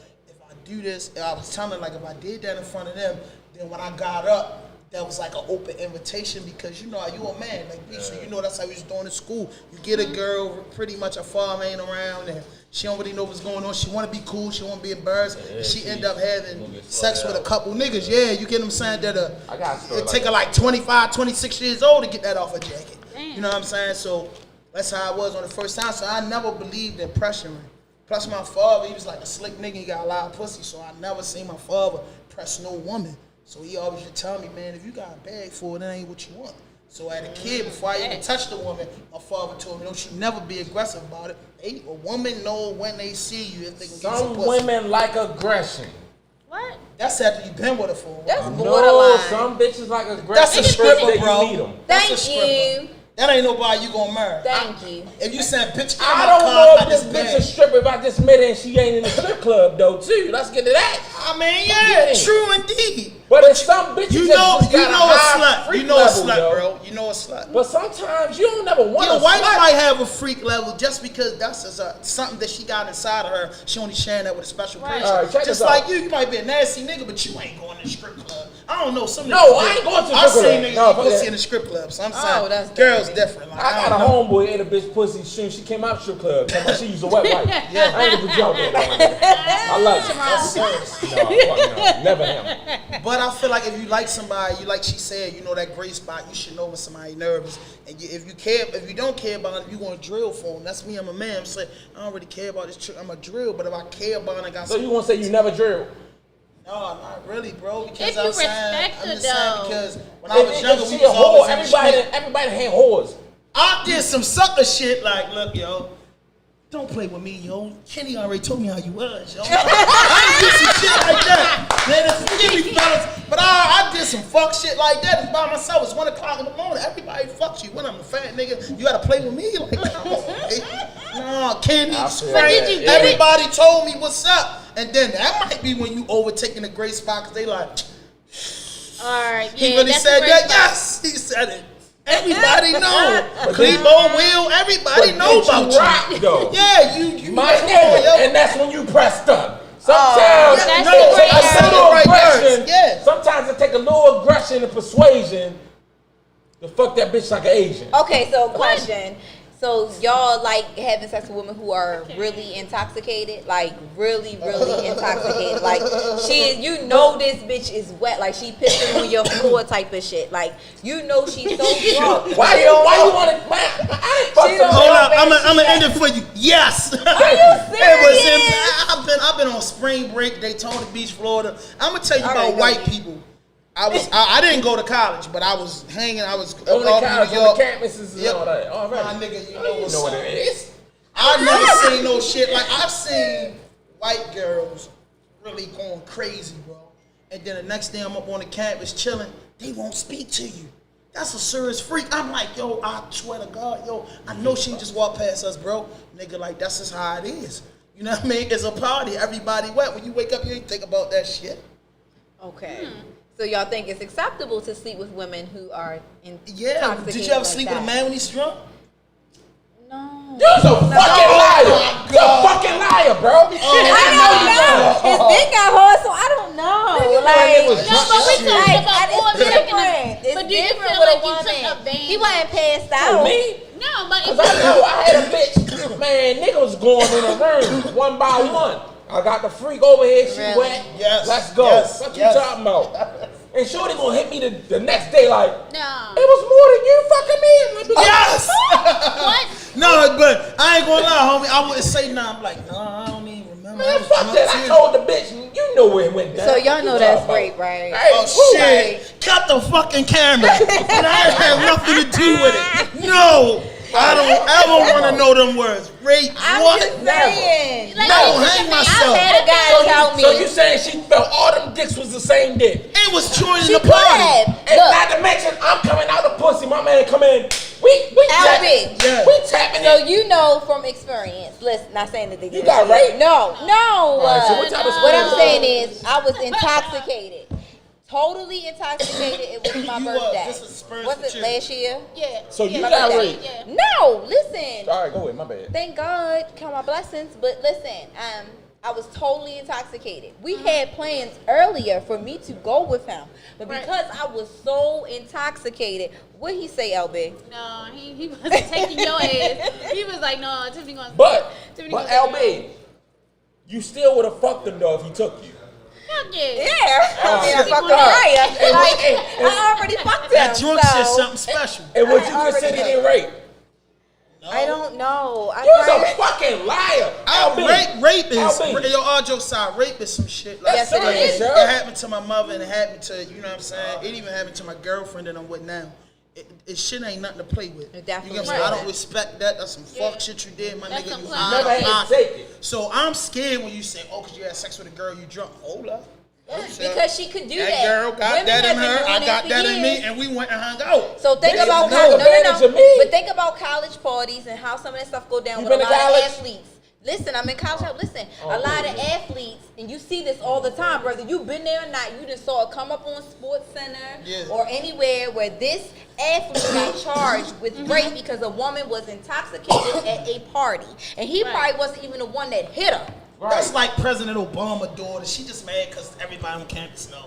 Speaker 2: do this. I was telling her, like, if I did that in front of them, then when I got up, that was like an open invitation because you know you a man, like so you know that's how we was doing in school. You get a girl, pretty much a father ain't around, and she don't really know what's going on. She want to be cool, she want to be embarrassed, and she end up having sex with a couple niggas. Yeah, you get them saying that it take her like 25, 26 years old to get that off her jacket. You know what I'm saying? So that's how I was on the first time. So I never believed in pressuring. Plus my father, he was like a slick nigga, he got a lot of pussy, so I never seen my father press no woman. So he always would tell me, man, if you got a bag for it, that ain't what you want. So as a kid, before I even touched a woman, my father told me, don't you never be aggressive about it. A woman know when they see you if they can get some pussy.
Speaker 3: Some women like aggression.
Speaker 5: What?
Speaker 2: That's after you've been with her for a while.
Speaker 4: That's
Speaker 3: No,
Speaker 4: borderline.
Speaker 3: some bitches like aggression.
Speaker 2: That's a stripper, bro.
Speaker 3: You meet 'em.
Speaker 2: That's
Speaker 4: Thank
Speaker 2: a stripper.
Speaker 4: you.
Speaker 2: That ain't nobody you gonna marry.
Speaker 4: Thank you.
Speaker 2: If you said, bitch,
Speaker 3: I don't know if this bitch a stripper if I just met her and she ain't in the strip club though too. Let's get to that.
Speaker 2: I mean, yeah, true indeed.
Speaker 3: But it's some bitches
Speaker 2: You know
Speaker 3: just got
Speaker 2: a
Speaker 3: high
Speaker 2: slut.
Speaker 3: freak
Speaker 2: You know a
Speaker 3: level,
Speaker 2: slut,
Speaker 3: yo.
Speaker 2: bro. You know a slut.
Speaker 3: But sometimes you don't never want
Speaker 2: Your
Speaker 3: a
Speaker 2: wife
Speaker 3: slut.
Speaker 2: might have a freak level just because that's something that she got inside of her. She only sharing that with a special person.
Speaker 3: All right, check
Speaker 2: just
Speaker 3: this
Speaker 2: like
Speaker 3: out.
Speaker 2: you might be a nasty nigga, but you ain't going to the strip club. I don't know. Some
Speaker 3: No,
Speaker 2: niggas
Speaker 3: I ain't going to the
Speaker 2: I
Speaker 3: strip
Speaker 2: seen
Speaker 3: club.
Speaker 2: niggas
Speaker 3: No,
Speaker 2: eat
Speaker 3: fuck
Speaker 2: pussy
Speaker 3: that.
Speaker 2: in the strip club. So I'm saying,
Speaker 4: that's
Speaker 2: girls
Speaker 4: dirty.
Speaker 2: different. Like,
Speaker 3: I got a homeboy ate a bitch pussy soon. She came out strip club. She used a wet wipe. Yeah, I ain't gonna jump that. I love it.
Speaker 2: That's serious.
Speaker 3: No, fuck no, never him.
Speaker 2: But I feel like if you like somebody, you like she said, you know that gray spot. You should know when somebody nervous. And if you don't care about them, you gonna drill for them. That's me. I'm a man. I'm saying I don't really care about this chick. I'm a drill. But if I care about it, I got.
Speaker 3: So you want to say you never drilled?
Speaker 2: No, not really, bro. Because
Speaker 5: If you
Speaker 2: I'm saying,
Speaker 5: respect
Speaker 2: I'm
Speaker 5: her,
Speaker 2: just saying
Speaker 5: though.
Speaker 2: because when I was younger,
Speaker 3: If
Speaker 2: we
Speaker 3: she a
Speaker 2: was
Speaker 3: whore,
Speaker 2: always in the street.
Speaker 3: everybody had whores.
Speaker 2: I did some sucker shit like, look, yo, don't play with me, yo. Kenny already told me how you was, yo. I did some shit like that. Man, forgive me, fellas, but I did some fuck shit like that. It's by myself. It's 1 o'clock in the morning. Everybody fucks you. When I'm a fat nigga, you gotta play with me? Like, come on, man. Nah, Kenny,
Speaker 5: But did you get
Speaker 2: everybody told me what's up. And then that might be when you overtaking the gray spot because they like,
Speaker 5: Alright, yeah,
Speaker 2: he really
Speaker 5: that's
Speaker 2: said
Speaker 5: a great
Speaker 2: that?
Speaker 5: spot.
Speaker 2: Yes, he said it. Everybody know. Clebo, Will, everybody know about you.
Speaker 3: Rock, though.
Speaker 2: Yeah, you
Speaker 3: My
Speaker 2: come on,
Speaker 3: nigga,
Speaker 2: yo.
Speaker 3: and that's when you pressed up. Sometimes,
Speaker 5: That's
Speaker 2: no,
Speaker 5: the great
Speaker 2: I said
Speaker 3: a
Speaker 2: it
Speaker 3: little
Speaker 2: right
Speaker 3: aggression.
Speaker 2: words. Yeah.
Speaker 3: Sometimes it take a little aggression and persuasion to fuck that bitch like an Asian.
Speaker 4: Okay, so question. So y'all like having sex with women who are really intoxicated, like really intoxicated. Like you know this bitch is wet, like she pissing on your floor type of shit. Like you know she's so drunk.
Speaker 3: Why you want to?
Speaker 2: Hold up, I'm gonna end it for you. Yes.
Speaker 4: Are you serious?
Speaker 2: I've been on spring break, Daytona Beach, Florida. I'm gonna tell you about white people. I didn't go to college, but I was hanging. I was
Speaker 3: on the college, on the campuses and all that. All right.
Speaker 2: My nigga, you know
Speaker 3: what it is.
Speaker 2: I've never seen no shit like I've seen white girls really going crazy, bro. And then the next day I'm up on the campus chilling. They won't speak to you. That's a serious freak. I'm like, yo, I swear to God, yo, I know she just walked past us, bro. Nigga, like that's just how it is. You know what I mean? It's a party. Everybody wet. When you wake up, you ain't think about that shit.
Speaker 4: Okay. So y'all think it's acceptable to sleep with women who are intoxicated?
Speaker 2: Yeah. Did you ever sleep with a man when he's drunk?
Speaker 4: No.
Speaker 3: You're a fucking liar. You're a fucking liar, bro.
Speaker 4: I don't know. His dick got hard, so I don't know. Like,
Speaker 5: No, but we talking about all
Speaker 4: different.
Speaker 5: But do you
Speaker 4: different
Speaker 5: feel
Speaker 4: with
Speaker 5: like
Speaker 4: a
Speaker 5: you took
Speaker 4: woman.
Speaker 5: advantage?
Speaker 4: He wasn't passed
Speaker 3: Oh,
Speaker 4: out.
Speaker 3: me?
Speaker 5: No, but if
Speaker 3: Cause I know I had a bitch, man, niggas going in the room one by one. I got the freak over here, she
Speaker 4: Really?
Speaker 3: wet.
Speaker 2: Yes.
Speaker 3: Let's go.
Speaker 2: Yes.
Speaker 3: What
Speaker 2: Yes.
Speaker 3: you talking about? And Shorty gonna hit me the next day like,
Speaker 5: No.
Speaker 3: it was more than you fucking me. I'm like,
Speaker 2: Yes.
Speaker 5: What?
Speaker 2: No, but I ain't gonna lie, homie. I wouldn't say nothing. I'm like, nah, I don't even remember.
Speaker 3: Man, fuck that. I told the bitch, you know where it went down.
Speaker 4: So y'all
Speaker 3: What
Speaker 4: know
Speaker 3: you
Speaker 4: that's
Speaker 3: talking
Speaker 4: rape,
Speaker 3: about?
Speaker 4: right?
Speaker 3: Hey,
Speaker 2: Oh shit!
Speaker 4: Right.
Speaker 2: Cut the fucking camera. And I have nothing to do with it. No, I don't ever want to know them words. Rape?
Speaker 4: I'm
Speaker 2: What?
Speaker 4: just saying.
Speaker 5: Like,
Speaker 2: No,
Speaker 5: you
Speaker 2: hang
Speaker 5: took
Speaker 2: myself.
Speaker 4: I've had a guy tell me.
Speaker 3: So you saying she felt all them dicks was the same dick?
Speaker 2: It was joining
Speaker 4: She
Speaker 2: the
Speaker 4: could
Speaker 2: party.
Speaker 4: have.
Speaker 3: And
Speaker 4: Look,
Speaker 3: not to mention, I'm coming out of pussy. My man come in. We tapping.
Speaker 2: LB. Yeah.
Speaker 3: We tapping
Speaker 4: so
Speaker 3: it.
Speaker 4: you know from experience. Listen, not saying that they did.
Speaker 3: You got raped?
Speaker 4: No.
Speaker 3: right, so what type of
Speaker 4: What I'm
Speaker 3: experience?
Speaker 4: saying is, I was intoxicated. Totally intoxicated. It was my
Speaker 2: You
Speaker 4: birthday.
Speaker 2: this is Spurs
Speaker 4: Was
Speaker 2: for
Speaker 4: it
Speaker 2: you.
Speaker 4: last year?
Speaker 5: Yeah.
Speaker 3: So you
Speaker 5: yeah,
Speaker 3: got
Speaker 5: yeah,
Speaker 3: raped?
Speaker 5: yeah.
Speaker 4: No. Listen.
Speaker 3: All right, go ahead. My bad.
Speaker 4: Thank God, count my blessings. But listen, I was totally intoxicated. We had plans earlier for me to go with him, but
Speaker 5: Right.
Speaker 4: because I was so intoxicated, what he say, LB?
Speaker 5: No, he wasn't taking your ass. He was like, no, Tiffany gonna.
Speaker 3: But
Speaker 5: Tiffany gonna take
Speaker 3: LB, you still would have fucked him though if he took you.
Speaker 5: Fuck yeah.
Speaker 4: Yeah, I mean, I
Speaker 5: She
Speaker 4: fucked
Speaker 5: gonna-
Speaker 4: him right. I already fucked him.
Speaker 2: That drunk shit
Speaker 4: so
Speaker 2: something special.
Speaker 3: And would you
Speaker 4: I already
Speaker 3: consider
Speaker 4: know.
Speaker 3: it rape?
Speaker 4: I don't know.
Speaker 3: You're a fucking liar. LB.
Speaker 2: Rape is,
Speaker 3: LB.
Speaker 2: yo, all jokes aside, rape is some shit. Like,
Speaker 4: Yes, it
Speaker 3: serious,
Speaker 4: is.
Speaker 3: yo.
Speaker 2: It happened to my mother and it happened to, you know what I'm saying? It even happened to my girlfriend that I'm with now. It shit ain't nothing to play with.
Speaker 4: It definitely
Speaker 2: You know what I'm saying? I don't
Speaker 5: isn't.
Speaker 2: respect that. That's some
Speaker 5: Yeah.
Speaker 2: fuck shit you did, my
Speaker 5: That's
Speaker 2: nigga.
Speaker 5: some
Speaker 2: You
Speaker 5: play.
Speaker 2: out
Speaker 3: Never
Speaker 2: of
Speaker 3: had to
Speaker 2: pocket.
Speaker 3: take it.
Speaker 2: So I'm scared when you say, oh, because you had sex with a girl, you drunk. Hold up.
Speaker 4: Because she could do that.
Speaker 2: That girl got
Speaker 4: Women
Speaker 2: that in
Speaker 4: have been
Speaker 2: her,
Speaker 4: doing
Speaker 2: I
Speaker 4: it
Speaker 2: got
Speaker 4: for
Speaker 2: that in me,
Speaker 4: years.
Speaker 2: and we went and hung out.
Speaker 4: So think
Speaker 3: Bitches
Speaker 4: about
Speaker 3: take advantage of me.
Speaker 4: But think about college parties and how some of that stuff go down
Speaker 3: You
Speaker 4: with a
Speaker 3: been to
Speaker 4: lot
Speaker 3: college?
Speaker 4: of athletes. Listen, I'm in college. Listen, a lot of athletes, and you see this all the time, brother. You've been there or not, you just saw it come up on Sports Center
Speaker 2: Yeah.
Speaker 4: or anywhere where this athlete got charged with rape because a woman was intoxicated at a party, and he probably wasn't even the one that hit her.
Speaker 2: That's like President Obama's daughter. She just mad because everybody on campus know.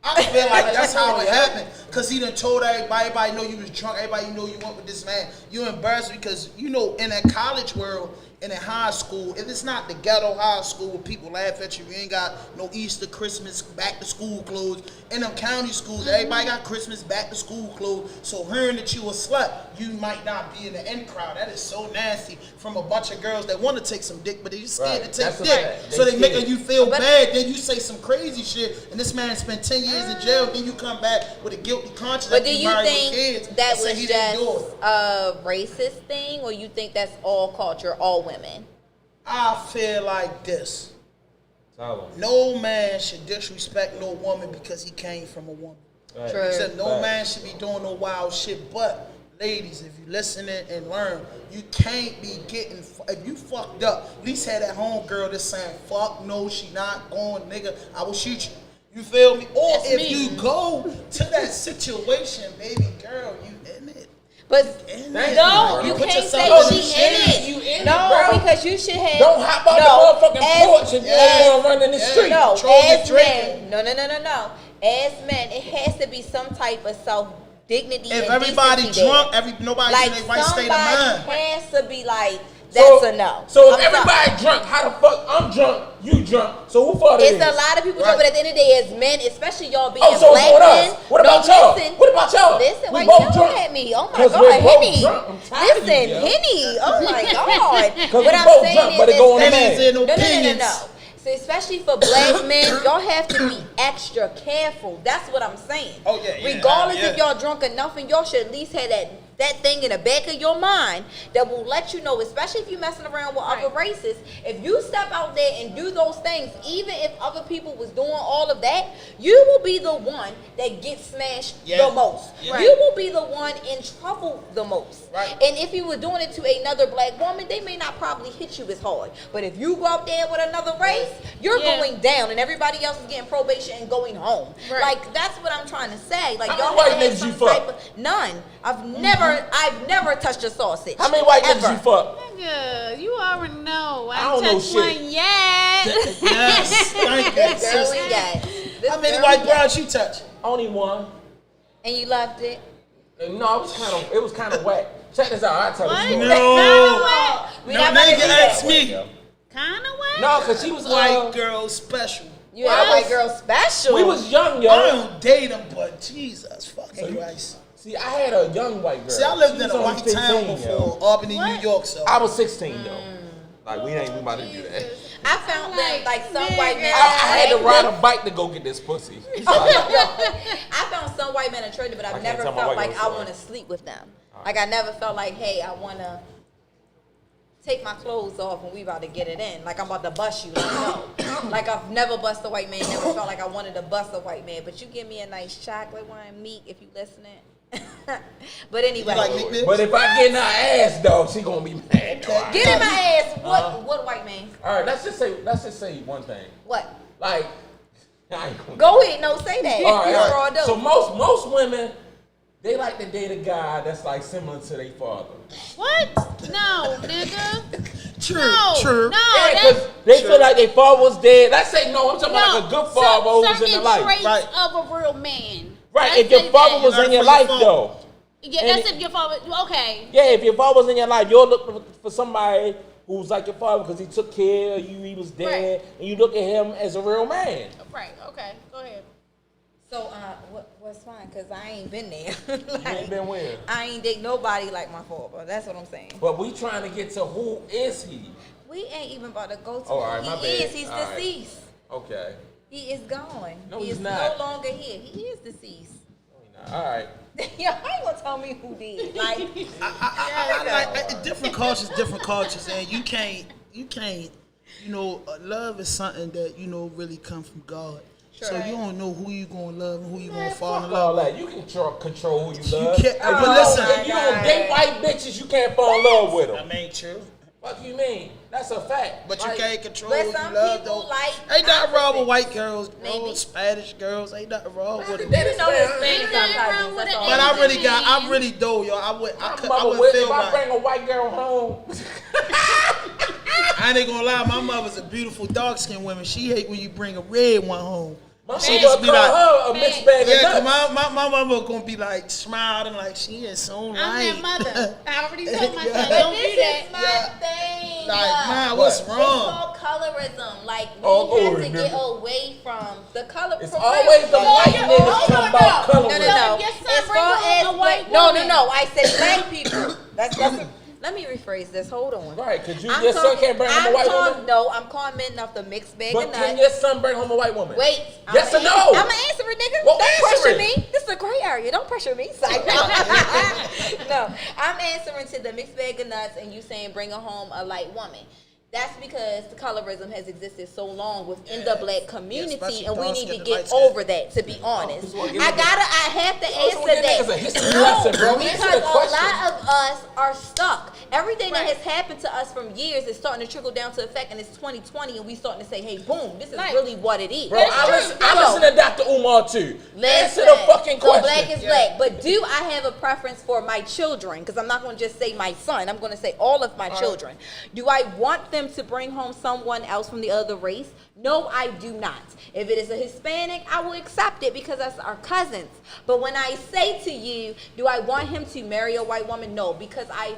Speaker 2: I feel like that's how it happened. Because he done told everybody know you was drunk. Everybody know you went with this man. You embarrassed because, you know, in that college world, in a high school, if it's not the ghetto high school where people laugh at you, you ain't got no Easter, Christmas, back to school clothes. In them county schools, everybody got Christmas, back to school clothes. So hearing that you a slut, you might not be in the in crowd. That is so nasty from a bunch of girls that want to take some dick, but they just scared
Speaker 3: Right.
Speaker 2: to take
Speaker 3: That's a
Speaker 2: dick.
Speaker 3: fact.
Speaker 2: So
Speaker 3: They
Speaker 2: they making
Speaker 3: scared.
Speaker 2: you feel
Speaker 4: But-
Speaker 2: bad. Then you say some crazy shit, and this man spent 10 years in jail. Then you come back with a guilty conscience.
Speaker 4: But
Speaker 2: like
Speaker 4: do you
Speaker 2: married with
Speaker 4: think
Speaker 2: kids
Speaker 4: that
Speaker 2: and say
Speaker 4: was
Speaker 2: he didn't do
Speaker 4: just
Speaker 2: it.
Speaker 4: a racist thing, or you think that's all culture, all women?
Speaker 2: I feel like this. No man should disrespect no woman because he came from a woman.
Speaker 3: Right.
Speaker 4: True.
Speaker 2: He said no
Speaker 3: Right.
Speaker 2: man should be doing no wild shit. But ladies, if you listen and learn, you can't be getting. If you fucked up, at least have that home girl that's saying, "Fuck no, she not going, nigga. I will shoot you." You feel me? Or
Speaker 5: That's
Speaker 2: if
Speaker 5: me.
Speaker 2: you go to that situation, baby girl, you in it.
Speaker 4: But
Speaker 2: In
Speaker 3: Thank
Speaker 2: it.
Speaker 4: no,
Speaker 3: you,
Speaker 4: you
Speaker 2: put
Speaker 4: can't
Speaker 2: yourself
Speaker 4: say
Speaker 2: in
Speaker 4: she
Speaker 2: the
Speaker 4: in
Speaker 2: shoes.
Speaker 4: it.
Speaker 3: You in it,
Speaker 4: No,
Speaker 3: bro.
Speaker 4: because you should have.
Speaker 3: Don't hop out
Speaker 4: no,
Speaker 3: the motherfucking porch and go run in the street.
Speaker 4: No,
Speaker 2: Troll
Speaker 4: as
Speaker 2: the drinking.
Speaker 4: men, no. As men, it has to be some type of dignity.
Speaker 2: If
Speaker 4: and
Speaker 2: everybody
Speaker 4: decency
Speaker 2: drunk,
Speaker 4: there.
Speaker 2: nobody's
Speaker 4: Like
Speaker 2: in their right state of mind.
Speaker 4: somebody has to be like, that's a no.
Speaker 3: So if
Speaker 4: I'm
Speaker 3: everybody
Speaker 4: sorry.
Speaker 3: drunk, how the fuck I'm drunk, you drunk? So who fault it
Speaker 4: It's
Speaker 3: is?
Speaker 4: a lot of people
Speaker 2: Right.
Speaker 4: drunk, but at the end of the day, as men, especially y'all being
Speaker 3: Oh, so it's
Speaker 4: black
Speaker 3: on
Speaker 4: men.
Speaker 3: us. What about y'all?
Speaker 4: Listen,
Speaker 3: What about y'all?
Speaker 4: Listen,
Speaker 3: We
Speaker 4: why you
Speaker 3: both
Speaker 4: yelling
Speaker 3: drunk.
Speaker 4: at me? Oh my
Speaker 3: 'Cause
Speaker 4: God,
Speaker 3: we're both
Speaker 4: Henny.
Speaker 3: drunk. I'm tired of
Speaker 4: Listen,
Speaker 3: you, yo.
Speaker 4: Henny. Oh my God.
Speaker 3: 'Cause
Speaker 4: What
Speaker 3: we
Speaker 4: I'm
Speaker 3: both
Speaker 4: saying
Speaker 3: drunk,
Speaker 4: is,
Speaker 3: but it go on the
Speaker 4: especially-
Speaker 3: man.
Speaker 2: There's no
Speaker 4: no.
Speaker 2: opinions.
Speaker 4: So especially for black men, y'all have to be extra careful. That's what I'm saying.
Speaker 2: Oh, yeah, yeah,
Speaker 4: Regardless
Speaker 2: yeah.
Speaker 4: if y'all drunk enough, and y'all should at least have that thing in the back of your mind that will let you know, especially if you're messing around with other races, if you step out there and do those things, even if other people was doing all of that, you will be the one that gets smashed
Speaker 2: Yeah.
Speaker 4: the most.
Speaker 2: Yeah.
Speaker 4: You will be the one in trouble the most.
Speaker 2: Right.
Speaker 4: And if you were doing it to another black woman, they may not probably hit you as hard. But if you go out there with another race, you're
Speaker 5: Yeah.
Speaker 4: going down, and everybody else is getting probation and going home.
Speaker 5: Right.
Speaker 4: Like, that's what I'm trying to say. Like,
Speaker 3: How
Speaker 4: y'all
Speaker 3: many white
Speaker 4: have to have
Speaker 3: niggas
Speaker 4: some
Speaker 3: you fuck?
Speaker 4: type of none. I've never touched a sausage.
Speaker 3: How many white niggas
Speaker 4: Ever.
Speaker 3: you fuck?
Speaker 5: Nigga, you already know.
Speaker 3: I don't
Speaker 5: I
Speaker 3: know
Speaker 5: touched
Speaker 3: shit.
Speaker 5: one yet.
Speaker 2: Yes, thank you,
Speaker 4: This girl
Speaker 2: sister.
Speaker 4: we got. This
Speaker 2: How many
Speaker 4: girl
Speaker 2: white
Speaker 4: we got.
Speaker 2: bras you touch?
Speaker 3: Only one.
Speaker 4: And you loved it?
Speaker 3: No, it was kind of whack. Check this out. I tell
Speaker 5: What?
Speaker 3: you.
Speaker 2: No.
Speaker 4: We
Speaker 2: No
Speaker 4: not about to
Speaker 2: nigga
Speaker 4: do that.
Speaker 2: ask me.
Speaker 5: Kind of way.
Speaker 3: No, cause she was
Speaker 2: White girl special.
Speaker 4: You had a white girl special.
Speaker 3: We was young,
Speaker 2: I
Speaker 3: yo.
Speaker 2: don't date them, but Jesus fucking Christ.
Speaker 3: See, I had a young white girl.
Speaker 2: See, I lived
Speaker 3: She
Speaker 2: in
Speaker 3: was
Speaker 2: a
Speaker 3: only
Speaker 2: white
Speaker 3: 15,
Speaker 2: town
Speaker 3: yo.
Speaker 2: before, Albany,
Speaker 5: What?
Speaker 2: New York, so.
Speaker 3: I was 16 though. Like we about to do that.
Speaker 4: I found that like some white men.
Speaker 3: I had to ride a bike to go get this pussy.
Speaker 4: I found some white men attractive, but I've
Speaker 3: can't
Speaker 4: never
Speaker 3: tell my
Speaker 4: felt
Speaker 3: white
Speaker 4: like
Speaker 3: girl
Speaker 4: I
Speaker 3: story.
Speaker 4: want to sleep with them. Like I never felt like, hey, I want to take my clothes off and we about to get it in. Like I'm about to bust you. Like no. Like I've never bust a white man. Never felt like I wanted to bust a white man. But you give me a nice chocolate one, meat if you listening. But anyway,
Speaker 2: You like Nick Nick?
Speaker 3: But if I get in her ass though, she gonna be mad. Though.
Speaker 4: get in my ass. What white man?
Speaker 3: All right, let's just say one thing.
Speaker 4: What?
Speaker 3: Like, I ain't gonna.
Speaker 4: Go ahead. No, say that.
Speaker 3: All right,
Speaker 4: You're
Speaker 3: all right.
Speaker 4: raw dope.
Speaker 3: So most women, they like to date a guy that's like similar to their father.
Speaker 5: What? No, nigga.
Speaker 2: True,
Speaker 5: No.
Speaker 2: true.
Speaker 5: No.
Speaker 3: Yeah,
Speaker 5: that's
Speaker 3: because they feel like their father was dead. Let's say no. I'm talking about like a good father who's in
Speaker 5: certain
Speaker 3: their life.
Speaker 5: traits
Speaker 2: Right.
Speaker 5: of a real man.
Speaker 3: Right.
Speaker 5: Let's
Speaker 3: If your
Speaker 5: say
Speaker 3: father
Speaker 5: that.
Speaker 3: was in your life though.
Speaker 5: Yeah,
Speaker 3: and
Speaker 5: that's if your father. Okay.
Speaker 3: Yeah, if your father was in your life, you'll look for somebody who's like your father because he took care of you, he was there, and you look at him as a real man.
Speaker 5: Right. Okay. Go ahead.
Speaker 4: So, what's fine? Because I ain't been there.
Speaker 3: You ain't been where?
Speaker 4: I ain't date nobody like my father. That's what I'm saying.
Speaker 3: But we trying to get to who is he?
Speaker 4: We ain't even about to go to
Speaker 3: Oh,
Speaker 4: him.
Speaker 3: all right, my
Speaker 4: He
Speaker 3: bad.
Speaker 4: is. He's
Speaker 3: All right.
Speaker 4: deceased.
Speaker 3: Okay.
Speaker 4: He is gone.
Speaker 3: No,
Speaker 4: he
Speaker 3: he's
Speaker 4: is
Speaker 3: not.
Speaker 4: no longer here. He is deceased.
Speaker 3: All right.
Speaker 4: Yo, how you gonna tell me who did? Like,
Speaker 2: I like different cultures, and you can't, love is something that, really come from God.
Speaker 4: Sure.
Speaker 2: So you don't know who you gonna love and who you gonna fall
Speaker 3: Fuck
Speaker 2: in
Speaker 3: all
Speaker 2: love with.
Speaker 3: that. You can control who you love.
Speaker 2: can't-
Speaker 3: If
Speaker 2: but
Speaker 3: you
Speaker 2: listen.
Speaker 3: don't- if you don't date white bitches, you can't fall in love with them.
Speaker 2: That ain't true.
Speaker 3: Fuck you mean? That's a fact.
Speaker 2: But you
Speaker 3: Like,
Speaker 2: can't control
Speaker 4: but
Speaker 2: who you
Speaker 4: some
Speaker 2: love,
Speaker 4: people
Speaker 2: though.
Speaker 4: like
Speaker 2: Ain't nothing wrong with
Speaker 4: opposites.
Speaker 2: white girls, bro.
Speaker 4: Maybe.
Speaker 2: Spanish girls, ain't nothing wrong with it.
Speaker 3: that
Speaker 4: you
Speaker 3: is
Speaker 4: know
Speaker 3: fair.
Speaker 4: his things
Speaker 5: Ain't nothing
Speaker 4: sometimes.
Speaker 5: wrong with
Speaker 4: That's
Speaker 5: it.
Speaker 4: all.
Speaker 2: But I really do, yo. I would feel
Speaker 3: If I
Speaker 2: like,
Speaker 3: bring a white girl home,
Speaker 2: I ain't gonna lie, my mother's a beautiful dark-skinned woman. She hate when you bring a red one home.
Speaker 3: my
Speaker 2: She
Speaker 3: mother
Speaker 2: just be
Speaker 3: call
Speaker 2: like,
Speaker 3: her a mixed bag
Speaker 2: yeah,
Speaker 3: of
Speaker 2: 'cause
Speaker 3: nuts.
Speaker 2: my mama gonna be like smiling like she is so
Speaker 5: I'm
Speaker 2: right.
Speaker 5: that mother. I already told my son,
Speaker 2: Yeah.
Speaker 4: But
Speaker 5: don't
Speaker 4: this
Speaker 5: do that.
Speaker 4: is my thing.
Speaker 2: Like, man, what's
Speaker 4: It's
Speaker 2: wrong?
Speaker 4: called colorism. Like we
Speaker 3: Oh,
Speaker 4: have to
Speaker 3: nigga.
Speaker 4: get away from the color.
Speaker 3: It's
Speaker 4: for
Speaker 3: always
Speaker 4: real.
Speaker 3: the white niggas talking about
Speaker 4: No, no,
Speaker 3: colorism.
Speaker 4: no.
Speaker 5: Your son
Speaker 4: As
Speaker 5: bring
Speaker 4: far
Speaker 5: home
Speaker 4: as
Speaker 5: a white
Speaker 4: no,
Speaker 5: woman.
Speaker 4: no. I said black people. That's let me rephrase this. Hold on.
Speaker 3: Right, because
Speaker 4: I'm
Speaker 3: your son
Speaker 4: calling-
Speaker 3: can't bring home a
Speaker 4: I'm
Speaker 3: white
Speaker 4: calling-
Speaker 3: woman.
Speaker 4: No, I'm calling men off the mixed bag
Speaker 3: But
Speaker 4: of
Speaker 3: can
Speaker 4: nuts.
Speaker 3: your son bring home a white woman?
Speaker 4: Wait.
Speaker 3: Yes or no?
Speaker 4: I'm gonna answer it, nigga.
Speaker 3: Well,
Speaker 4: Don't
Speaker 3: answer
Speaker 4: pressure
Speaker 3: it.
Speaker 4: me. This is a gray area. Don't pressure me. Psych. No, I'm answering to the mixed bag of nuts, and you saying bring a home a light woman. That's because the colorism has existed so long within the black community,
Speaker 2: especially
Speaker 4: and we
Speaker 2: dark
Speaker 4: need to
Speaker 2: skin and
Speaker 4: get
Speaker 2: light skin.
Speaker 4: over that. To be honest,
Speaker 3: just wanna give
Speaker 4: I
Speaker 3: niggas-
Speaker 4: have to
Speaker 3: just
Speaker 4: answer
Speaker 3: wanna give
Speaker 4: that.
Speaker 3: niggas a history lesson, bro. Answer
Speaker 4: Because
Speaker 3: the
Speaker 4: a
Speaker 3: question.
Speaker 4: lot of us are stuck. Everything
Speaker 5: Right.
Speaker 4: that has happened to us from years is starting to trickle down to effect, and it's 2020, and we starting to say, "Hey, boom, this is
Speaker 5: Right.
Speaker 4: really what it is."
Speaker 3: Bro, I listen to Dr. Umar too. Answer
Speaker 4: Listen,
Speaker 3: the fucking
Speaker 4: so
Speaker 3: question.
Speaker 4: black is black, but do I have a preference for my children? Because I'm not going to just say my son. I'm going to say all of my children. Do I want them him to bring home someone else from the other race? No, I do not. If it is a Hispanic, I will accept it because that's our cousins. But when I say to you, do I want him to marry a white woman? No, because I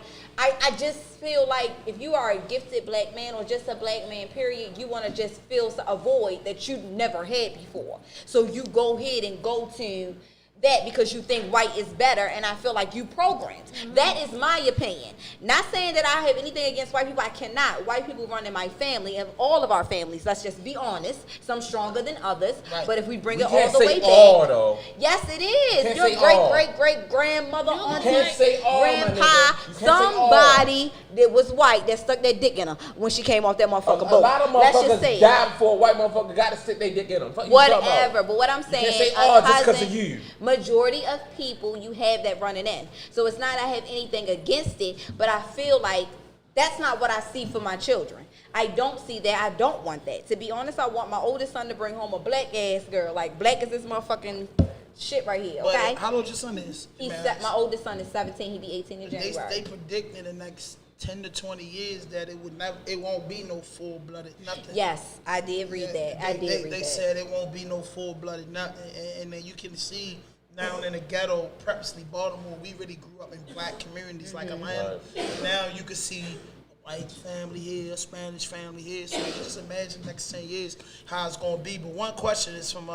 Speaker 4: just feel like if you are a gifted black man or just a black man, period, you want to just fill a void that you never had before. So you go ahead and go to that because you think white is better, and I feel like you programmed. That is my opinion. Not saying that I have anything against white people. I cannot. White people run in my family and all of our families. Let's just be honest. Some stronger than others. Right. But if we bring it all the way back,
Speaker 3: though.
Speaker 4: yes, it is. Your great grandmother, auntie, grandpa, somebody that was white that stuck their dick in her when she came off that motherfucker boat.
Speaker 3: A lot of motherfuckers died before a white motherfucker got to stick their dick in them.
Speaker 4: Whatever. But what I'm saying,
Speaker 3: you can't say all just because of you.
Speaker 4: Majority of people you have that running in. So it's not I have anything against it, but I feel like that's not what I see for my children. I don't see that. I don't want that. To be honest, I want my oldest son to bring home a black ass girl. Like black is this motherfucking shit right here, okay?
Speaker 2: But how old your son is?
Speaker 4: My oldest son is 17. He'll be 18 in January.
Speaker 2: They predict in the next 10 to 20 years that it won't be no full-blooded nothing.
Speaker 4: Yes, I did read that.
Speaker 2: They said it won't be no full-blooded nothing. And then you can see now in the ghetto, purposely Baltimore, we really grew up in black communities like Atlanta. Right. Now you can see a white family here, a Spanish family here. So you just imagine next 10 years how it's going to be. But one question is from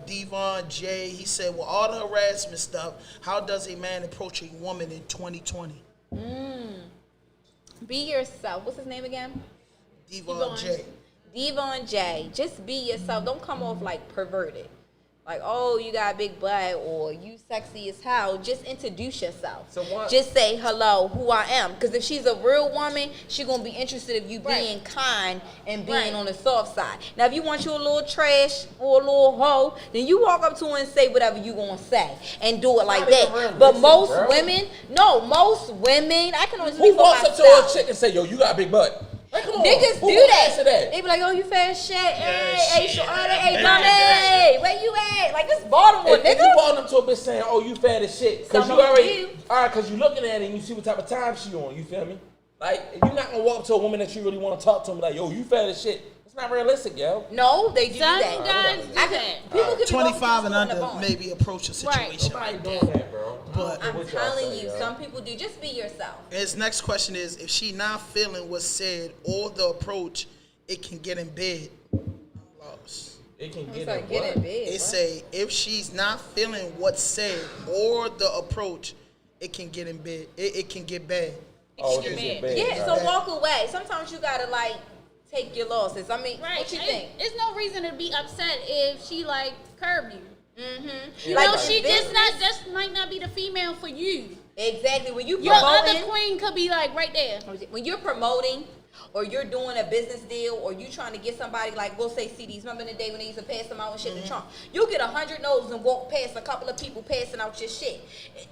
Speaker 2: Devon J. He said, with all the harassment stuff, how does a man approach a woman in 2020?
Speaker 4: Be yourself. What's his name again?
Speaker 2: Devon J.
Speaker 4: Devon J. Just be yourself. Don't come off like perverted. Like, oh, you got a big butt or you sexy as hell. Just introduce yourself. Just say, hello, who I am. Because if she's a real woman, she's going to be interested in you being kind and being on the soft side. Now, if you want you a little trash or a little hoe, then you walk up to her and say whatever you going to say and do it like that. But most women, I can only speak for myself. Who walks up to
Speaker 3: a chick and say, yo, you got a big butt?
Speaker 4: Like, niggas do that. They be like, oh, you fat shit. Hey, mommy, where you at? Like, this Baltimore, nigga.
Speaker 3: If you walk up to a bitch saying, oh, you fat as shit. Because you already, because you looking at it and you see what type of time she on. You feel me? Like, you're not going to walk up to a woman that you really want to talk to and be like, yo, you fat as shit. It's not realistic, yo.
Speaker 4: No, they do that.
Speaker 5: Some guys do that.
Speaker 4: People can
Speaker 2: 25 and under maybe approach a situation.
Speaker 3: Nobody doing that, bro.
Speaker 2: But
Speaker 4: I'm telling you, some people do. Just be yourself.
Speaker 2: His next question is, if she not feeling what's said or the approach, it can get in bed. Lost.
Speaker 3: It can get
Speaker 4: in bed.
Speaker 2: It say, if she's not feeling what's said or the approach, it can get in bed. It can get bad.
Speaker 3: Oh, it can get bad.
Speaker 4: Yeah, so walk away. Sometimes you gotta like take your losses. I mean, what you think?
Speaker 5: There's no reason to be upset if she like curb you.
Speaker 4: Mm-hmm.
Speaker 5: You know, she just might not be the female for you.
Speaker 4: Exactly. When you
Speaker 5: your other queen could be like right there.
Speaker 4: When you're promoting, or you're doing a business deal, or you trying to get somebody like, we'll say CDs. Remember in the day when they used to pass them out and shit in the trunk? You'll get 100 no's and walk past a couple of people passing out your shit.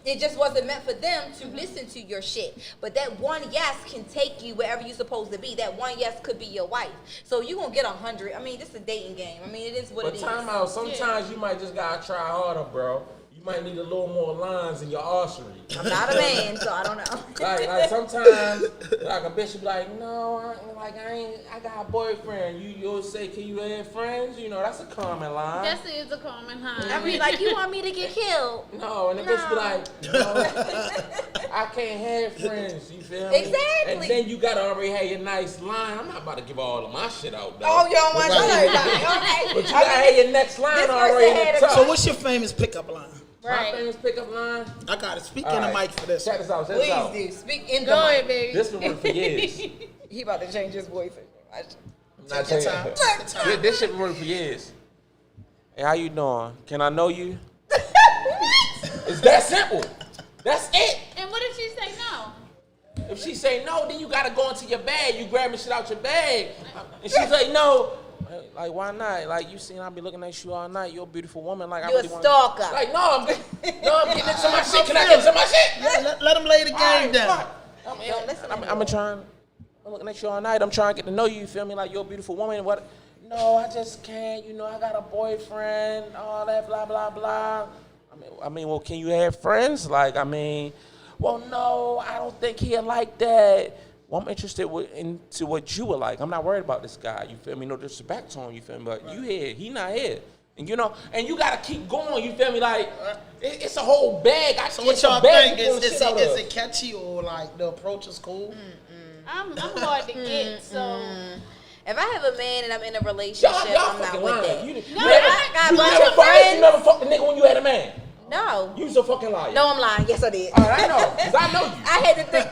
Speaker 4: It just wasn't meant for them to listen to your shit. But that one yes can take you wherever you're supposed to be. That one yes could be your wife. So you're going to get 100. I mean, this is a dating game. I mean, it is what it is.
Speaker 3: But time out. Sometimes you might just got to try harder, bro. Might need a little more lines in your archery.
Speaker 4: I'm not a man, so I don't know.
Speaker 3: like sometimes, like a bitch will be like, no, I got a boyfriend. You'll say, can you have friends? You know, that's a common line.
Speaker 5: That is a common line.
Speaker 4: I mean, like, you want me to get killed?
Speaker 3: No, and the bitch be like, no, I can't have friends. You feel me?
Speaker 4: Exactly.
Speaker 3: And then you gotta already have your nice line. I'm not about to give all of my shit out, though.
Speaker 4: Oh, you don't want to okay.
Speaker 3: But you gotta have your next line already.
Speaker 2: So what's your famous pickup line?
Speaker 3: Right. My famous pickup line.
Speaker 2: I got to speak in the mic for this.
Speaker 3: Check this out.
Speaker 4: Please do. Speak in the mic,
Speaker 5: baby.
Speaker 3: This been running for years.
Speaker 4: He about to change his voice.
Speaker 3: I'm not changing. This shit been running for years. Hey, how you doing? Can I know you? It's that simple. That's it.
Speaker 5: And what if she say no?
Speaker 3: If she say no, then you gotta go into your bag. You grabbing shit out your bag. And she's like, no. Like, why not? Like, you seen I be looking at you all night. You're a beautiful woman. Like,
Speaker 4: you're
Speaker 3: I really
Speaker 4: a stalker.
Speaker 3: Like, no, I'm getting into my shit. Can I get into my shit?
Speaker 2: Yeah, let him lay the game down.
Speaker 3: I'm looking at you all night. I'm trying to get to know you. You feel me? Like, you're a beautiful woman. What? No, I just can't. You know, I got a boyfriend. All that, blah, blah, blah. I mean, well, can you have friends? Like, well, no, I don't think he'll like that. well, I'm interested into what you were like. I'm not worried about this guy. You feel me? No disrespect to him. You feel me? But you here, he not here. And you know, and you gotta keep going. You feel me? Like it's a whole bag.
Speaker 2: So what y'all think? Is it catchy or like the approach is cool?
Speaker 5: I'm hard to get, so.
Speaker 4: If I have a man and I'm in a relationship, I'm not with that.
Speaker 3: You
Speaker 4: got a bunch of friends.
Speaker 3: You never fucked a nigga when you had a man.
Speaker 4: No.
Speaker 3: You was a fucking liar.
Speaker 4: No, I'm lying. Yes, I did.
Speaker 3: All right, I know, because I know you.
Speaker 4: I had to think.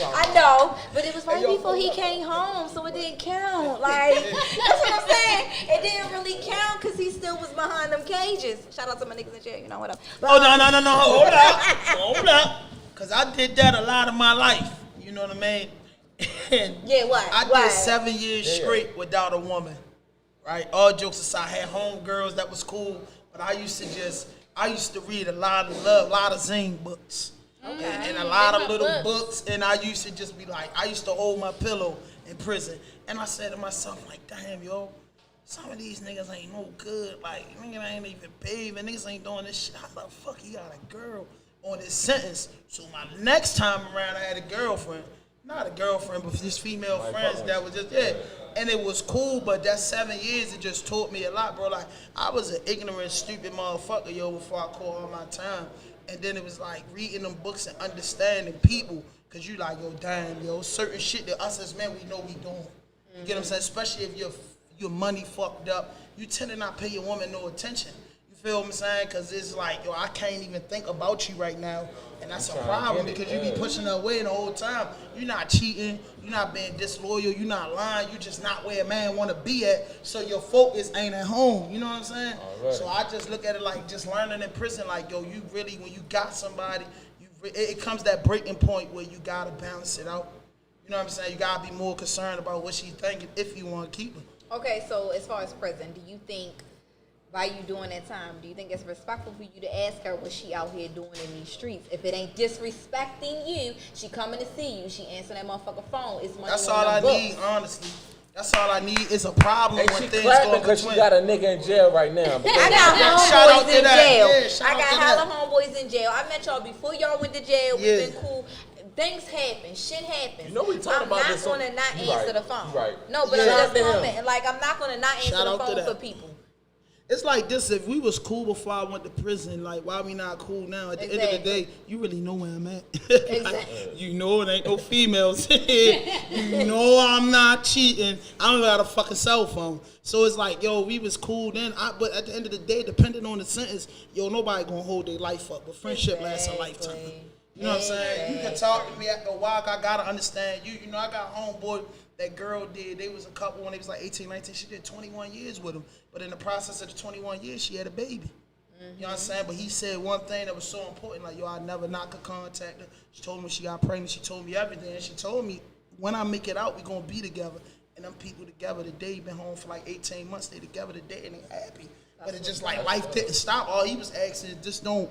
Speaker 4: I know, but it was right before he came home, so it didn't count. Like, that's what I'm saying. It didn't really count because he still was behind them cages. Shout out to my niggas in jail, you know what up.
Speaker 2: Oh, no. Hold up. Because I did that a lot of my life. You know what I mean? And
Speaker 4: yeah, what?
Speaker 2: I did 7 years straight without a woman. Right? All jokes aside, I had homegirls that was cool, but I used to read a lot of zine books. Okay. And a lot of little books, and I used to just be like, I used to hold my pillow in prison. And I said to myself, like, damn, yo, some of these niggas ain't no good. Like, niggas ain't even bathing, niggas ain't doing this shit. How the fuck he got a girl on this sentence? So my next time around, I had a girlfriend. Not a girlfriend, but just female friends that was just there. And it was cool, but that 7 years, it just taught me a lot, bro. Like, I was an ignorant, stupid motherfucker, yo, before I caught all my time. And then it was like reading them books and understanding people. Because you like, yo, damn, yo, certain shit that us as men, we know we doing. You get what I'm saying? Especially if your money fucked up, you tend to not pay your woman no attention. You feel what I'm saying? Because it's like, yo, I can't even think about you right now. And that's a problem because you be pushing her away the whole time. You're not cheating. You're not being disloyal. You're not lying. You're just not where a man want to be at. So your focus ain't at home. You know what I'm saying? Right. So I just look at it like just learning in prison. Like, yo, you really, when you got somebody, it comes that breaking point where you got to balance it out. You know what I'm saying? You got to be more concerned about what she's thinking if you want to keep her.
Speaker 4: Okay, so as far as prison, do you think by you doing that time, do you think it's respectful for you to ask her what she out here doing in these streets? If it ain't disrespecting you, she coming to see you, she answering that motherfucker phone. It's money.
Speaker 2: That's all I need, honestly. That's all I need. It's a problem
Speaker 3: when
Speaker 2: things go
Speaker 3: because she got a nigga in jail right now.
Speaker 4: I got homeboys in jail. I got hella homeboys in jail. I met y'all before y'all went to jail. We've been cool. Things happen. Shit happens.
Speaker 3: You know we talking about this.
Speaker 4: I'm not going to not answer the phone.
Speaker 3: Right.
Speaker 4: No, but I'm just commenting. Like, I'm not going to not answer the phone for people.
Speaker 2: It's like this, if we was cool before I went to prison, like, why we not cool now? At the end of the day, you really know where I'm at.
Speaker 4: Exactly.
Speaker 2: You know it ain't no females here. You know I'm not cheating. I don't got a fucking cell phone. So it's like, yo, we was cool then. But at the end of the day, depending on the sentence, yo, nobody gonna hold their life up. But friendship lasts a lifetime. You know what I'm saying? You can talk to me after a while. I gotta understand you. You know, I got a homeboy. That girl did, they was a couple when they was like 18, 19, she did 21 years with him. But in the process of the 21 years, she had a baby. You know what I'm saying? But he said one thing that was so important, like, yo, I never not could contact her. She told me she got pregnant. She told me everything. And she told me, when I make it out, we going to be together. And them people together today, been home for like 18 months. They together today and they happy. But it's just like life didn't stop. All he was asking, just don't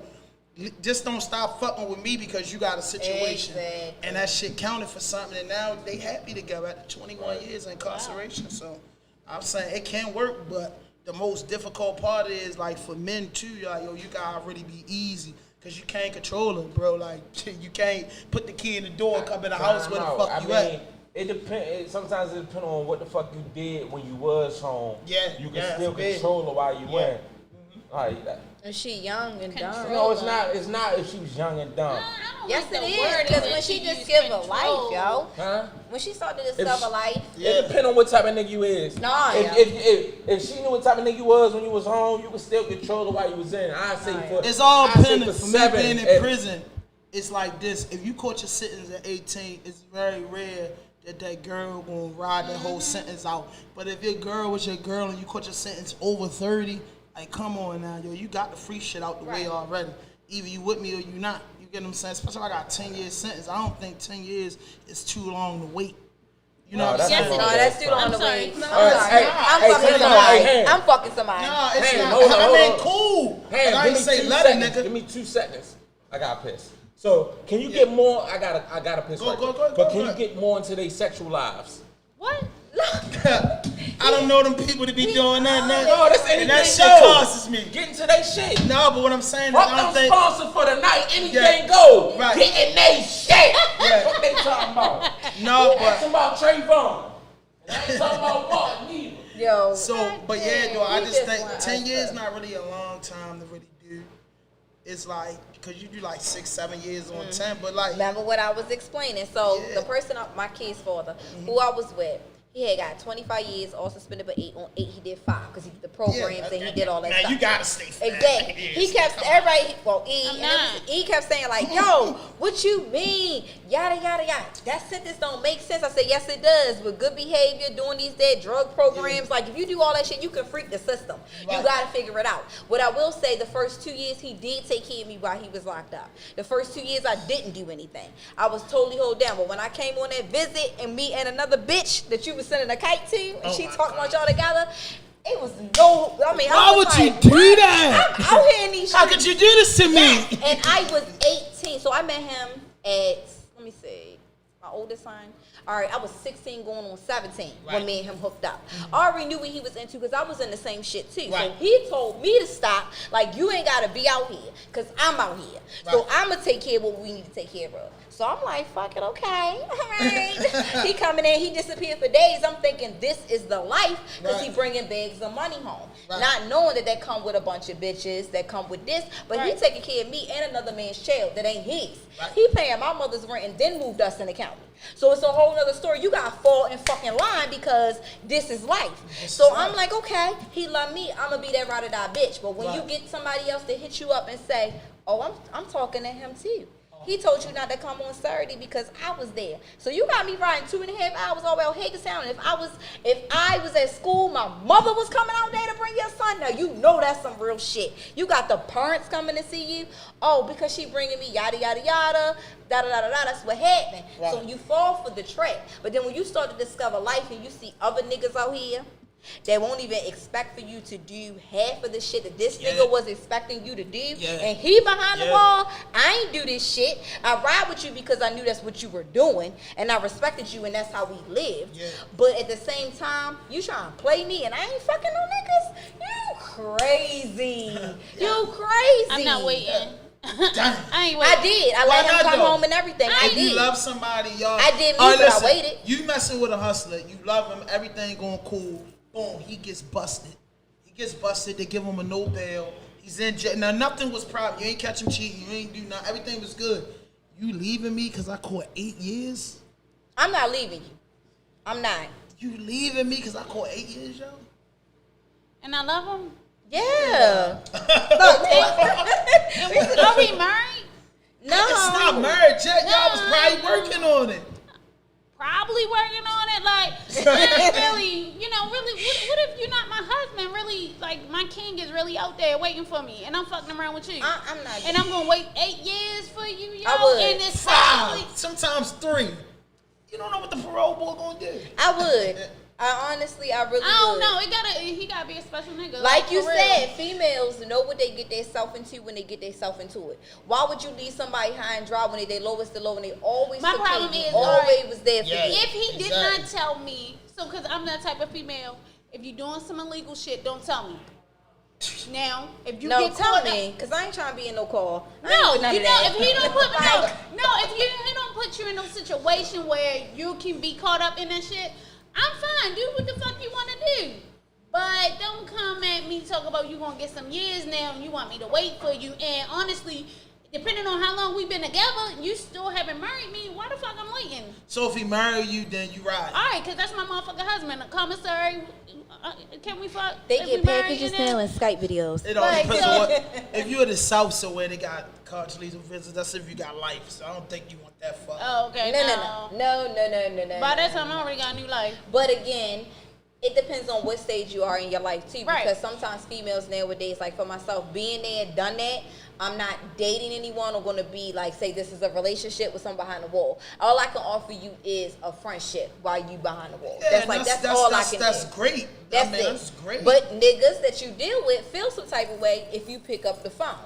Speaker 2: stop fucking with me because you got a situation. Exactly. And that shit counted for something. And now they happy together after 21 years of incarceration. Wow. So I'm saying it can work, but the most difficult part is like for men too, like, yo, you gotta really be easy. Cause you can't control them, bro. Like, you can't put the key in the door and come in the house where the fuck you at.
Speaker 3: It depends. Sometimes it depends on what the fuck you did when you was home.
Speaker 2: Yeah,
Speaker 3: you can still control her while you went. Like,
Speaker 4: and she young and dumb.
Speaker 3: No, it's not. It's not if she was young and dumb.
Speaker 4: Yes, it is. Because when she discovered life, yo. Huh? When she started to discover life.
Speaker 3: It depends on what type of nigga you is.
Speaker 4: Nah.
Speaker 3: If she knew what type of nigga you was when you was home, you could still control her while you was in. I say for
Speaker 2: it's all dependent. For me being in prison, it's like this. If you caught your sentence at 18, it's very rare that girl gonna ride that whole sentence out. But if your girl was your girl and you caught your sentence over 30. Like, come on now, yo, you got the free shit out the way already. Either you with me or you not. You get what I'm saying? Especially if I got 10 years sentence. I don't think 10 years is too long to wait. You know what I'm saying?
Speaker 4: No, that's too long to wait. I'm fucking somebody.
Speaker 2: No, it's not. I mean, cool.
Speaker 3: Hey,
Speaker 2: I ain't say let a nigga.
Speaker 3: Give me 2 seconds. I got pissed. So, can you get more? I gotta piss.
Speaker 2: Go,
Speaker 3: but can you get more into their sexual lives?
Speaker 5: What?
Speaker 2: I I don't know them people to be doing that.
Speaker 3: No, that's anything.
Speaker 2: And that shit causes me.
Speaker 3: Getting to their shit.
Speaker 2: No, but what I'm saying is,
Speaker 3: Fuck
Speaker 2: I
Speaker 3: them
Speaker 2: don't think.
Speaker 3: sponsor for the night. Anything goes.
Speaker 2: Right.
Speaker 3: Getting they shit.
Speaker 2: Yeah.
Speaker 3: What they talking about?
Speaker 2: No,
Speaker 3: Talking about Trayvon. I ain't talking about Martin neither.
Speaker 4: Yo.
Speaker 2: So, but yeah, though, I
Speaker 4: He
Speaker 2: just think
Speaker 4: want
Speaker 2: 10
Speaker 4: us
Speaker 2: years
Speaker 4: to-
Speaker 2: not really a long time to really do. It's like, because you do like 6, 7 years on 10, but like.
Speaker 4: Remember what I was explaining. So
Speaker 2: Yeah.
Speaker 4: the person, my kid's father, who I was with, he had got 25 years, all suspended, but 8 on 8. He did 5 because he did the programs and he did all that
Speaker 2: Now,
Speaker 4: stuff.
Speaker 2: you gotta stay for that.
Speaker 4: Exactly. He kept everybody. Well,
Speaker 5: I'm not.
Speaker 4: he kept saying like, "Yo, what you mean? Yada yada yada. That sentence don't make sense." I said, "Yes, it does. With good behavior, doing these dead drug programs, like if you do all that shit, you can freak the system.
Speaker 2: Right.
Speaker 4: You gotta figure it out." What I will say, the first 2 years he did take care of me while he was locked up. The first 2 years I didn't do anything. I was totally hold down. But when I came on that visit and me and another bitch that you was sending a kite to, and she
Speaker 2: my
Speaker 4: talking
Speaker 2: God.
Speaker 4: about y'all together. It was no. I mean,
Speaker 2: Why
Speaker 4: I was
Speaker 2: would you
Speaker 4: like,
Speaker 2: do
Speaker 4: what?
Speaker 2: that?
Speaker 4: I'm out here in these
Speaker 2: How
Speaker 4: streets.
Speaker 2: could you do this to me?
Speaker 4: Yes, and I was 18, so I met him at, let me see, my oldest son. All right, I was 16 going on 17 when
Speaker 2: Right.
Speaker 4: me and him hooked up. I already knew what he was into because I was in the same shit too.
Speaker 2: Right.
Speaker 4: So he told me to stop, like, you ain't got to be out here because I'm out here. So
Speaker 2: Right.
Speaker 4: I'm going to take care of what we need to take care of. So I'm like, fuck it, okay, all right. He coming in, he disappeared for days. I'm thinking this is the life because he
Speaker 2: Right.
Speaker 4: bringing bags of money home.
Speaker 2: Right.
Speaker 4: Not knowing that come with a bunch of bitches, that come with this, but he
Speaker 5: Right.
Speaker 4: taking care of me and another man's child that ain't his.
Speaker 2: Right.
Speaker 4: He paying my mother's rent and then moved us in the county. So it's a whole nother story. You gotta fall in fucking line because this is life.
Speaker 2: This
Speaker 4: So
Speaker 2: is
Speaker 4: I'm
Speaker 2: life.
Speaker 4: like, okay, he love me, I'm gonna be that ride or die bitch. But when you
Speaker 2: Right.
Speaker 4: get somebody else to hit you up and say, oh, I'm talking to him too. He told you not to come on Saturday because I was there. So you got me riding 2.5 hours all around Hagerstown. And if I was at school, my mother was coming out there to bring your son. Now you know that's some real shit. You got the parents coming to see you. Oh, because she bringing me yada yada yada, da da da da da. That's what happened.
Speaker 2: Right.
Speaker 4: So you fall for the trap. But then when you start to discover life and you see other niggas out here that won't even expect for you to do half of the shit that this
Speaker 2: Yeah.
Speaker 4: nigga was expecting you to do,
Speaker 2: Yeah.
Speaker 4: and he behind the
Speaker 2: Yeah.
Speaker 4: wall, I ain't do this shit. I ride with you because I knew that's what you were doing, and I respected you, and that's how we lived.
Speaker 2: Yeah.
Speaker 4: But at the same time, you trying to play me, and I ain't fucking no niggas. You crazy. You crazy.
Speaker 5: I'm not waiting.
Speaker 2: Damn.
Speaker 5: I ain't waiting.
Speaker 4: I did. I
Speaker 2: Why
Speaker 4: let him
Speaker 2: not,
Speaker 4: come
Speaker 2: though?
Speaker 4: home and everything. I
Speaker 2: If you
Speaker 4: did.
Speaker 2: love somebody, y'all.
Speaker 4: I did me,
Speaker 2: All right,
Speaker 4: but I
Speaker 2: listen,
Speaker 4: waited.
Speaker 2: You messing with a hustler, you love him, everything going cool. Boom, he gets busted. He gets busted. They give him a no bail. He's in jail. Now nothing was problem. You ain't catch him cheating. You ain't do nothing. Everything was good. You leaving me because I caught 8 years?
Speaker 4: I'm not leaving you. I'm not.
Speaker 2: You leaving me because I caught 8 years, yo?
Speaker 5: And I love him.
Speaker 4: Yeah.
Speaker 5: Are we married?
Speaker 4: No.
Speaker 2: It's not marriage yet. Y'all was
Speaker 5: No.
Speaker 2: probably working on it.
Speaker 5: Probably working on it. Like, really, really, what if you're not my husband? Really, like, my king is really out there waiting for me, and I'm fucking around with you.
Speaker 4: I'm not.
Speaker 5: And I'm gonna wait 8 years for you, yo.
Speaker 4: I would.
Speaker 5: And it's
Speaker 2: 5, sometimes 3. You don't know what the parole board gonna do.
Speaker 4: I would. I honestly, I really
Speaker 5: I don't
Speaker 4: would.
Speaker 5: know. He gotta be a special nigga.
Speaker 4: Like you
Speaker 5: for real.
Speaker 4: said, females know what they get themselves into when they get themselves into it. Why would you leave somebody high and dry when they lowest the low and they always
Speaker 5: My
Speaker 4: took
Speaker 5: problem
Speaker 4: care of
Speaker 5: is,
Speaker 4: you, always
Speaker 5: alright,
Speaker 4: was there for
Speaker 2: Yeah.
Speaker 4: you?
Speaker 5: If he did
Speaker 2: Exactly.
Speaker 5: not tell me, so because I'm that type of female, if you're doing some illegal shit, don't tell me. Now, if you
Speaker 4: No,
Speaker 5: get
Speaker 4: tell
Speaker 5: caught
Speaker 4: me, cause I ain't trying to be in no call. I ain't
Speaker 5: No,
Speaker 4: with none
Speaker 5: you
Speaker 4: of
Speaker 5: know,
Speaker 4: that.
Speaker 5: if he don't put if he don't put you in no situation where you can be caught up in that shit, I'm fine. Do what the fuck you want to do. But don't come at me talk about you gonna get some years now and you want me to wait for you. And honestly, depending on how long we've been together, you still haven't married me. Why the fuck I'm waiting?
Speaker 2: So if he marry you, then you ride.
Speaker 5: All right, because that's my motherfucking husband. A commissary, can we fuck?
Speaker 4: They
Speaker 5: if
Speaker 4: get
Speaker 5: we married
Speaker 4: packages
Speaker 5: and then-
Speaker 4: now and Skype videos.
Speaker 2: It all
Speaker 5: Like,
Speaker 2: depends
Speaker 5: so-
Speaker 2: on what. If you're in the South somewhere, they got cards lethal visits. That's if you got life. So I don't think you want that far.
Speaker 5: Oh, okay.
Speaker 4: No.
Speaker 5: By that time, I already got a new life.
Speaker 4: But again, it depends on what stage you are in your life too.
Speaker 5: Right.
Speaker 4: Because sometimes females nowadays, like for myself, being there, done that, I'm not dating anyone or gonna be like, say this is a relationship with someone behind the wall. All I can offer you is a friendship while you behind the wall.
Speaker 2: Yeah,
Speaker 4: that's
Speaker 2: and
Speaker 4: like that's all I can
Speaker 2: That's
Speaker 4: do.
Speaker 2: great.
Speaker 4: That's
Speaker 2: I mean,
Speaker 4: it.
Speaker 2: that's great.
Speaker 4: But niggas that you deal with feel some type of way if you pick up the phone.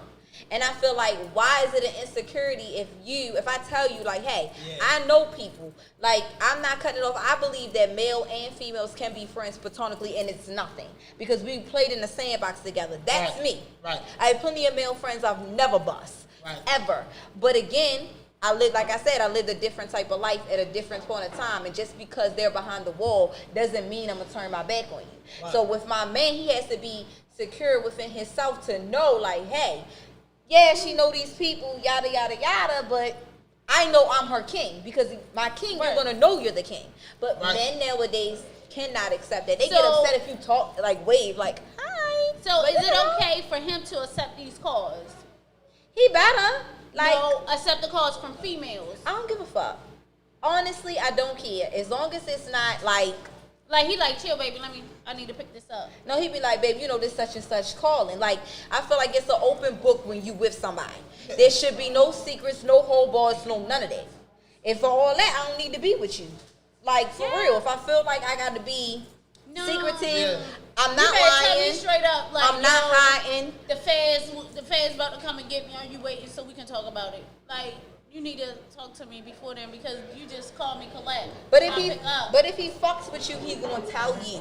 Speaker 4: And I feel like, why is it an insecurity if I tell you, like, hey, I know people, like, I'm not cutting it off. I believe that male and females can be friends platonically, and it's nothing because we played in the sandbox together. That's me.
Speaker 2: Right.
Speaker 4: I have plenty of male friends I've never bust, ever. But again, like I said, I lived a different type of life at a different point of time, and just because they're behind the wall doesn't mean I'm gonna turn my back on you. Right. So with my man, he has to be secure within himself to know, like, hey, yeah, she know these people, yada, yada, yada, but I know I'm her king because my king, you're going to know you're the king. But men nowadays cannot accept that. They get upset if you talk, like, wave, like, hi.
Speaker 5: So is it okay for him to accept these calls?
Speaker 4: He better. Like,
Speaker 5: no, accept the calls from females.
Speaker 4: I don't give a fuck. Honestly, I don't care. As long as it's not, like,
Speaker 5: he like, chill, baby, I need to pick this up.
Speaker 4: No, he be like, babe, you know this such and such calling. Like, I feel like it's an open book when you with somebody. There should be no secrets, no hold bars, no none of that. And for all that, I don't need to be with you. Like, for real, if I feel like I got to be secretive, I'm not lying.
Speaker 5: Tell me straight up, like,
Speaker 4: I'm not hiding.
Speaker 5: The feds about to come and get me. Are you waiting so we can talk about it? Like, you need to talk to me before then because you just called me collect.
Speaker 4: But if he fucks with you, he's gonna tell you.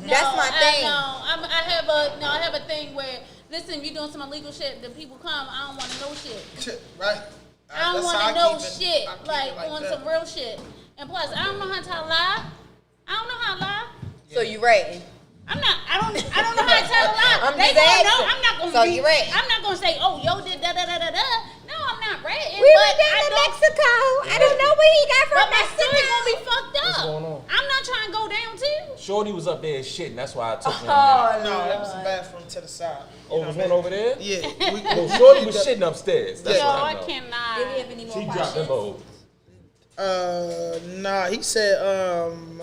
Speaker 4: That's my thing.
Speaker 5: I have a thing where, listen, if you're doing some illegal shit, the people come, I don't want to know shit.
Speaker 2: Right.
Speaker 5: I don't want to know shit, like on some real shit. And plus, I don't know how to lie. I don't know how to lie.
Speaker 4: So you ratting?
Speaker 5: I don't know how to tell a lie.
Speaker 4: They gonna know.
Speaker 5: I'm not gonna
Speaker 4: so you ratting?
Speaker 5: I'm not gonna say, oh, yo did da da da da da. No, I'm not ratting.
Speaker 4: We went down to Mexico. I don't know where he got from
Speaker 5: But my
Speaker 4: Mexico.
Speaker 5: story gonna be fucked up.
Speaker 3: What's going on?
Speaker 5: I'm not trying to go down too.
Speaker 3: Shorty was up there shitting. That's why I took him.
Speaker 2: No, that was the bathroom to the side.
Speaker 3: Oh, was one over there?
Speaker 2: Yeah.
Speaker 3: No, Shorty was shitting upstairs. That's
Speaker 5: No,
Speaker 3: what I
Speaker 5: I
Speaker 3: know.
Speaker 5: cannot.
Speaker 4: Did he have any more
Speaker 3: She dropped them
Speaker 4: questions?
Speaker 3: low.
Speaker 2: Nah, he said,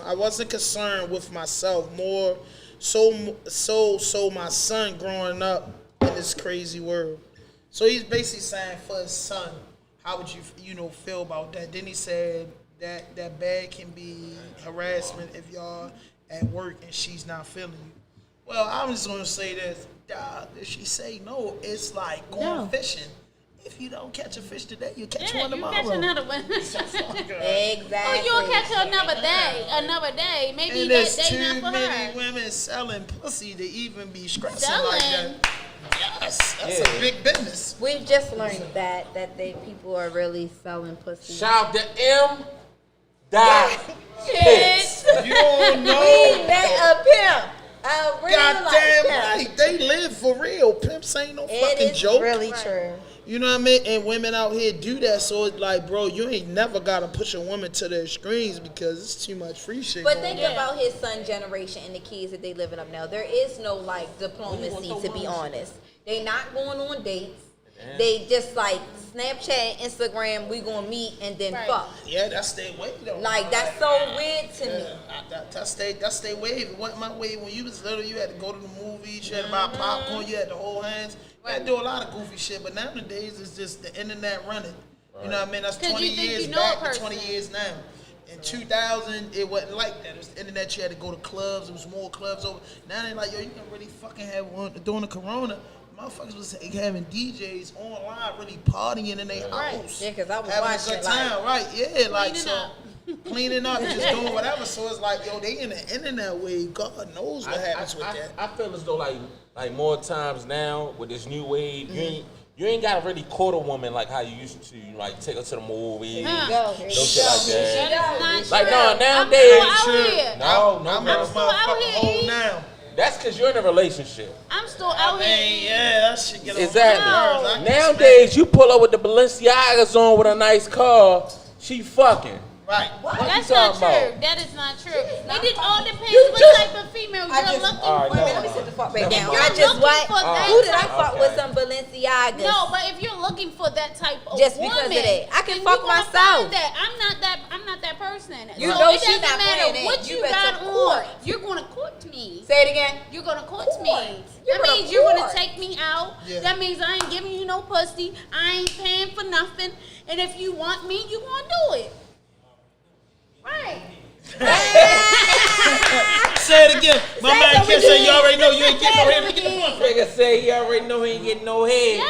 Speaker 2: I wasn't concerned with myself, more so my son growing up in this crazy world. So he's basically saying for his son, how would you feel about that? Then he said that bad can be harassment if y'all at work and she's not feeling you. Well, I'm just gonna say this, if she say no, it's like going fishing. If you don't catch a fish today, you catch one tomorrow.
Speaker 5: You catch another one.
Speaker 4: Exactly.
Speaker 5: Oh, you'll catch her another day. Maybe
Speaker 2: And
Speaker 5: that
Speaker 2: there's
Speaker 5: day
Speaker 2: too
Speaker 5: not for
Speaker 2: many
Speaker 5: her.
Speaker 2: women selling pussy to even be stressing
Speaker 5: Selling?
Speaker 2: like that. Yes, that's a big business.
Speaker 4: We've just learned that people are really selling pussy.
Speaker 3: Shout out to M. Hits.
Speaker 2: You don't know.
Speaker 4: We met a pimp. A real
Speaker 2: Goddamn
Speaker 4: life
Speaker 2: right.
Speaker 4: pimp.
Speaker 2: They live for real. Pimps ain't no
Speaker 4: It
Speaker 2: fucking
Speaker 4: is
Speaker 2: joke.
Speaker 4: really true.
Speaker 2: You know what I mean? And women out here do that, so it's like, bro, you ain't never gotta push a woman to their screens because it's too much free shit.
Speaker 4: But
Speaker 2: going
Speaker 4: think
Speaker 2: on.
Speaker 4: about his son generation and the kids that they living up now. There is no like diplomacy, to be honest. They not going on dates. They just like Snapchat, Instagram, we gonna meet and then fuck.
Speaker 2: Yeah, that's their way though.
Speaker 4: Like that's so weird to me.
Speaker 2: That's their wave. It wasn't my wave when you was little. You had to go to the movies, you had to buy popcorn, you had to hold hands. You had to do a lot of goofy shit. But nowadays it's just the internet running. You know what I mean? That's 20 years back to 20 years now. In 2000, it wasn't like that. It was the internet. You had to go to clubs. There was more clubs over. Now they're like, yo, you can really fucking have one during the corona. Motherfuckers was having DJs online, really partying in their house.
Speaker 4: Yeah, because I was
Speaker 2: having
Speaker 4: watching
Speaker 2: a good time, right? Yeah, like
Speaker 5: Cleaning
Speaker 2: so.
Speaker 5: up.
Speaker 2: Cleaning up, just doing whatever. So it's like, yo, they in the internet wave. God knows what happens with that.
Speaker 3: I feel as though like more times now with this new wave, you ain't gotta really court a woman like how you used to, like take her to the movies, no shit like that.
Speaker 5: That is not
Speaker 3: Like
Speaker 5: true.
Speaker 3: no, nowadays,
Speaker 5: I'm still out here.
Speaker 2: I'm
Speaker 3: no.
Speaker 2: a motherfucking hole now.
Speaker 3: That's because you're in a relationship.
Speaker 5: I'm still out here.
Speaker 2: Yeah, that shit get on
Speaker 3: Exactly.
Speaker 2: my nerves. I can
Speaker 3: Nowadays, you pull up with the Balenciagas on with a nice car, she fucking.
Speaker 2: Right.
Speaker 3: What
Speaker 5: That's
Speaker 3: you
Speaker 5: not
Speaker 3: talking
Speaker 5: true.
Speaker 3: about?
Speaker 5: That is not true. It all depends
Speaker 3: You
Speaker 5: what
Speaker 3: just-
Speaker 5: type of female
Speaker 4: I
Speaker 5: you're
Speaker 4: just-
Speaker 5: looking
Speaker 3: All right,
Speaker 5: for.
Speaker 3: no.
Speaker 4: Let me sit the fuck back down.
Speaker 5: You're
Speaker 4: I just
Speaker 5: looking
Speaker 4: what?
Speaker 5: for that
Speaker 4: Who did I
Speaker 5: type-
Speaker 4: fuck
Speaker 3: Okay.
Speaker 4: with some Balenciagas?
Speaker 5: No, but if you're looking for that type of
Speaker 4: Just
Speaker 5: woman,
Speaker 4: because of that. I can
Speaker 5: then
Speaker 4: fuck
Speaker 5: you gonna
Speaker 4: myself.
Speaker 5: find that. I'm not that person.
Speaker 4: You
Speaker 5: so
Speaker 4: know
Speaker 5: it
Speaker 4: she
Speaker 5: doesn't
Speaker 4: not
Speaker 5: matter
Speaker 4: playing it.
Speaker 5: what
Speaker 4: You
Speaker 5: you
Speaker 4: better
Speaker 5: got
Speaker 4: court.
Speaker 5: on. You're gonna court me.
Speaker 4: Say it again.
Speaker 5: You're gonna court me.
Speaker 4: You're
Speaker 5: That
Speaker 4: gonna
Speaker 5: means you're gonna
Speaker 4: court.
Speaker 5: take me out.
Speaker 2: Yeah.
Speaker 5: That means I ain't giving you no pussy. I ain't paying for nothing. And if you want me, you gonna do it. Right.
Speaker 2: Say it again. My man can't say you already know you ain't getting no head. Get the one.
Speaker 3: Nigga say he already know he ain't getting no head.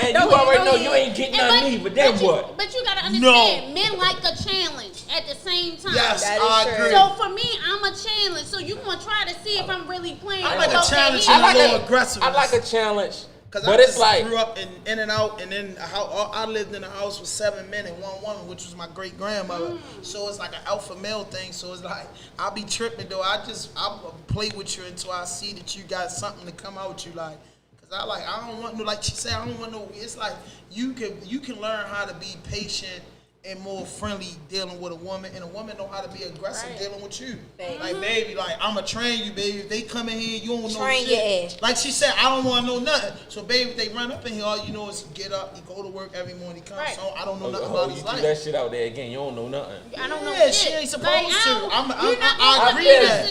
Speaker 3: And you already know you ain't getting nothing either. Then what?
Speaker 5: But you gotta understand, men like a challenge at the same time.
Speaker 2: Yes, I agree.
Speaker 5: So for me, I'm a challenge. So you gonna try to see if I'm really playing.
Speaker 2: I like a challenge.
Speaker 3: I like
Speaker 2: a little aggressive.
Speaker 3: I like a challenge.
Speaker 2: Cause
Speaker 3: but
Speaker 2: I
Speaker 3: it's like
Speaker 2: grew up in and out, and then I lived in a house with 7 men and 1 woman, which was my great grandmother. So it's like an alpha male thing. So it's like I'll be tripping though. I'll play with you until I see that you got something to come out with you like. I don't want no, like she said, I don't want no. It's like you can learn how to be patient and more friendly dealing with a woman, and a woman know how to be aggressive dealing with you. Like baby, like I'ma train you, baby. If they come in here, you don't know
Speaker 4: train
Speaker 2: shit.
Speaker 4: your ass.
Speaker 2: Like she said, I don't want to know nothing. So baby, if they run up in here, all you know is get up, you go to work every morning, come home. I don't know nothing about his
Speaker 3: you
Speaker 2: life.
Speaker 3: do that shit out there again. You don't know nothing.
Speaker 5: I don't know.
Speaker 2: Yeah,
Speaker 5: shit.
Speaker 2: she ain't supposed
Speaker 5: like,
Speaker 2: to.
Speaker 5: I
Speaker 2: agree with that.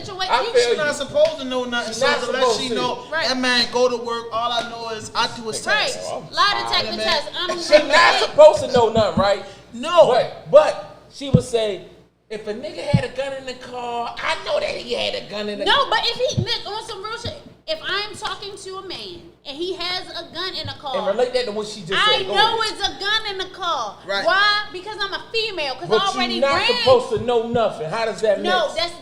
Speaker 5: She's
Speaker 2: not supposed to know nothing. So to let she know that man go to work, all I know is I do his taxes.
Speaker 5: Lie detector test.
Speaker 3: She not supposed to know nothing, right?
Speaker 2: No.
Speaker 3: But she would say, if a nigga had a gun in the car, I know that he had a gun in the car.
Speaker 5: No, but if he, on some real shit, if I'm talking to a man and he has a gun in the car.
Speaker 3: And relate that to what she just said.
Speaker 5: I know it's a gun in the car.
Speaker 2: Right.
Speaker 5: Why? Because I'm a female. Because I already
Speaker 3: you're not
Speaker 5: ran.
Speaker 3: supposed to know nothing. How does that
Speaker 5: No,
Speaker 3: mix?
Speaker 5: that's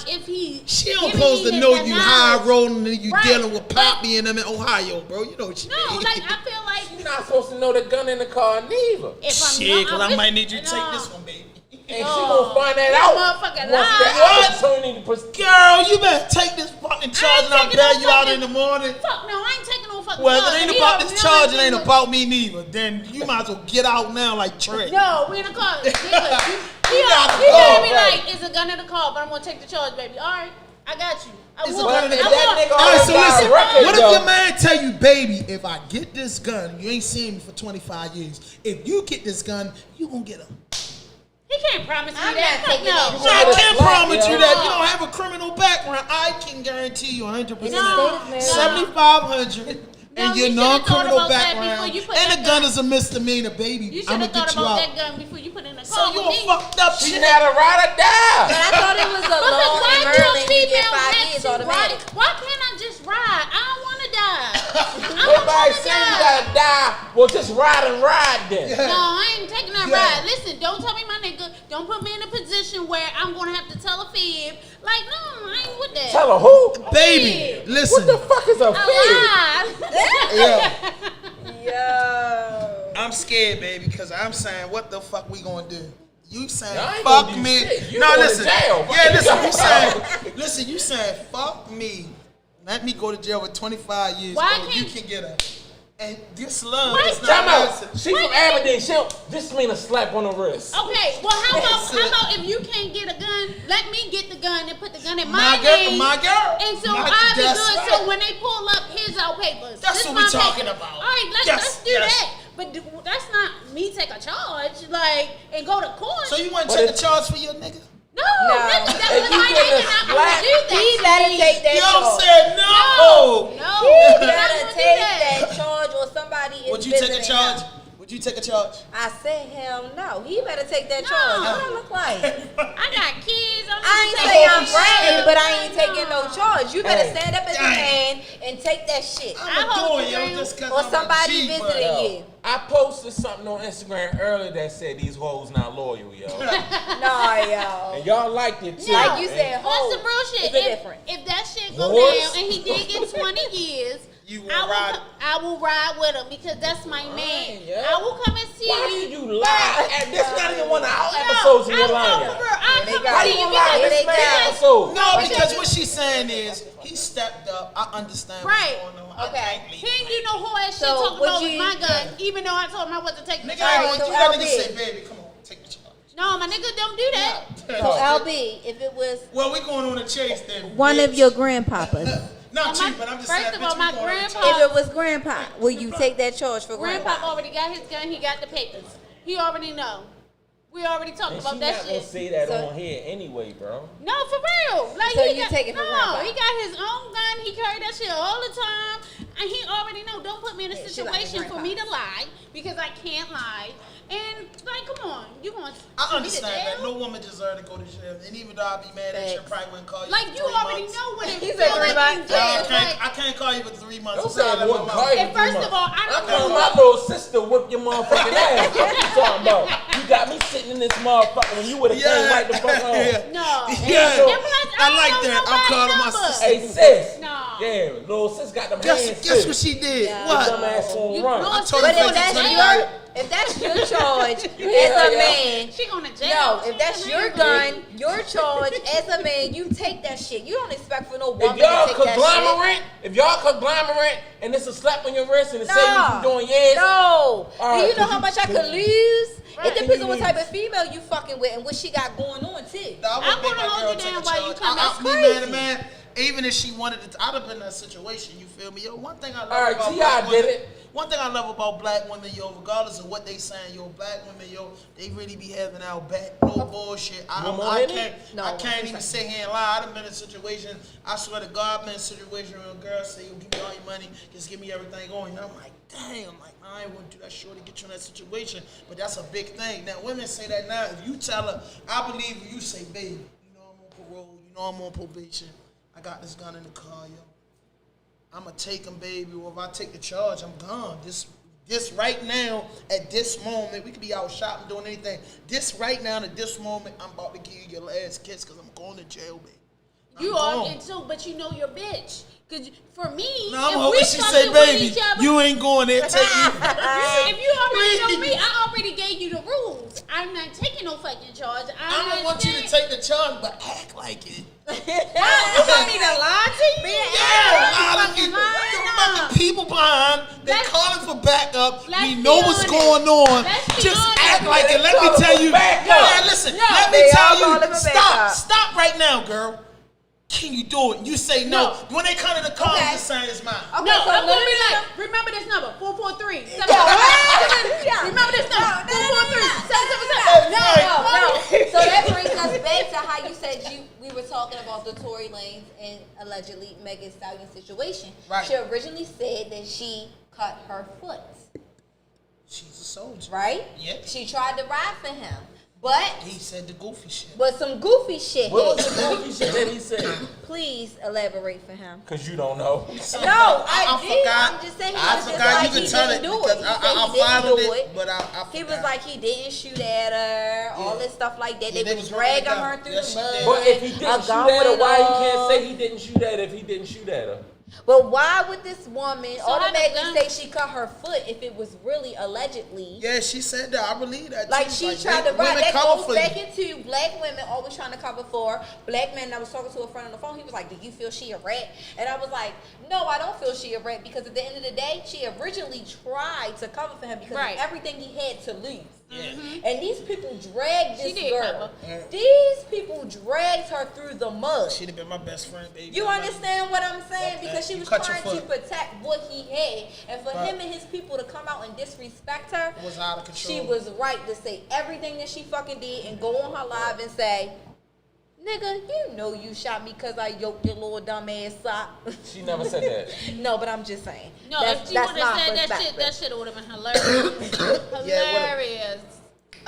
Speaker 5: if he.
Speaker 2: She don't supposed to know you high rolling and you dealing with Poppy and them in Ohio, bro. You know what you mean.
Speaker 5: No, like I feel like
Speaker 3: You're not supposed to know the gun in the car neither.
Speaker 5: if I'm
Speaker 2: Shit, because I might need you to take this one, baby.
Speaker 3: And she gonna find that out.
Speaker 5: Motherfucker
Speaker 3: Once the
Speaker 5: lie.
Speaker 3: opportunity presents.
Speaker 2: Girl, you better take this fucking charge and I'll bail you out in the morning.
Speaker 5: Fuck no, I ain't taking no fucking.
Speaker 2: Well, if it ain't about this charge, it ain't
Speaker 5: about.
Speaker 2: about me neither. Then you might as well get out now like Trey.
Speaker 5: No, we in the car. He
Speaker 2: gotta
Speaker 5: gonna
Speaker 2: go,
Speaker 5: be
Speaker 2: right.
Speaker 5: like, it's a gun in the car, but I'm gonna take the charge, baby. All right, I got you.
Speaker 2: It's
Speaker 5: I
Speaker 2: a
Speaker 5: will.
Speaker 2: gun in the
Speaker 5: I
Speaker 2: car.
Speaker 5: will.
Speaker 2: All right, so listen.
Speaker 3: record,
Speaker 2: What if
Speaker 3: though.
Speaker 2: your man tell you, baby, if I get this gun, you ain't seen me for 25 years. If you get this gun, you gonna get him.
Speaker 5: He can't promise me
Speaker 4: I'm
Speaker 5: that.
Speaker 4: not taking
Speaker 5: No.
Speaker 4: that.
Speaker 2: I can't
Speaker 3: black,
Speaker 2: promise you
Speaker 3: yo.
Speaker 2: that. You don't have a criminal background. I can guarantee you 100%.
Speaker 5: No.
Speaker 2: 7,500 and
Speaker 5: you
Speaker 2: your
Speaker 5: should've thought
Speaker 2: non-criminal
Speaker 5: about that
Speaker 2: background.
Speaker 5: before you put
Speaker 2: And
Speaker 5: that
Speaker 2: a gun
Speaker 5: gun.
Speaker 2: is a misdemeanor, baby.
Speaker 5: You
Speaker 2: I'm
Speaker 5: should
Speaker 2: gonna
Speaker 5: have thought
Speaker 2: get you
Speaker 5: about
Speaker 2: out.
Speaker 5: that gun before you put it in the
Speaker 2: So
Speaker 5: car
Speaker 2: you
Speaker 5: with
Speaker 2: a
Speaker 5: me.
Speaker 2: fucked up
Speaker 3: She
Speaker 2: shit.
Speaker 3: not a ride or
Speaker 4: But
Speaker 3: die.
Speaker 4: I thought it was a
Speaker 5: Because
Speaker 4: law
Speaker 5: why
Speaker 4: in
Speaker 5: do
Speaker 4: Maryland. You get
Speaker 5: females
Speaker 4: 5
Speaker 5: have
Speaker 4: years
Speaker 5: to
Speaker 4: automatic.
Speaker 5: ride? Why can't I just ride? I don't want to die. I don't
Speaker 3: Everybody
Speaker 5: want to
Speaker 3: say you
Speaker 5: die.
Speaker 3: gotta die. Well, just ride and ride then.
Speaker 5: No, I ain't taking that
Speaker 2: Yeah.
Speaker 5: ride. Listen, don't tell me my nigga. Don't put me in a position where I'm gonna have to tell a fib. Like, no, I ain't with that.
Speaker 3: Tell her who?
Speaker 2: Baby, listen.
Speaker 3: What the fuck is a fib?
Speaker 2: Yeah.
Speaker 4: Yo.
Speaker 2: I'm scared, baby, because I'm saying, what the fuck we gonna do? You saying,
Speaker 3: Y'all ain't
Speaker 2: fuck
Speaker 3: gonna do
Speaker 2: me.
Speaker 3: shit. You
Speaker 2: No,
Speaker 3: going to
Speaker 2: listen.
Speaker 3: jail.
Speaker 2: Yeah, listen, you saying, listen, you saying, fuck me. Let me go to jail with 25 years.
Speaker 5: Why
Speaker 2: so
Speaker 5: can't-
Speaker 2: you can get her. And this love
Speaker 5: Why-
Speaker 2: is
Speaker 3: Time
Speaker 2: not
Speaker 3: out. She from Aberdeen. She don't, this mean a slap on the wrist.
Speaker 5: Okay, well, how about if you can't get a gun, let me get the gun and put the gun in my name.
Speaker 2: my girl.
Speaker 5: And so
Speaker 2: My-
Speaker 5: I'll be good.
Speaker 2: that's
Speaker 5: So
Speaker 2: right.
Speaker 5: when they pull up, here's our papers.
Speaker 2: That's
Speaker 5: This
Speaker 2: what
Speaker 5: my
Speaker 2: we talking
Speaker 5: paper.
Speaker 2: about.
Speaker 5: All right, let's
Speaker 2: Yes,
Speaker 5: do
Speaker 2: yes.
Speaker 5: that. But that's not me take a charge, like, and go to court.
Speaker 2: So you want
Speaker 3: But
Speaker 2: to take
Speaker 3: it-
Speaker 2: a charge for your nigga?
Speaker 5: no,
Speaker 4: No.
Speaker 5: nigga,
Speaker 3: If
Speaker 5: that's
Speaker 3: you
Speaker 5: my
Speaker 3: get a
Speaker 5: nigga not
Speaker 3: slap-
Speaker 5: gonna do that.
Speaker 4: He better take that
Speaker 2: Yo
Speaker 4: charge.
Speaker 2: said no.
Speaker 5: No,
Speaker 4: He
Speaker 5: he's not
Speaker 4: better
Speaker 5: gonna do
Speaker 4: take
Speaker 5: that.
Speaker 4: that charge or somebody is
Speaker 2: Would you take a
Speaker 4: visiting
Speaker 2: charge?
Speaker 4: him.
Speaker 2: Would you take a charge?
Speaker 4: I said hell no. He better take that
Speaker 5: No.
Speaker 4: charge. What I look like?
Speaker 5: I got kids.
Speaker 4: I ain't say I'm bragging, but I ain't taking no charge. You better
Speaker 3: Hey.
Speaker 4: stand up as a man and take that shit.
Speaker 2: I'm
Speaker 5: hope
Speaker 2: doing
Speaker 5: you
Speaker 2: yo
Speaker 5: do.
Speaker 2: just cause
Speaker 4: Or
Speaker 2: I'm
Speaker 4: somebody
Speaker 2: a G, but-
Speaker 4: visiting you.
Speaker 3: I posted something on Instagram earlier that said these hoes not loyal, yo.
Speaker 4: Nah, yo.
Speaker 3: And y'all liked it too.
Speaker 4: Like you
Speaker 3: man.
Speaker 4: said,
Speaker 5: That's
Speaker 4: ho.
Speaker 5: some real shit.
Speaker 4: It's a different.
Speaker 5: If that shit go
Speaker 3: Horse.
Speaker 5: down and he did get 20 years,
Speaker 2: You will
Speaker 5: I will,
Speaker 2: ride.
Speaker 5: I will ride with him because that's my man.
Speaker 3: yeah.
Speaker 5: I will come and see
Speaker 3: Why
Speaker 5: you.
Speaker 3: did you lie? And this not even one of our
Speaker 5: No,
Speaker 3: episodes and you're
Speaker 5: I
Speaker 3: lying.
Speaker 5: know, for real. I'll
Speaker 4: they
Speaker 5: come
Speaker 4: got
Speaker 3: Why
Speaker 5: see
Speaker 3: you
Speaker 5: you
Speaker 3: gonna lie?
Speaker 4: Here
Speaker 3: This
Speaker 4: they
Speaker 3: man
Speaker 4: go.
Speaker 3: episode.
Speaker 2: No, because what she's saying is he stepped up. I understand
Speaker 5: Right.
Speaker 2: what's going on.
Speaker 4: Okay.
Speaker 2: I can't
Speaker 5: He
Speaker 2: leave.
Speaker 5: ain't do no whole ass shit
Speaker 4: So,
Speaker 5: talking
Speaker 4: would
Speaker 5: about with
Speaker 4: you-
Speaker 5: my gun, even though I told him I wasn't taking the
Speaker 2: Nigga, I
Speaker 5: charge.
Speaker 2: want
Speaker 4: so
Speaker 2: you. That nigga
Speaker 4: LB.
Speaker 2: say, baby, come on, take the charge.
Speaker 5: No, my nigga don't do that.
Speaker 4: So LB, if it was
Speaker 2: Well, we going on a chase then.
Speaker 4: one
Speaker 2: bitch.
Speaker 4: of your grandpapas,
Speaker 2: Not
Speaker 5: My-
Speaker 2: you, but I'm just
Speaker 5: first
Speaker 2: saying.
Speaker 5: of
Speaker 2: bitch,
Speaker 5: all,
Speaker 2: we
Speaker 5: my
Speaker 2: going on a
Speaker 5: grandpa-
Speaker 2: chase.
Speaker 4: if it was grandpa, will you take that charge for
Speaker 5: Grandpa
Speaker 4: grandpa?
Speaker 5: already got his gun. He got the papers. He already know. We already talked
Speaker 3: And
Speaker 5: about
Speaker 3: she
Speaker 5: that
Speaker 3: not gonna
Speaker 5: shit.
Speaker 3: say that
Speaker 4: So-
Speaker 3: on here anyway, bro.
Speaker 5: No, for real. Like
Speaker 4: So
Speaker 5: he
Speaker 4: you
Speaker 5: got,
Speaker 4: take it for
Speaker 5: no,
Speaker 4: grandpa?
Speaker 5: he got his own gun. He carried that shit all the time. And he already know. Don't put me in a
Speaker 4: Yeah, she like
Speaker 5: situation
Speaker 4: the
Speaker 5: for me to lie because I can't lie. And like, come on, you going to
Speaker 2: I understand that. No woman deserves to go to jail. And even though I'd be mad at you, I probably wouldn't call you.
Speaker 5: like you
Speaker 2: 3
Speaker 5: already
Speaker 2: months.
Speaker 5: know what it
Speaker 4: He
Speaker 5: feels
Speaker 4: said 3
Speaker 5: like.
Speaker 4: months.
Speaker 2: I can't call you for 3 months.
Speaker 3: Don't
Speaker 2: It's all
Speaker 3: say
Speaker 2: in
Speaker 3: one
Speaker 2: my
Speaker 3: call
Speaker 2: mouth.
Speaker 3: you
Speaker 5: And first of all, I
Speaker 3: I
Speaker 5: don't
Speaker 3: call
Speaker 5: know.
Speaker 3: my little sister whip your motherfucking ass. What you talking about? You got me sitting in this motherfucker when you would have came right the fuck home.
Speaker 5: No.
Speaker 2: Yeah.
Speaker 5: And plus,
Speaker 2: I like
Speaker 5: don't
Speaker 2: that.
Speaker 5: know
Speaker 2: I'm calling my
Speaker 5: number.
Speaker 2: sister.
Speaker 3: Hey sis.
Speaker 5: No.
Speaker 3: Yeah, little sis got them hands.
Speaker 2: Guess what she did?
Speaker 4: Yeah.
Speaker 2: What?
Speaker 3: Dumb ass on
Speaker 5: You
Speaker 3: run.
Speaker 5: know
Speaker 2: I told
Speaker 4: But
Speaker 2: her
Speaker 4: if that's
Speaker 2: $20.
Speaker 4: your charge as a man,
Speaker 5: She going to jail.
Speaker 4: no, if that's your gun, your charge as a man, you take that shit. You don't expect for no
Speaker 3: If
Speaker 4: woman
Speaker 3: y'all
Speaker 4: to take that
Speaker 3: conglomerate, and it's a slap on your wrist and it
Speaker 4: shit.
Speaker 3: say what you doing, yes.
Speaker 4: No.
Speaker 3: All
Speaker 4: Do
Speaker 3: right,
Speaker 4: you know how much I could lose?
Speaker 5: Right.
Speaker 4: It depends on what type of female you fucking with and what she got going on too.
Speaker 5: I'm gonna hold you down while you come back.
Speaker 2: Me,
Speaker 4: crazy.
Speaker 2: man, even if she wanted it, I'd have been in that situation. You feel me? Yo, one thing I love
Speaker 3: All right,
Speaker 2: about
Speaker 3: T.I.
Speaker 2: black
Speaker 3: did
Speaker 2: women,
Speaker 3: it.
Speaker 2: one thing I love about black women, yo, regardless of what they saying, yo, black women, yo, they really be having our back. No bullshit.
Speaker 3: No more
Speaker 2: I
Speaker 3: Henny?
Speaker 2: can't,
Speaker 4: No,
Speaker 2: I can't even
Speaker 4: sorry.
Speaker 2: sit here and lie. I've been in a situation. I swear to God, I've been in a situation where a girl say, yo, give me all your money, just give me everything going. And I'm like, damn, like I ain't want to do that short to get you in that situation. But that's a big thing. Now, women say that now. If you tell her, I believe you say, baby, you know I'm on parole, you know I'm on probation. I got this gun in the car, yo. I'ma take him, baby, or if I take the charge, I'm gone. This right now, at this moment, we could be out shopping, doing anything. This right now, at this moment, I'm about to give you your last kiss because I'm going to jail, baby.
Speaker 5: You
Speaker 2: I'm
Speaker 5: are
Speaker 2: gone.
Speaker 5: into, but you know your bitch. Cause for me,
Speaker 2: No, I'm
Speaker 5: if
Speaker 2: hoping
Speaker 5: we
Speaker 2: she
Speaker 5: fucking
Speaker 2: say,
Speaker 5: with
Speaker 2: baby,
Speaker 5: each other,
Speaker 2: you ain't going there, take me.
Speaker 5: if you already know me, I already gave you the rules. I'm not taking no fucking charge.
Speaker 2: I don't want you to take the charge, but act like it.
Speaker 5: You want me to lie to you?
Speaker 2: Yeah, a lot of
Speaker 5: fucking
Speaker 2: people.
Speaker 5: lying
Speaker 2: You
Speaker 5: now.
Speaker 2: got the people behind. They
Speaker 5: Let's-
Speaker 2: calling for backup.
Speaker 5: let's
Speaker 2: We
Speaker 5: be
Speaker 2: know what's
Speaker 5: honest.
Speaker 2: going on.
Speaker 5: Let's be
Speaker 2: Just
Speaker 5: honest.
Speaker 2: act like it. Let me
Speaker 3: calling
Speaker 2: tell
Speaker 3: for
Speaker 2: you.
Speaker 3: backup.
Speaker 2: Yeah, listen.
Speaker 5: No,
Speaker 2: let me
Speaker 4: they
Speaker 2: tell
Speaker 4: all calling
Speaker 2: you.
Speaker 4: for
Speaker 2: Stop.
Speaker 4: backup.
Speaker 2: Stop right now, girl. Can you do it? You say no.
Speaker 5: No.
Speaker 2: When they come to the car,
Speaker 4: Okay.
Speaker 2: the sign is mine.
Speaker 4: Okay,
Speaker 5: No,
Speaker 4: so
Speaker 5: I'm gonna be
Speaker 4: let me-
Speaker 5: like, remember this number, 443.
Speaker 4: Yeah.
Speaker 5: Remember this number, 443.
Speaker 4: No. So that brings us back to how you said we were talking about the Tory Lanez and allegedly Megan Thee Stallion situation.
Speaker 2: Right.
Speaker 4: She originally said that she cut her foot,
Speaker 2: She's a soldier.
Speaker 4: right?
Speaker 2: Yeah.
Speaker 4: She tried to ride for him, but
Speaker 2: He said the goofy shit.
Speaker 4: some goofy shit.
Speaker 3: What was
Speaker 4: hit.
Speaker 3: the goofy shit that he said?
Speaker 4: Please elaborate for him.
Speaker 3: Cause you don't know.
Speaker 4: No, I did.
Speaker 2: forgot.
Speaker 4: I'm just saying he
Speaker 2: I
Speaker 4: was just
Speaker 2: forgot.
Speaker 4: like
Speaker 2: You can
Speaker 4: he
Speaker 2: tell
Speaker 4: didn't
Speaker 2: it
Speaker 4: do it.
Speaker 2: because
Speaker 4: He
Speaker 2: I
Speaker 4: said he
Speaker 2: followed
Speaker 4: didn't do
Speaker 2: it,
Speaker 4: it.
Speaker 2: but I forgot.
Speaker 4: He was like he didn't shoot at her, all
Speaker 2: Yeah.
Speaker 4: this stuff like that.
Speaker 2: Yeah,
Speaker 4: They
Speaker 2: they
Speaker 4: was
Speaker 2: was running
Speaker 4: dragging
Speaker 2: down.
Speaker 4: her through
Speaker 2: Yes,
Speaker 4: the
Speaker 2: she
Speaker 4: mud.
Speaker 2: did.
Speaker 3: But if he
Speaker 4: A
Speaker 3: didn't shoot
Speaker 4: gun
Speaker 3: at her,
Speaker 4: went
Speaker 3: why he
Speaker 4: off.
Speaker 3: can't say he didn't shoot at her if he didn't shoot at her?
Speaker 4: But why would this woman
Speaker 5: So how the
Speaker 4: automatically
Speaker 5: gun-
Speaker 4: say she cut her foot if it was really allegedly?
Speaker 2: Yeah, she said that. I believe that.
Speaker 4: Like
Speaker 2: too.
Speaker 4: she tried to
Speaker 2: women
Speaker 4: ride. That
Speaker 2: cover
Speaker 4: goes
Speaker 2: for
Speaker 4: back
Speaker 2: you.
Speaker 4: into black women always trying to cover for black men. I was talking to a friend on the phone. He was like, "Do you feel she a rat?" And I was like, "No, I don't feel she a rat because at the end of the day, she originally tried to cover for him because
Speaker 5: Right.
Speaker 4: of everything he had to lose."
Speaker 2: Yeah.
Speaker 4: And these people dragged
Speaker 5: She
Speaker 4: this
Speaker 5: did
Speaker 4: girl.
Speaker 5: cover.
Speaker 2: Yeah.
Speaker 4: These people dragged her through the mud.
Speaker 2: She'd have been my best friend, baby.
Speaker 4: You understand what I'm saying?
Speaker 2: Okay.
Speaker 4: Because she
Speaker 2: You
Speaker 4: was
Speaker 2: cut your
Speaker 4: trying to
Speaker 2: foot.
Speaker 4: protect what he had. And for
Speaker 2: Right.
Speaker 4: him and his people to come out and disrespect her,
Speaker 2: It was out of control.
Speaker 4: she was right to say everything that she fucking did and go on her live and say, "Nigga, you know you shot me because I yoked your little dumb ass sock."
Speaker 3: She never said that.
Speaker 4: No, but I'm just saying.
Speaker 5: No, if she would have said that shit would have been hilarious. Hilarious.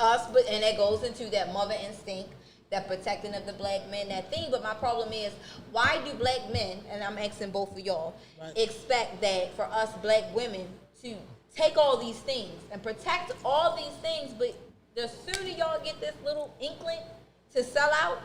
Speaker 4: Us, but and that goes into that mother instinct, that protecting of the black men, that thing. But my problem is, why do black men, and I'm asking both of y'all,
Speaker 2: Right.
Speaker 4: expect that for us black women to take all these things and protect all these things, but the sooner y'all get this little inkling to sell out,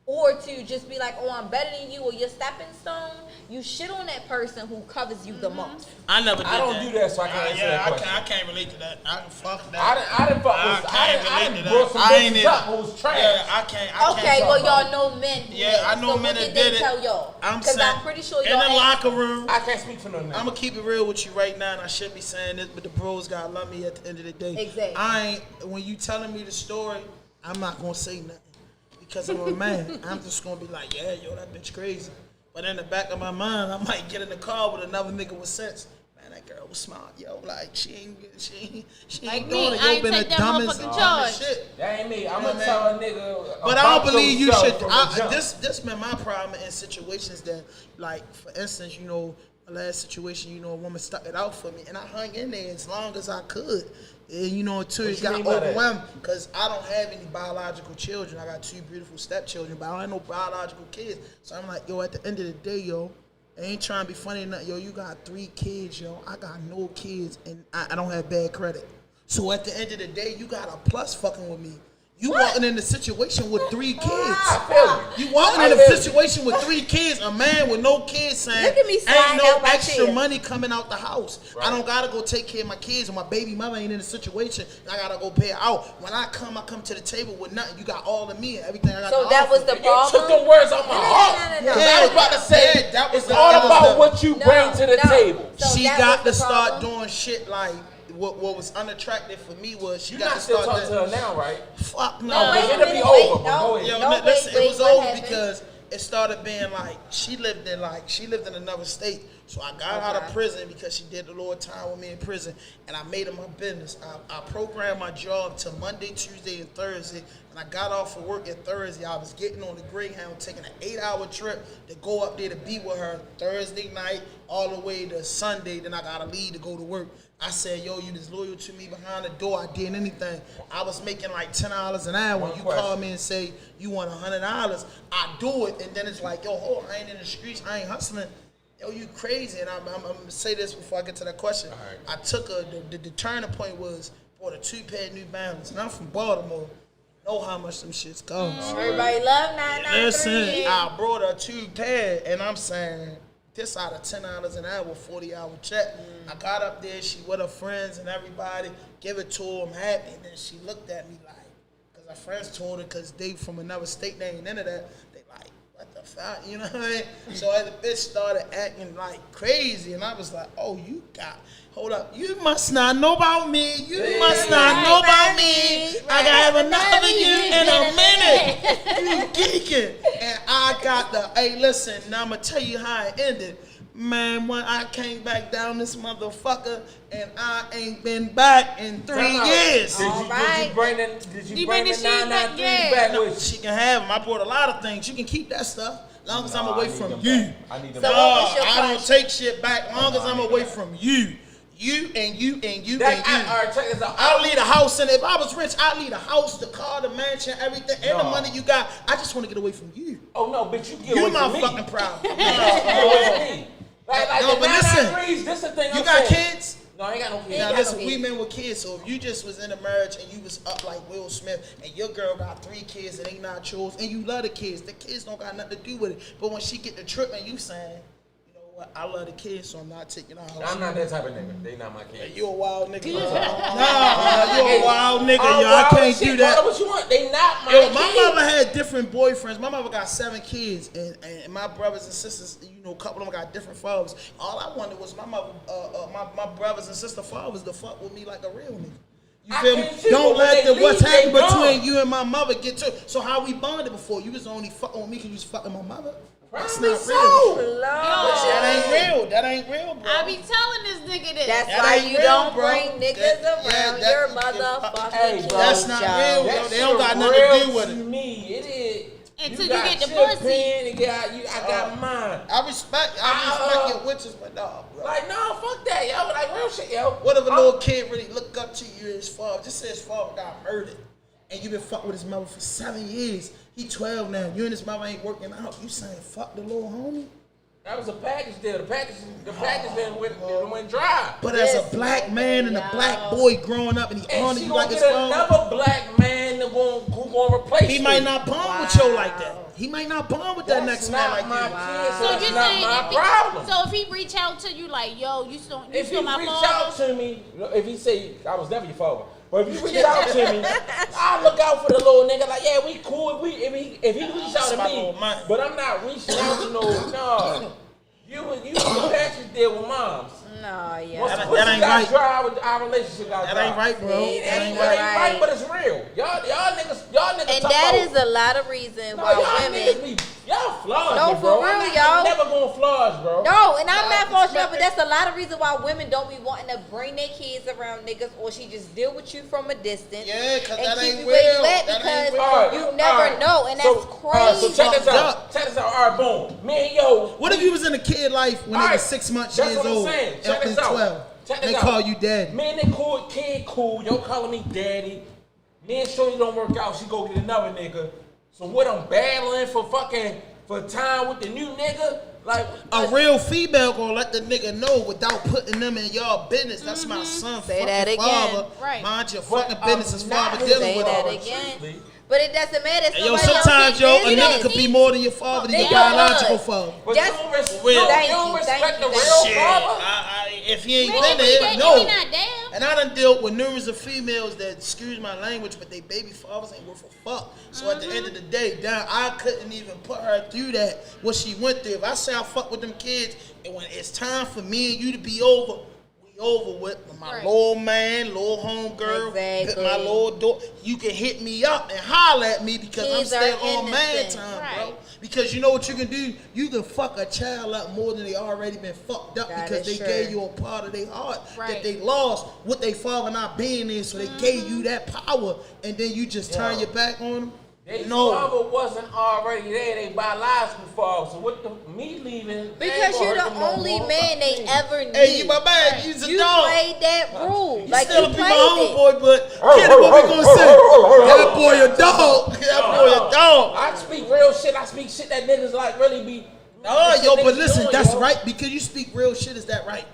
Speaker 4: or to just be like, "Oh, I'm better than you," or "You're stepping stone," you shit on that person who covers you the most.
Speaker 2: I never did
Speaker 3: I don't
Speaker 2: that.
Speaker 3: do that, so I can't answer that question.
Speaker 2: I can't relate to that. I can fuck that.
Speaker 3: I didn't fuck
Speaker 2: I
Speaker 3: with.
Speaker 2: can't
Speaker 3: I
Speaker 2: relate
Speaker 3: didn't
Speaker 2: to
Speaker 3: brought
Speaker 2: that.
Speaker 3: some
Speaker 2: I ain't
Speaker 3: bitches
Speaker 2: either.
Speaker 3: up who was trash.
Speaker 2: Yeah, I can't.
Speaker 4: Okay,
Speaker 3: talk
Speaker 4: well,
Speaker 3: about
Speaker 4: y'all know men. who
Speaker 2: Yeah,
Speaker 4: did.
Speaker 2: I know
Speaker 4: So
Speaker 2: men
Speaker 4: what
Speaker 2: that
Speaker 4: they
Speaker 2: did it.
Speaker 4: tell y'all?
Speaker 2: I'm
Speaker 4: Because
Speaker 2: saying
Speaker 4: I'm pretty sure
Speaker 2: in
Speaker 4: y'all
Speaker 2: the
Speaker 4: asked-
Speaker 2: locker room.
Speaker 3: I can't speak for no nigga.
Speaker 2: I'm gonna keep it real with you right now, and I shouldn't be saying this, but the bros gotta love me at the end of the day.
Speaker 4: Exactly.
Speaker 2: I ain't. When you telling me the story, I'm not gonna say nothing because I'm a man. I'm just gonna be like, yeah, yo, that bitch crazy. But in the back of my mind, I might get in the car with another nigga with sense. Man, that girl was smart, yo. Like she ain't
Speaker 5: Like
Speaker 2: doing
Speaker 5: me,
Speaker 2: it.
Speaker 5: I
Speaker 2: Yo,
Speaker 5: ain't
Speaker 2: been the
Speaker 5: take that
Speaker 2: dumbest,
Speaker 5: motherfucking
Speaker 2: dumbest
Speaker 5: charge.
Speaker 2: shit.
Speaker 3: That ain't me. I'm
Speaker 2: Yeah,
Speaker 3: gonna
Speaker 2: man.
Speaker 3: tell a nigga.
Speaker 2: But I don't
Speaker 3: about
Speaker 2: believe you
Speaker 3: yourself
Speaker 2: should.
Speaker 3: from the jump.
Speaker 2: This been my problem in situations that, like, for instance, you know, my last situation, you know, a woman stuck it out for me, and I hung in there as long as I could. And, you know, until it got overwhelmed, because I don't have any biological children. I got 2 beautiful stepchildren, but I don't have no biological kids. So I'm like, yo, at the end of the day, yo, I ain't trying to be funny or nothing. Yo, you got 3 kids, yo. I got no kids, and I don't have bad credit. So at the end of the day, you got a plus fucking with me. You walking in a situation with 3 kids. You walking in a situation with 3 kids, a man with no kids saying,
Speaker 4: Look at me
Speaker 2: ain't no
Speaker 4: out my
Speaker 2: extra
Speaker 4: chair.
Speaker 2: money coming out the house. Right. I don't gotta go take care of my kids, and my baby mother ain't in a situation, and I gotta go pay her out. When I come to the table with nothing. You got all of me and everything I got.
Speaker 4: So that was the problem.
Speaker 3: You took the words out my heart.
Speaker 4: No.
Speaker 3: I was about to say,
Speaker 2: that was
Speaker 3: it's all about what you bring to the table.
Speaker 4: So
Speaker 2: she
Speaker 4: that
Speaker 2: got to
Speaker 4: was the
Speaker 2: start
Speaker 4: problem?
Speaker 2: doing shit like. What was unattractive for me was she
Speaker 3: You're
Speaker 2: got
Speaker 3: not
Speaker 2: to
Speaker 3: still
Speaker 2: start
Speaker 3: talking to her now, right?
Speaker 2: Fuck no.
Speaker 4: No, wait a
Speaker 3: it'll be
Speaker 4: minute,
Speaker 3: over,
Speaker 4: wait,
Speaker 3: but go ahead.
Speaker 2: Yo,
Speaker 4: no,
Speaker 2: listen,
Speaker 4: wait,
Speaker 2: it was
Speaker 4: what
Speaker 2: over
Speaker 4: happened?
Speaker 2: because it started being like she lived in another state. So I got out of prison because she did a little time with me in prison, and I made it my business. I programmed my job to Monday, Tuesday, and Thursday. And I got off of work at Thursday. I was getting on the Greyhound, taking an 8-hour trip to go up there to be with her Thursday night all the way to Sunday. Then I gotta leave to go to work. I said, yo, you just loyal to me behind the door. I did anything. I was making like $10 an hour. When you call me and say you want $100, I do it. And then it's like, yo, hold on, I ain't in the streets. I ain't hustling. Yo, you crazy. And I'm going to say this before I get to that question. Right. I took the turning point was, bought a 2-pair New Balance. And I'm from Baltimore. Know how much them shits cost.
Speaker 4: Everybody love 993.
Speaker 2: Listen, I brought a 2-pair, and I'm saying, this out of $10 an hour, 40-hour check. I got up there, she with her friends and everybody, give it to her, I'm happy. And then she looked at me like, because her friends told her, because they from another state, they ain't into that. They like, what the fuck, you know what I mean? So the bitch started acting like crazy, and I was like, oh, hold up, you must not know about me. You must not know about me. I gotta have another you in a minute. You geeking. And I got hey, listen, now I'm gonna tell you how it ended. Man, when I came back down this motherfucker, and I ain't been back in 3 years.
Speaker 3: Did you bring the
Speaker 5: shit back?
Speaker 3: 993
Speaker 5: Yeah.
Speaker 3: back
Speaker 2: No,
Speaker 3: with you?
Speaker 2: she can have them. I brought a lot of things. You can keep that stuff. Long as I'm away from you.
Speaker 3: I need them
Speaker 4: So
Speaker 3: back.
Speaker 4: what was your
Speaker 2: I don't
Speaker 4: question?
Speaker 2: take shit back. Long as I'm away from you. You and you and you
Speaker 3: That,
Speaker 2: and you.
Speaker 3: all right, check this out.
Speaker 2: I'll leave the house, and if I was rich, I'd leave the house, the car, the mansion, everything, and the money you got. I just want to get away from you.
Speaker 3: Oh no, bitch, you get
Speaker 2: You
Speaker 3: away
Speaker 2: my
Speaker 3: from me.
Speaker 2: fucking problem.
Speaker 3: You get away from me. Like
Speaker 2: No,
Speaker 3: the
Speaker 2: but listen,
Speaker 3: 993s, this the thing
Speaker 2: You
Speaker 3: I'm
Speaker 2: got
Speaker 3: saying.
Speaker 2: kids?
Speaker 3: No, I ain't got no kids.
Speaker 2: Now
Speaker 4: got
Speaker 2: listen,
Speaker 4: no
Speaker 2: we
Speaker 4: kids.
Speaker 2: men with kids, so if you just was in a marriage and you was up like Will Smith and your girl got 3 kids and ain't not yours and you love the kids don't got nothing to do with it. But when she get the trip and you saying, you know what, I love the kids, so I'm not taking out.
Speaker 3: I'm not that type of nigga. They not my kids.
Speaker 2: You a wild nigga. You a wild nigga, yo. I can't do that.
Speaker 3: What you want? They not my
Speaker 2: Yo,
Speaker 3: kids.
Speaker 2: my mother had different boyfriends. My mother got 7 kids, and my brothers and sisters, you know, a couple of them got different fathers. All I wanted was my mother, my brothers and sister fathers to fuck with me like a real nigga. You
Speaker 3: I
Speaker 2: feel me?
Speaker 3: can't too,
Speaker 2: Don't
Speaker 3: but when
Speaker 2: let
Speaker 3: they
Speaker 2: what's
Speaker 3: leave,
Speaker 2: happening
Speaker 3: they
Speaker 2: between
Speaker 3: gone.
Speaker 2: you and my mother get to. So how we bonded before? You was only fucking with me because you was fucking my mother. That's not
Speaker 3: Probably
Speaker 2: real.
Speaker 3: so.
Speaker 2: That ain't real. That ain't real, bro.
Speaker 5: I be telling this nigga this.
Speaker 4: That's
Speaker 2: That
Speaker 4: why
Speaker 2: ain't
Speaker 4: you
Speaker 2: real,
Speaker 4: don't
Speaker 2: bro.
Speaker 4: bring niggas around
Speaker 2: that-
Speaker 4: your
Speaker 2: hey,
Speaker 4: motherfucking
Speaker 3: bro.
Speaker 2: That's not real,
Speaker 4: Joe.
Speaker 2: bro. They don't got nothing to do with
Speaker 3: to
Speaker 2: it.
Speaker 3: me. It is.
Speaker 5: Until you
Speaker 3: got
Speaker 5: get the
Speaker 3: your
Speaker 5: pussy.
Speaker 3: pen, and I got mine.
Speaker 2: I respect your witches, but nah, bro.
Speaker 3: Like, no, fuck that, yo. Like, real shit, yo.
Speaker 2: What if a little kid really look up to you as father? Just say his father got murdered, and you been fucking with his mother for 7 years. He 12 now. You and his mother ain't working out. You saying fuck the little homie?
Speaker 3: That was a package deal. The package then went dry.
Speaker 2: But as a black man and a black boy growing up, and he
Speaker 3: And
Speaker 2: honored
Speaker 3: she
Speaker 2: you
Speaker 3: gonna
Speaker 2: like his
Speaker 3: get
Speaker 2: father,
Speaker 3: another black man who gonna replace
Speaker 2: he
Speaker 3: you.
Speaker 2: might not bond with you like that. He might not bond with that
Speaker 3: That's
Speaker 2: next man
Speaker 3: not
Speaker 2: like
Speaker 3: my
Speaker 2: you.
Speaker 3: kid,
Speaker 5: So
Speaker 3: that's
Speaker 5: you're
Speaker 3: not
Speaker 5: saying
Speaker 3: my
Speaker 5: if
Speaker 3: problem.
Speaker 5: so if he reach out to you like, yo, you still
Speaker 3: If he
Speaker 5: my
Speaker 3: reach
Speaker 5: father?
Speaker 3: out to me, if he say I was never your father, but if you reach out to me, I look out for the little nigga. Like, yeah, we cool. If he reach out to
Speaker 2: my
Speaker 3: me,
Speaker 2: little man.
Speaker 3: but I'm not reaching out to no. You was a package deal with moms.
Speaker 4: No, yeah.
Speaker 3: Once the
Speaker 2: That
Speaker 3: pussy
Speaker 2: ain't
Speaker 3: got
Speaker 2: right.
Speaker 3: dry, our relationship got
Speaker 2: That
Speaker 3: dry.
Speaker 2: ain't right, bro.
Speaker 4: See,
Speaker 2: That
Speaker 3: That
Speaker 2: ain't
Speaker 3: ain't
Speaker 2: right.
Speaker 3: right, but it's real. Y'all niggas
Speaker 4: And
Speaker 3: talk
Speaker 4: that
Speaker 3: about,
Speaker 4: is a lot of reason
Speaker 3: no,
Speaker 4: why
Speaker 3: y'all
Speaker 4: women.
Speaker 3: niggas be, y'all flaws,
Speaker 4: No,
Speaker 3: me, bro.
Speaker 4: for real,
Speaker 3: I'm
Speaker 4: y'all.
Speaker 3: never gonna flaws, bro.
Speaker 4: No, and I'm not for sure, but that's a lot of reason why women don't be wanting to bring their kids around niggas, or she just deal with you from a distance.
Speaker 2: Yeah, because that
Speaker 4: keep
Speaker 2: ain't
Speaker 4: you where you
Speaker 2: real.
Speaker 4: at
Speaker 2: That ain't
Speaker 4: because
Speaker 2: real.
Speaker 4: you never know, and that's crazy.
Speaker 3: So check this out. Check this out. All right, boom. Me and yo.
Speaker 2: What if you was in a kid life when they was 6 months
Speaker 3: That's
Speaker 2: years
Speaker 3: what I'm
Speaker 2: old?
Speaker 3: saying. Check
Speaker 2: Up
Speaker 3: this
Speaker 2: to
Speaker 3: out.
Speaker 2: 12.
Speaker 3: Check this
Speaker 2: They
Speaker 3: out.
Speaker 2: call you daddy.
Speaker 3: Me and the cool kid cool. Yo calling me daddy. Me and Shorty don't work out. She go get another nigga. So what I'm battling for time with the new nigga? Like
Speaker 2: a real female gonna let the nigga know without putting them in y'all business. That's my son.
Speaker 4: Say
Speaker 2: fucking
Speaker 4: that again.
Speaker 2: father.
Speaker 5: Right.
Speaker 2: Mind your fucking
Speaker 3: But
Speaker 2: business. His
Speaker 3: I'm not
Speaker 2: father
Speaker 3: gonna
Speaker 2: dealing
Speaker 4: Say
Speaker 2: with
Speaker 4: that
Speaker 2: all.
Speaker 4: again. But it doesn't matter.
Speaker 2: And yo,
Speaker 4: Somebody
Speaker 2: sometimes yo, a
Speaker 4: else's
Speaker 2: nigga
Speaker 4: business.
Speaker 2: could be more than your father than your
Speaker 4: They
Speaker 2: biological
Speaker 4: was.
Speaker 2: father.
Speaker 3: But
Speaker 4: Just-
Speaker 3: you don't respect
Speaker 4: Thank
Speaker 3: the
Speaker 4: you.
Speaker 3: real
Speaker 2: Shit.
Speaker 3: father.
Speaker 2: If he ain't
Speaker 5: Maybe
Speaker 2: been
Speaker 5: he
Speaker 2: there,
Speaker 5: he
Speaker 2: no.
Speaker 5: not there.
Speaker 2: And I done dealt with numerous of females that, excuse my language, but they baby fathers ain't worth a fuck. So at the end of the day, damn, I couldn't even put her through that, what she went through. If I say I fuck with them kids, and when it's time for me and you to be over, we over with my
Speaker 5: Right.
Speaker 2: little man, little homegirl,
Speaker 4: Exactly.
Speaker 2: my little daughter. You can hit me up and holler at me because
Speaker 4: Kids
Speaker 2: I'm
Speaker 4: are
Speaker 2: still on man
Speaker 4: innocent.
Speaker 2: time,
Speaker 5: Right.
Speaker 2: bro. Because you know what you can do? You can fuck a child up more than they already been fucked up
Speaker 4: That
Speaker 2: because they
Speaker 4: is
Speaker 2: gave
Speaker 4: true.
Speaker 2: you a part of their heart that
Speaker 5: Right.
Speaker 2: they lost with their father not being there, so they gave you that power, and then you just turn
Speaker 3: Yeah.
Speaker 2: your back on them.
Speaker 3: Their
Speaker 2: No,
Speaker 3: father wasn't already there. They biological father. So what the me leaving?
Speaker 4: Because you're the only man they ever knew.
Speaker 2: hey, you my man, you's a
Speaker 4: You
Speaker 2: dog.
Speaker 4: played that rule.
Speaker 2: You
Speaker 4: Like
Speaker 2: still
Speaker 4: you
Speaker 2: be
Speaker 4: played
Speaker 2: my
Speaker 4: it.
Speaker 2: homeboy, but Kenny, what we gonna say? That boy a dog. That boy a dog.
Speaker 3: I speak real shit. I speak shit that niggas like really be.
Speaker 2: Oh,
Speaker 3: shit
Speaker 2: yo, but
Speaker 3: niggas
Speaker 2: listen,
Speaker 3: doing,
Speaker 2: that's
Speaker 3: yo.
Speaker 2: right because you speak real shit. Is that right?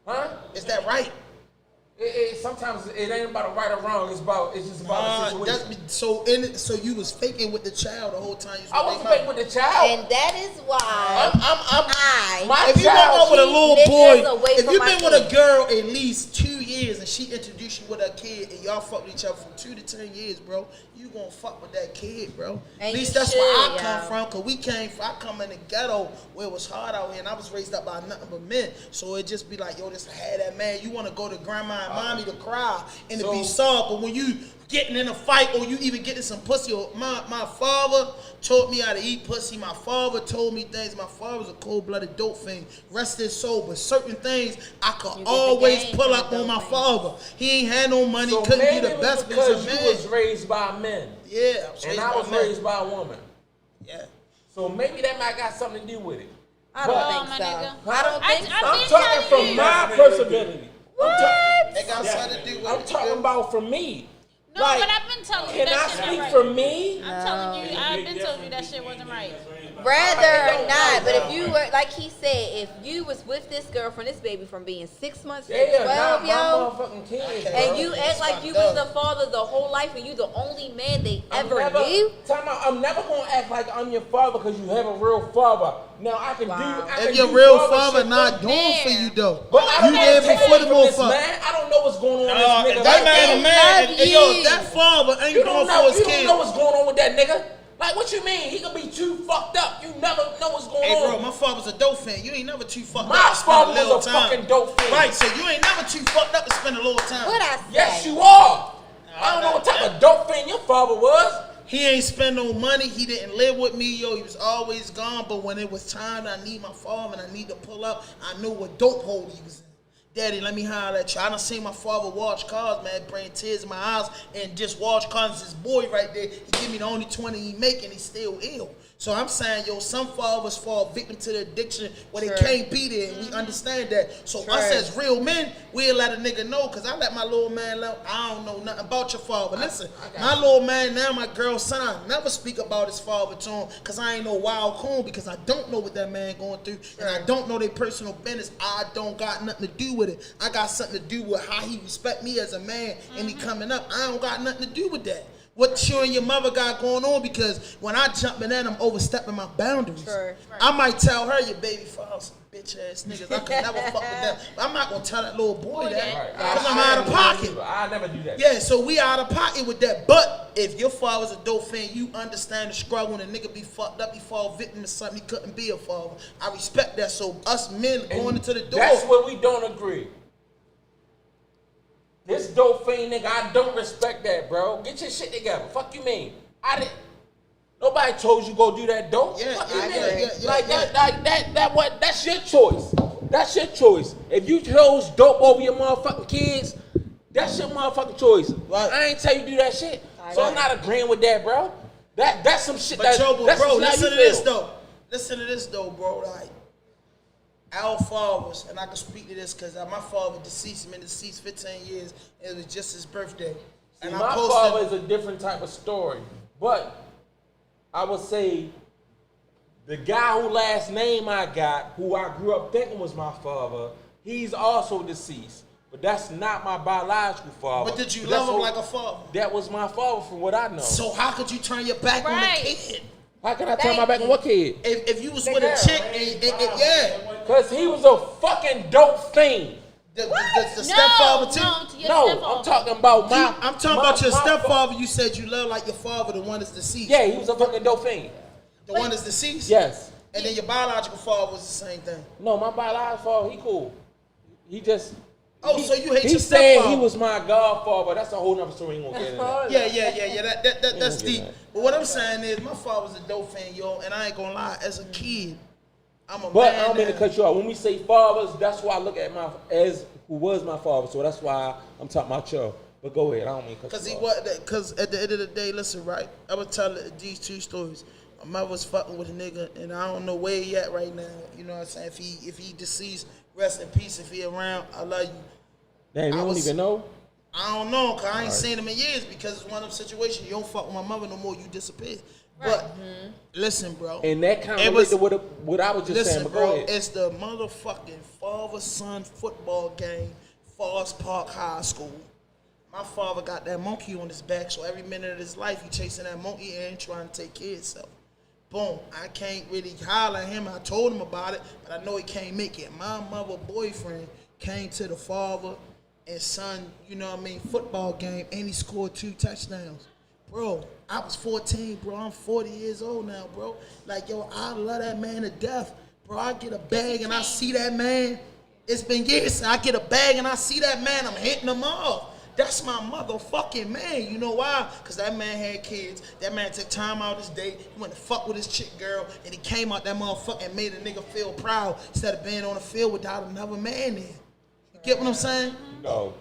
Speaker 3: Huh?
Speaker 2: Is that right?
Speaker 3: Sometimes it ain't about a right or wrong. It's just about the situation.
Speaker 2: So you was faking with the child the whole time. You was
Speaker 3: I
Speaker 2: with
Speaker 3: wasn't
Speaker 2: their
Speaker 3: fake
Speaker 2: mama.
Speaker 3: with the child.
Speaker 4: And that is why
Speaker 3: My
Speaker 2: If you
Speaker 3: child,
Speaker 2: walk with a
Speaker 4: keep
Speaker 2: little
Speaker 4: niggas
Speaker 2: boy,
Speaker 4: away
Speaker 2: if
Speaker 4: from
Speaker 2: you've
Speaker 4: my
Speaker 2: been with a
Speaker 4: kids.
Speaker 2: girl at least 2 years and she introduced you with her kid and y'all fuck with each other from 2 to 10 years, bro, you gonna fuck with that kid, bro.
Speaker 4: And
Speaker 2: at least
Speaker 4: you
Speaker 2: that's where I
Speaker 4: should,
Speaker 2: come
Speaker 4: yo.
Speaker 2: from, cause I come in the ghetto where it was hard out here and I was raised up by nothing but men. So it just be like, yo, this had that man. You wanna go to grandma and mommy to cry and to be soft, but when you getting in a fight or you even getting some pussy, or my father taught me how to eat pussy. My father told me things. My father was a cold-blooded dope fiend. Rest his soul, but certain things I could
Speaker 4: get the
Speaker 2: always
Speaker 4: game
Speaker 2: pull
Speaker 4: from
Speaker 2: up
Speaker 4: the
Speaker 2: on my
Speaker 4: dope fiend.
Speaker 2: father. He ain't had no money,
Speaker 3: so
Speaker 2: couldn't be
Speaker 3: maybe
Speaker 2: the
Speaker 3: it
Speaker 2: best,
Speaker 3: was
Speaker 2: but he's
Speaker 3: because
Speaker 2: a
Speaker 3: you
Speaker 2: man.
Speaker 3: was raised by men,
Speaker 2: Yeah, I was
Speaker 3: and
Speaker 2: raised
Speaker 3: I
Speaker 2: by
Speaker 3: was
Speaker 2: men.
Speaker 3: raised by a woman.
Speaker 2: Yeah.
Speaker 3: So maybe that might got something to do with it.
Speaker 4: I don't
Speaker 3: But-
Speaker 4: think
Speaker 5: my
Speaker 4: so.
Speaker 5: nigga.
Speaker 4: I don't think
Speaker 5: I
Speaker 4: so.
Speaker 3: I'm
Speaker 5: been
Speaker 3: talking
Speaker 5: telling
Speaker 3: from
Speaker 5: you.
Speaker 3: my personality.
Speaker 2: They got something to do with
Speaker 3: I'm
Speaker 2: it.
Speaker 3: talking about from me.
Speaker 5: No,
Speaker 3: Like,
Speaker 5: but I've been telling you
Speaker 3: Can
Speaker 5: that
Speaker 3: I
Speaker 5: shit
Speaker 3: speak
Speaker 5: not
Speaker 3: for
Speaker 5: right.
Speaker 3: me?
Speaker 5: I'm telling you, I've been telling you that shit wasn't right.
Speaker 4: Rather or not, but if you were, like he said, if you was with this girl from this baby from being 6 months to
Speaker 3: Yeah,
Speaker 4: 12,
Speaker 3: not my
Speaker 4: yo,
Speaker 3: motherfucking kids.
Speaker 4: and
Speaker 3: bro.
Speaker 4: you act like you was the father the whole life and you the only man they
Speaker 3: I'm
Speaker 4: ever
Speaker 3: never,
Speaker 4: knew.
Speaker 3: I'm never gonna act like I'm your father because you have a real father. Now I can
Speaker 4: Wow.
Speaker 3: do. I
Speaker 2: If
Speaker 3: can
Speaker 2: your
Speaker 3: do
Speaker 2: real
Speaker 3: father
Speaker 2: father
Speaker 3: shit
Speaker 2: not
Speaker 3: for-
Speaker 2: doing for you though,
Speaker 3: But I don't
Speaker 2: you
Speaker 3: know
Speaker 2: there
Speaker 3: take
Speaker 2: before
Speaker 3: it
Speaker 2: the
Speaker 3: from
Speaker 2: more
Speaker 3: this
Speaker 2: fuck.
Speaker 3: man. I don't know what's going on with
Speaker 2: If
Speaker 3: this nigga.
Speaker 2: that
Speaker 3: Like
Speaker 2: man
Speaker 4: they
Speaker 2: a man,
Speaker 4: love
Speaker 2: and yo,
Speaker 4: you.
Speaker 2: that father ain't
Speaker 3: you
Speaker 2: going
Speaker 3: don't
Speaker 2: for
Speaker 3: know.
Speaker 2: his
Speaker 3: You don't
Speaker 2: kid.
Speaker 3: know what's going on with that nigga. Like what you mean? He could be too fucked up. You never know what's going
Speaker 2: Hey
Speaker 3: on.
Speaker 2: bro, my father's a dope fan. You ain't never too fucked
Speaker 3: My
Speaker 2: up to spend
Speaker 3: father
Speaker 2: a little
Speaker 3: was a
Speaker 2: time.
Speaker 3: fucking dope fan.
Speaker 2: Right, so you ain't never too fucked up to spend a little time.
Speaker 4: What I say?
Speaker 3: Yes, you are. I don't know what type of dope fan your father was.
Speaker 2: He ain't spend no money. He didn't live with me, yo. He was always gone. But when it was time, I need my father and I need to pull up. I knew what dope hole he was in. Daddy, let me holler at you. I done seen my father wash cars, man, bring tears in my eyes, and just wash cars. His boy right there, he give me the only 20 he make, and he still ill. So I'm saying, yo, some fathers fall victim to the addiction where they can't be there, and we understand that. So us as real men, we'll let a nigga know, because I let my little man know, I don't know nothing about your father. Listen, my little man now, my girl's son, I never speak about his father to him, because I ain't no wild coon, because I don't know what that man going through, and I don't know their personal business. I don't got nothing to do with it. I got something to do with how he respect me as a man, and he coming up. I don't got nothing to do with that. What you and your mother got going on, because when I jumping in, I'm overstepping my boundaries.
Speaker 4: Sure.
Speaker 2: I might tell her, your baby father, some bitch ass niggas. I could never fuck with them. I'm not gonna tell that little boy that, because I'm out of pocket.
Speaker 3: I never do that.
Speaker 2: Yeah, so we out of pocket with that. But if your father's a dope fan, you understand the struggle, and a nigga be fucked up, he fall victim to something, he couldn't be a father. I respect that. So us men going into the door.
Speaker 3: That's where we don't agree. This dope fiend nigga, I don't respect that, bro. Get your shit together. Fuck you mean? I didn't. Nobody told you go do that dope.
Speaker 2: Yeah,
Speaker 3: Fuck
Speaker 2: yeah,
Speaker 3: you,
Speaker 2: yeah,
Speaker 3: man.
Speaker 2: yeah, yeah,
Speaker 3: Like
Speaker 2: yeah.
Speaker 3: that's your choice. That's your choice. If you chose dope over your motherfucking kids, that's your motherfucking choice.
Speaker 2: Right.
Speaker 3: I ain't tell you to do that shit. So I'm not agreeing with that, bro. That's some shit.
Speaker 2: But
Speaker 3: Bro,
Speaker 2: listen to this though. Listen to this though, bro. Like our fathers, and I can speak to this because my father deceased. Been deceased 15 years. And it was just his birthday.
Speaker 3: See, my father is a different type of story, but I would say the guy who last name I got, who I grew up thinking was my father, he's also deceased. But that's not my biological father.
Speaker 2: But did you love him like a father?
Speaker 3: That was my father from what I know.
Speaker 2: So how could you turn your back on the kid?
Speaker 3: How can I turn my back on what kid?
Speaker 2: If you was with a chick, yeah.
Speaker 3: Because he was a fucking dope fiend.
Speaker 2: The stepfather too?
Speaker 3: No, I'm talking about
Speaker 2: I'm talking about your stepfather. You said you love like your father, the one that's deceased.
Speaker 3: Yeah, he was a fucking dope fiend.
Speaker 2: The one that's deceased?
Speaker 3: Yes.
Speaker 2: And then your biological father was the same thing.
Speaker 3: No, my biological father, he cool. He just...
Speaker 2: So you hate
Speaker 3: he
Speaker 2: your
Speaker 3: said
Speaker 2: stepfather.
Speaker 3: he was my godfather. That's a whole nother story. Ain't gonna get into.
Speaker 2: Yeah. That's deep. But what I'm saying is, my father was a dope fan, yo, and I ain't gonna lie. As a kid, I'm a
Speaker 3: But
Speaker 2: man.
Speaker 3: I don't mean to cut you off. When we say fathers, that's why I look at who was my father. So that's why I'm talking about you. But go ahead. I don't mean to cut you off.
Speaker 2: Because at the end of the day, listen, right? I would tell these two stories. My mother was fucking with a nigga, and I don't know where he at right now. You know what I'm saying? If he deceased, rest in peace. If he around, I love you.
Speaker 3: Damn, you don't even know?
Speaker 2: I don't know, because I ain't seen him in years, because it's one of them situations. You don't fuck with my mother no more, you disappear. Right. But listen, bro.
Speaker 3: And that kind of relates to what I was just saying. But
Speaker 2: bro, it's the motherfucking father-son football game, Forest Park High School. My father got that monkey on his back, so every minute of his life, he chasing that monkey and trying to take care of himself. Boom. I can't really holler at him. I told him about it, but I know he can't make it. My mother boyfriend came to the father and son, you know what I mean, football game, and he scored 2 touchdowns. Bro, I was 14, bro. I'm 40 years old now, bro. Like, yo, I love that man to death. Bro, I get a bag and I see that man. It's been years since I get a bag and I see that man, I'm hitting him off. That's my motherfucking man. You know why? Because that man had kids. That man took time out of his day. He went to fuck with his chick girl, and he came out that motherfucker and made a nigga feel proud instead of being on the field without another man there. You get what I'm saying?
Speaker 3: No.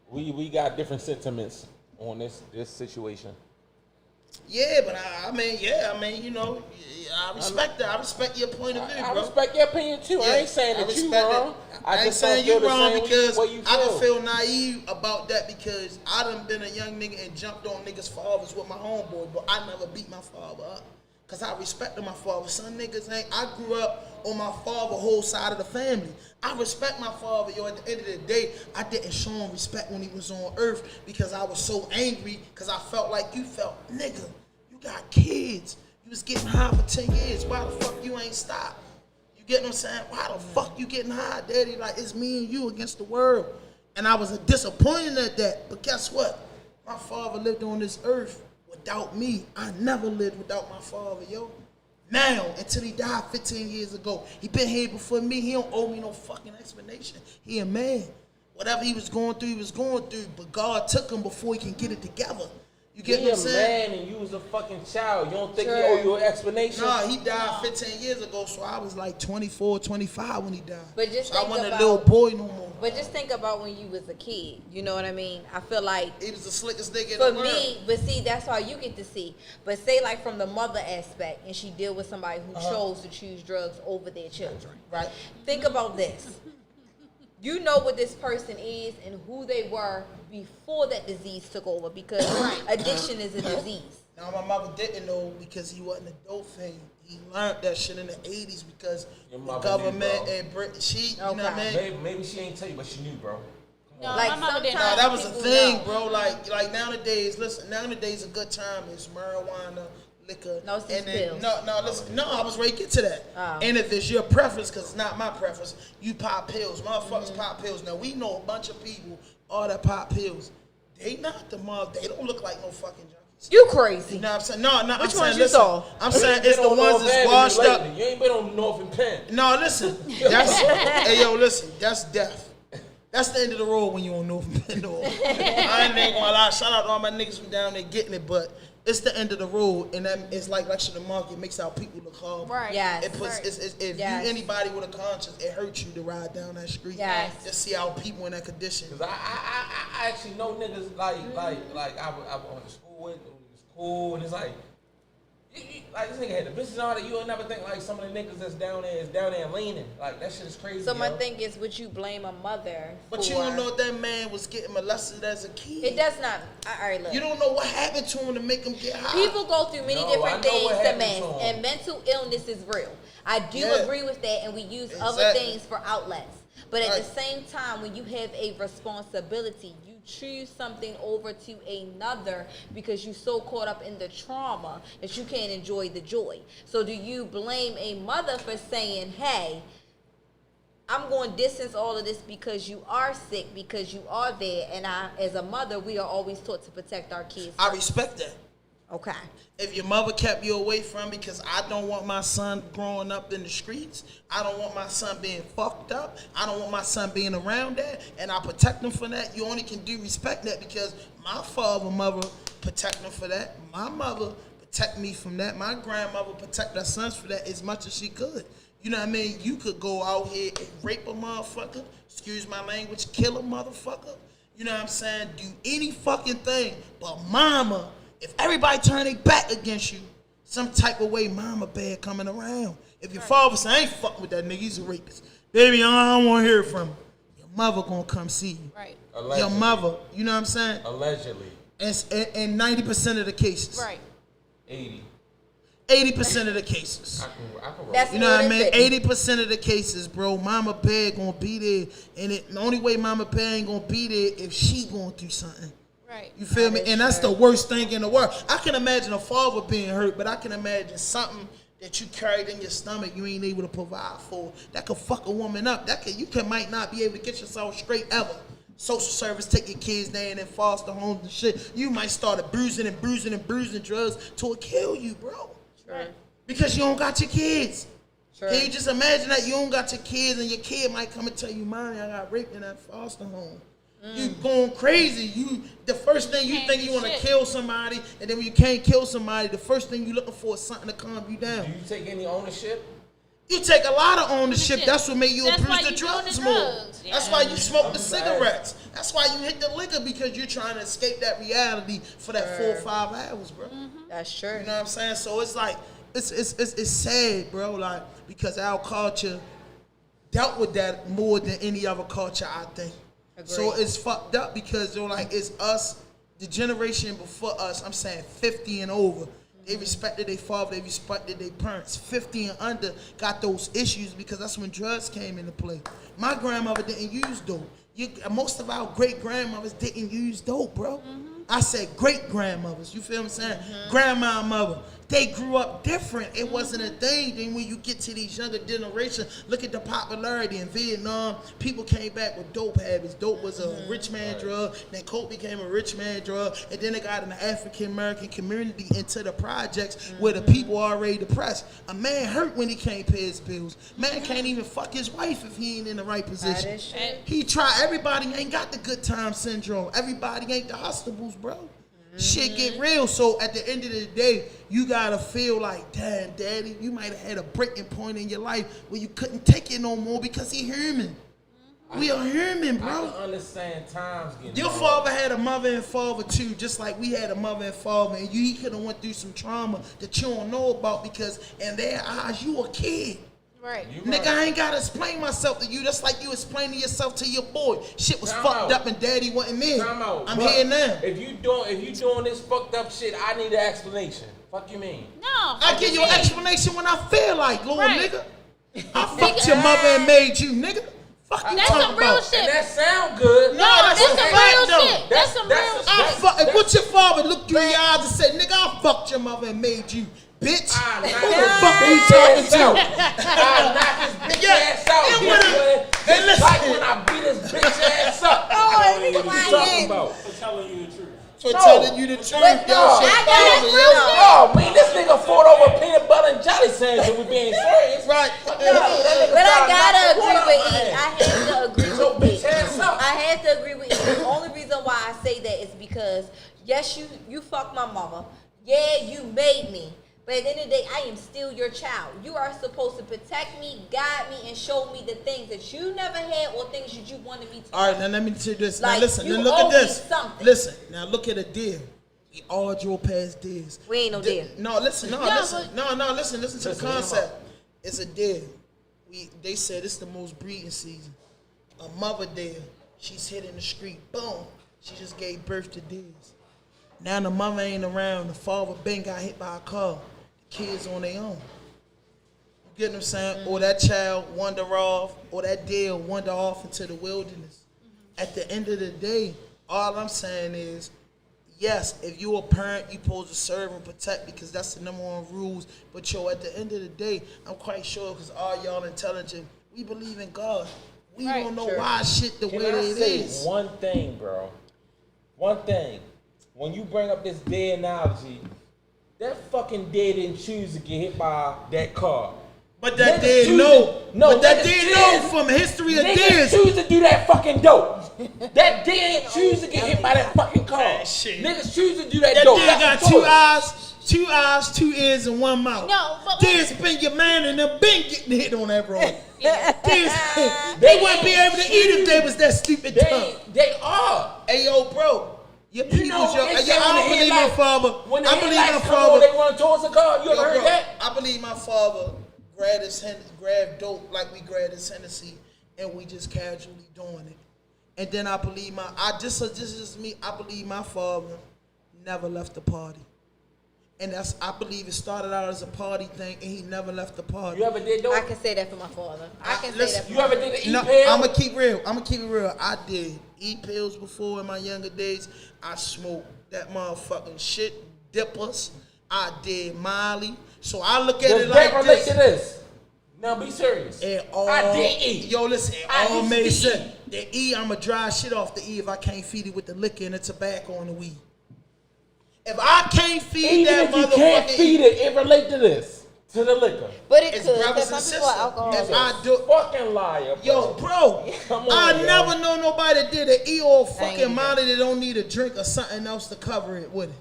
Speaker 3: We got different sentiments on this situation.
Speaker 2: Yeah, but I mean, you know, I respect that. I respect your point of view, bro.
Speaker 3: I respect your opinion too. Yeah, I ain't saying that you wrong.
Speaker 2: I ain't saying you wrong because I can feel naive about that because I done been a young nigga and jumped on niggas' fathers with my homeboy, but I never beat my father up. Cause I respected my father. Some niggas ain't. I grew up on my father's whole side of the family. I respect my father, yo. At the end of the day, I didn't show him respect when he was on earth because I was so angry. Cause I felt like you felt, nigga. You got kids. You was getting high for 10 years. Why the fuck you ain't stopped? You get what I'm saying? Why the fuck you getting high, daddy? Like it's me and you against the world. And I was disappointed at that. But guess what? My father lived on this earth. Without me, I never lived without my father, yo. Now, until he died 15 years ago. He been here before me. He don't owe me no fucking explanation. He a man. Whatever he was going through, he was going through. But God took him before he can get it together. You get what I'm saying?
Speaker 3: Man, and you was a fucking child. You don't think he owe you an explanation?
Speaker 2: Nah, he died 15 years ago, so I was like 24, 25 when he died.
Speaker 4: But just
Speaker 2: so
Speaker 4: think
Speaker 2: I wasn't
Speaker 4: about,
Speaker 2: a little boy no more.
Speaker 4: But just think about when you was a kid. You know what I mean? I feel like
Speaker 2: he was the slickest nigga in
Speaker 4: for
Speaker 2: the world.
Speaker 4: me, but see, that's how you get to see. But say like from the mother aspect, and she deal with somebody who chose to choose drugs over their children.
Speaker 2: Right.
Speaker 4: Think about this. You know what this person is and who they were before that disease took over because addiction is a disease.
Speaker 2: Now, my mother didn't know because he wasn't a dope fiend. He learned that shit in the 80s because the government and Britain, you know what I mean?
Speaker 3: Maybe she ain't tell you, but she knew, bro.
Speaker 5: No,
Speaker 4: like
Speaker 5: my mother didn't.
Speaker 2: No, that was a thing, bro. Like nowadays, listen, nowadays a good time is marijuana, liquor.
Speaker 4: No, it's
Speaker 2: and then,
Speaker 4: pills.
Speaker 2: Listen, I was ready to get to that.
Speaker 4: Oh.
Speaker 2: And if it's your preference, because it's not my preference, you pop pills. Motherfuckers pop pills. Now, we know a bunch of people, all that pop pills, they not the mother, they don't look like no fucking junkies.
Speaker 4: You crazy.
Speaker 2: You know what I'm saying? No,
Speaker 4: Which
Speaker 2: I'm
Speaker 4: ones
Speaker 2: saying,
Speaker 4: you
Speaker 2: listen,
Speaker 4: saw?
Speaker 2: I'm saying it's the ones that's washed up.
Speaker 3: You ain't been on North and Penn.
Speaker 2: No, listen, hey, yo, listen, that's death. That's the end of the road when you don't know from Penn. I ain't gonna lie. Shout out to all my niggas from down there getting it, but it's the end of the road, and that it's like lecture the market makes our people look horrible.
Speaker 5: Right.
Speaker 4: Yes.
Speaker 2: It puts if
Speaker 4: Yes.
Speaker 2: you anybody with a conscience, it hurts you to ride down that street.
Speaker 4: Yes.
Speaker 2: Just see our people in that condition.
Speaker 3: Cause I actually know niggas like I went to school with, it was cool, and it's like like this nigga had the business and all that. You would never think like some of the niggas that's down there leaning. Like that shit is crazy.
Speaker 4: So my thing is, would you blame a mother?
Speaker 2: But you don't know that man was getting molested as a kid.
Speaker 4: It does not. All right, look.
Speaker 2: You don't know what happened to him to make him get high.
Speaker 4: People go through many different things to men, and mental illness is real. I do agree with that, and we use other things for outlets. But at the same time, when you have a responsibility, you choose something over to another because you're so caught up in the trauma that you can't enjoy the joy. So do you blame a mother for saying, hey, I'm going to distance all of this because you are sick, because you are there, and I, as a mother, we are always taught to protect our kids.
Speaker 2: I respect that.
Speaker 4: Okay.
Speaker 2: If your mother kept you away from, because I don't want my son growing up in the streets. I don't want my son being fucked up. I don't want my son being around that, and I protect him for that. You only can do respect that because my father, mother protect him for that. My mother protect me from that. My grandmother protect her sons for that as much as she could. You know what I mean? You could go out here and rape a motherfucker, excuse my language, kill a motherfucker. You know what I'm saying? Do any fucking thing. But mama, if everybody turn their back against you, some type of way mama bad coming around. If your father say, I ain't fucking with that nigga, he's a rapist. Baby, I don't want to hear from him. Your mother gonna come see you.
Speaker 5: Right.
Speaker 3: Allegedly.
Speaker 2: Your mother, you know what I'm saying?
Speaker 3: Allegedly.
Speaker 2: And 90% of the cases.
Speaker 5: Right.
Speaker 2: 80% of the cases.
Speaker 3: I can
Speaker 4: That's
Speaker 2: You know what I
Speaker 4: more than
Speaker 2: mean?
Speaker 4: 50.
Speaker 2: 80% of the cases, bro, mama bad gonna be there. And the only way mama bad ain't gonna be there if she going through something.
Speaker 5: Right.
Speaker 2: You feel me? And that's the worst thing in the world. I can imagine a father being hurt, but I can imagine something that you carried in your stomach you ain't able to provide for that could fuck a woman up. Might not be able to get yourself straight ever. Social service take your kids down in foster homes and shit. You might start bruising drugs till it kill you, bro.
Speaker 4: Sure.
Speaker 2: Because you don't got your kids.
Speaker 4: Sure.
Speaker 2: Can you just imagine that you don't got your kids and your kid might come and tell you, Mommy, I got raped in that foster home. You going crazy. The first thing you think you want to kill somebody, and then when you can't kill somebody, the first thing you looking for is something to calm you down.
Speaker 3: Do you take any ownership?
Speaker 2: You take a lot of ownership. That's what made you
Speaker 5: That's why
Speaker 2: abuse the
Speaker 5: you doing
Speaker 2: drugs
Speaker 5: the
Speaker 2: more.
Speaker 5: drugs.
Speaker 2: That's why you smoke the cigarettes. That's why you hit the liquor, because you're trying to escape that reality for that 4 or 5 hours, bro.
Speaker 4: That's true.
Speaker 2: You know what I'm saying? So it's like it's sad, bro. Like, because our culture dealt with that more than any other culture, I think.
Speaker 4: Agreed.
Speaker 2: So it's fucked up because it's us, the generation before us. I'm saying 50 and over. They respected their father, they respected their parents. 50 and under got those issues because that's when drugs came into play. My grandmother didn't use dope. Most of our great grandmothers didn't use dope, bro. I said great grandmothers. You feel what I'm saying? Grandma and mother. They grew up different. It wasn't a thing. Then when you get to these younger generations, look at the popularity in Vietnam. People came back with dope habits. Dope was a rich man drug. Then coke became a rich man drug. And then it got in the African American community into the projects where the people are already depressed. A man hurt when he can't pay his bills. Man can't even fuck his wife if he ain't in the right position.
Speaker 4: That is true.
Speaker 2: He tried. Everybody ain't got the good time syndrome. Everybody ain't the hustlables, bro. Shit get real. So at the end of the day, you gotta feel like, damn, daddy, you might have had a breaking point in your life where you couldn't take it no more because he human. We are human, bro.
Speaker 3: I can understand times getting
Speaker 2: Your
Speaker 3: hard.
Speaker 2: father had a mother and father too, just like we had a mother and father, and he could have went through some trauma that you don't know about because in their eyes you a kid.
Speaker 5: Right.
Speaker 2: Nigga, I ain't gotta explain myself to you. That's like you explaining yourself to your boy. Shit was fucked up and daddy wasn't me. I'm here now.
Speaker 3: If you doing this fucked up shit, I need an explanation. Fuck you mean?
Speaker 5: No.
Speaker 2: I give you an explanation when I feel like, Lord,
Speaker 5: Right.
Speaker 2: nigga. I fucked your mother and made you, nigga. Fuck you
Speaker 5: That's
Speaker 2: talking
Speaker 5: some real
Speaker 2: about.
Speaker 5: shit.
Speaker 3: And that sound good.
Speaker 2: No, that's
Speaker 5: That's
Speaker 2: a
Speaker 5: some
Speaker 2: fact,
Speaker 5: real
Speaker 2: though.
Speaker 5: shit. That's some real shit.
Speaker 2: What's your father look you in your eyes and say, nigga, I fucked your mother and made you, bitch?
Speaker 3: Ah,
Speaker 2: Who
Speaker 3: nah,
Speaker 2: the fuck are you talking to?
Speaker 3: I knock his bitch ass out.
Speaker 2: and
Speaker 3: Just
Speaker 2: listen.
Speaker 3: like when I beat his bitch ass up. What you talking about?
Speaker 6: For telling you the truth.
Speaker 2: For telling you the truth,
Speaker 4: But
Speaker 2: yo,
Speaker 4: no,
Speaker 2: shit,
Speaker 4: I got
Speaker 2: father,
Speaker 4: it.
Speaker 2: yo.
Speaker 3: Oh, man, this nigga fought over peanut butter and jelly sandwich and we being serious.
Speaker 2: Right.
Speaker 4: But I gotta agree with E. I have to agree
Speaker 3: Your
Speaker 4: with
Speaker 3: bitch
Speaker 4: E.
Speaker 3: ass up.
Speaker 4: I have to agree with E. The only reason why I say that is because yes, you fucked my mama. Yeah, you made me. But at the end of the day, I am still your child. You are supposed to protect me, guide me, and show me the things that you never had or things that you wanted me to.
Speaker 2: All right, now let me tell you this.
Speaker 4: Like,
Speaker 2: now listen,
Speaker 4: you
Speaker 2: now look at
Speaker 4: owe me
Speaker 2: this.
Speaker 4: something.
Speaker 2: Listen, now look at a deer. We all drove past deers.
Speaker 4: We ain't no deer.
Speaker 2: No, listen, listen to the concept. It's a deer. They said it's the most breeding season. A mother deer, she's hitting the street. Boom. She just gave birth to deers. Now the mother ain't around. The father Ben got hit by a car. The kids on their own. You get what I'm saying? Or that child wander off, or that deer wander off into the wilderness. At the end of the day, all I'm saying is, yes, if you a parent, you supposed to serve and protect because that's the number one rules. But at the end of the day, I'm quite sure because all y'all intelligent, we believe in God. We don't know why shit the way it is.
Speaker 3: One thing, bro. One thing. When you bring up this deer analogy, that fucking deer didn't choose to get hit by that car.
Speaker 2: But that deer know. But that deer know from history of deers.
Speaker 3: Choose to do that fucking dope. That deer ain't choose to get hit by that fucking car.
Speaker 2: Shit.
Speaker 3: Niggas choose to do that dope.
Speaker 2: That deer got two eyes, 2 ears, and 1 mouth.
Speaker 5: No, but
Speaker 2: Deers been your man and them been getting hit on that road. They wouldn't be able to eat if they was that stupid tongue.
Speaker 3: They are.
Speaker 2: Hey yo, bro. Your people's
Speaker 3: I
Speaker 2: don't believe my father.
Speaker 3: When
Speaker 2: I believe my
Speaker 3: father.
Speaker 2: father.
Speaker 3: They run towards the car. You ever heard that?
Speaker 2: I believe my father grabbed dope like we grabbed his Hennessy, and we just casually doing it. And then I believe this is me. I believe my father never left the party. And I believe it started out as a party thing, and he never left the party.
Speaker 3: You ever did dope?
Speaker 4: I can say that for my father. I can say that for
Speaker 3: You
Speaker 4: my
Speaker 3: ever
Speaker 4: father.
Speaker 3: did the
Speaker 2: No,
Speaker 3: E-pill?
Speaker 2: I'm gonna keep it real. I did E-pills before in my younger days. I smoked that motherfucking shit, dippers. I did Molly. So I look at it like
Speaker 3: relate
Speaker 2: this.
Speaker 3: to this? Now be serious.
Speaker 2: I
Speaker 3: did E.
Speaker 2: Yo, listen, it
Speaker 3: I
Speaker 2: all
Speaker 3: used
Speaker 2: made
Speaker 3: to
Speaker 2: sense. The E, I'ma dry shit off the E if I can't feed it with the liquor and the tobacco and the weed. If I can't feed
Speaker 3: Even
Speaker 2: that
Speaker 3: if you can't
Speaker 2: motherfucker
Speaker 3: feed it relate to this, to the liquor.
Speaker 4: But it
Speaker 2: it's
Speaker 4: could.
Speaker 2: brothers
Speaker 4: Because
Speaker 2: and
Speaker 4: some people
Speaker 2: sisters.
Speaker 4: are alcoholics.
Speaker 2: If I do,
Speaker 3: Fucking liar, bro.
Speaker 2: yo, bro,
Speaker 3: Come on,
Speaker 2: I
Speaker 3: yo.
Speaker 2: never know nobody that did an E or
Speaker 4: ain't
Speaker 2: fucking
Speaker 4: either.
Speaker 2: Molly that don't need a drink or something else to cover it with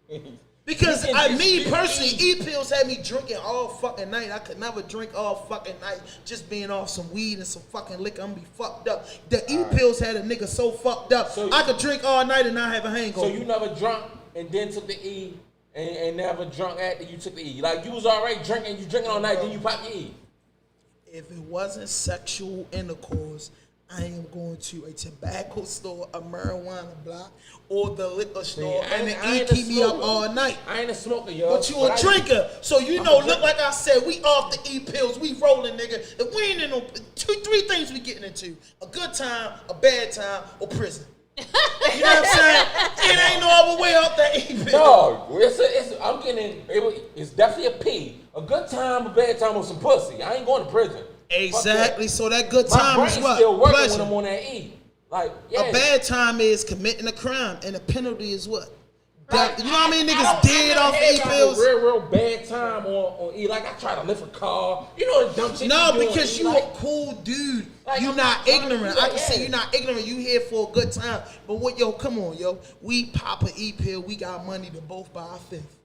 Speaker 2: it. Because
Speaker 3: You can
Speaker 2: me
Speaker 3: just
Speaker 2: personally,
Speaker 3: eat.
Speaker 2: E-pills had me drinking all fucking night. I could never drink all fucking night just being off some weed and some fucking liquor. I'm gonna be fucked up. The E-pills had a nigga so fucked up.
Speaker 3: So
Speaker 2: I could drink all night and not have a hangover.
Speaker 3: So you never drunk and then took the E and never drunk after you took the E. Like you was already drinking, you drinking all night, then you pop your E.
Speaker 2: If it wasn't sexual intercourse, I am going to a tobacco store, a marijuana block, or the liquor store, and the E keep me up all night.
Speaker 3: I ain't a smoker, yo.
Speaker 2: But you a drinker, so you know, look like I said, we off the E-pills, we rolling, nigga. If we ain't in no 2-3 things we getting into: a good time, a bad time, or prison. You know what I'm saying? It ain't no other way off that E-pill.
Speaker 3: No, I'm getting it's definitely a P. A good time, a bad time, or some pussy. I ain't going to prison.
Speaker 2: Exactly. So that good
Speaker 3: My
Speaker 2: time is
Speaker 3: brain's
Speaker 2: what?
Speaker 3: still working
Speaker 2: Pleasure.
Speaker 3: when I'm on that E. Like, yeah.
Speaker 2: A bad time is committing a crime, and the penalty is what?
Speaker 3: Like,
Speaker 2: You know how many
Speaker 3: I
Speaker 2: niggas
Speaker 3: don't-
Speaker 2: dead
Speaker 3: I
Speaker 2: off
Speaker 3: never had
Speaker 2: E-pills?
Speaker 3: a real bad time on E. Like I try to lift a car. You know the dumb shit.
Speaker 2: No,
Speaker 3: you do on
Speaker 2: because
Speaker 3: E,
Speaker 2: you
Speaker 3: like,
Speaker 2: a cool dude.
Speaker 3: Like,
Speaker 2: You
Speaker 3: I'm
Speaker 2: not
Speaker 3: not trying to
Speaker 2: ignorant.
Speaker 3: do
Speaker 2: I
Speaker 3: that,
Speaker 2: can say
Speaker 3: yeah.
Speaker 2: you're not ignorant. You here for a good time. But what, yo, come on, yo. We pop a E-pill. We got money to both buy a fifth.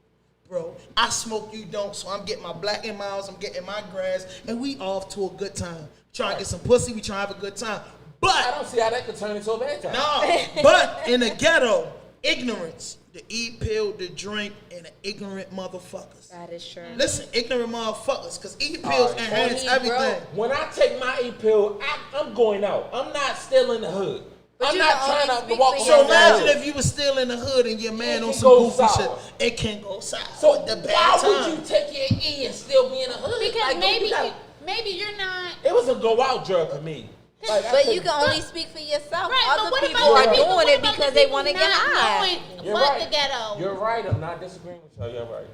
Speaker 2: Bro, I smoke, you don't, so I'm getting my black and miles, I'm getting my grass, and we off to a good time. Trying to get some pussy, we trying to have a good time.
Speaker 3: I
Speaker 2: But,
Speaker 3: don't see how that could turn into a bad time.
Speaker 2: no, but in the ghetto, ignorance, the E-pill, the drink, and the ignorant motherfuckers.
Speaker 4: That is true.
Speaker 2: Listen, ignorant motherfuckers, because E-pills
Speaker 3: Alright,
Speaker 2: enhance
Speaker 4: so he
Speaker 2: everything.
Speaker 3: When I take my E-pill, I'm going out. I'm not still in the hood.
Speaker 4: But
Speaker 3: I'm
Speaker 4: you
Speaker 3: not
Speaker 4: can
Speaker 3: trying
Speaker 4: only
Speaker 3: to
Speaker 4: speak
Speaker 3: walk
Speaker 4: for
Speaker 3: around
Speaker 2: So
Speaker 3: the
Speaker 4: yourself.
Speaker 2: imagine
Speaker 3: hood.
Speaker 2: if you was still in the hood and your man
Speaker 3: It
Speaker 2: on
Speaker 3: can
Speaker 2: some
Speaker 3: go
Speaker 2: goofy
Speaker 3: sour.
Speaker 2: shit. It can go south.
Speaker 3: So
Speaker 2: the bad
Speaker 3: why
Speaker 2: time.
Speaker 3: would you take your E and still be in the hood?
Speaker 5: Because
Speaker 3: Like, dude,
Speaker 5: maybe
Speaker 3: you gotta-
Speaker 5: maybe you're not.
Speaker 3: it was a go out drug for me. Like, I
Speaker 4: But
Speaker 3: couldn't-
Speaker 4: you can only speak for yourself.
Speaker 5: Right, but
Speaker 4: Other
Speaker 5: what
Speaker 4: people
Speaker 5: about
Speaker 4: are
Speaker 5: the people?
Speaker 4: doing
Speaker 5: What
Speaker 4: it
Speaker 5: about
Speaker 4: because
Speaker 5: the
Speaker 4: they
Speaker 5: people
Speaker 4: want to get
Speaker 5: not
Speaker 4: high.
Speaker 5: knowing
Speaker 3: You're
Speaker 5: what
Speaker 3: right.
Speaker 5: the ghetto?
Speaker 3: You're right. I'm not disagreeing with you. You're right.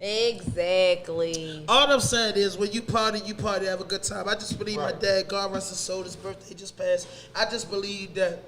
Speaker 4: Exactly.
Speaker 2: All I'm saying is when you party, have a good time. I just believe my
Speaker 3: Right.
Speaker 2: dad, God rest his soul, his birthday just passed. I just believe that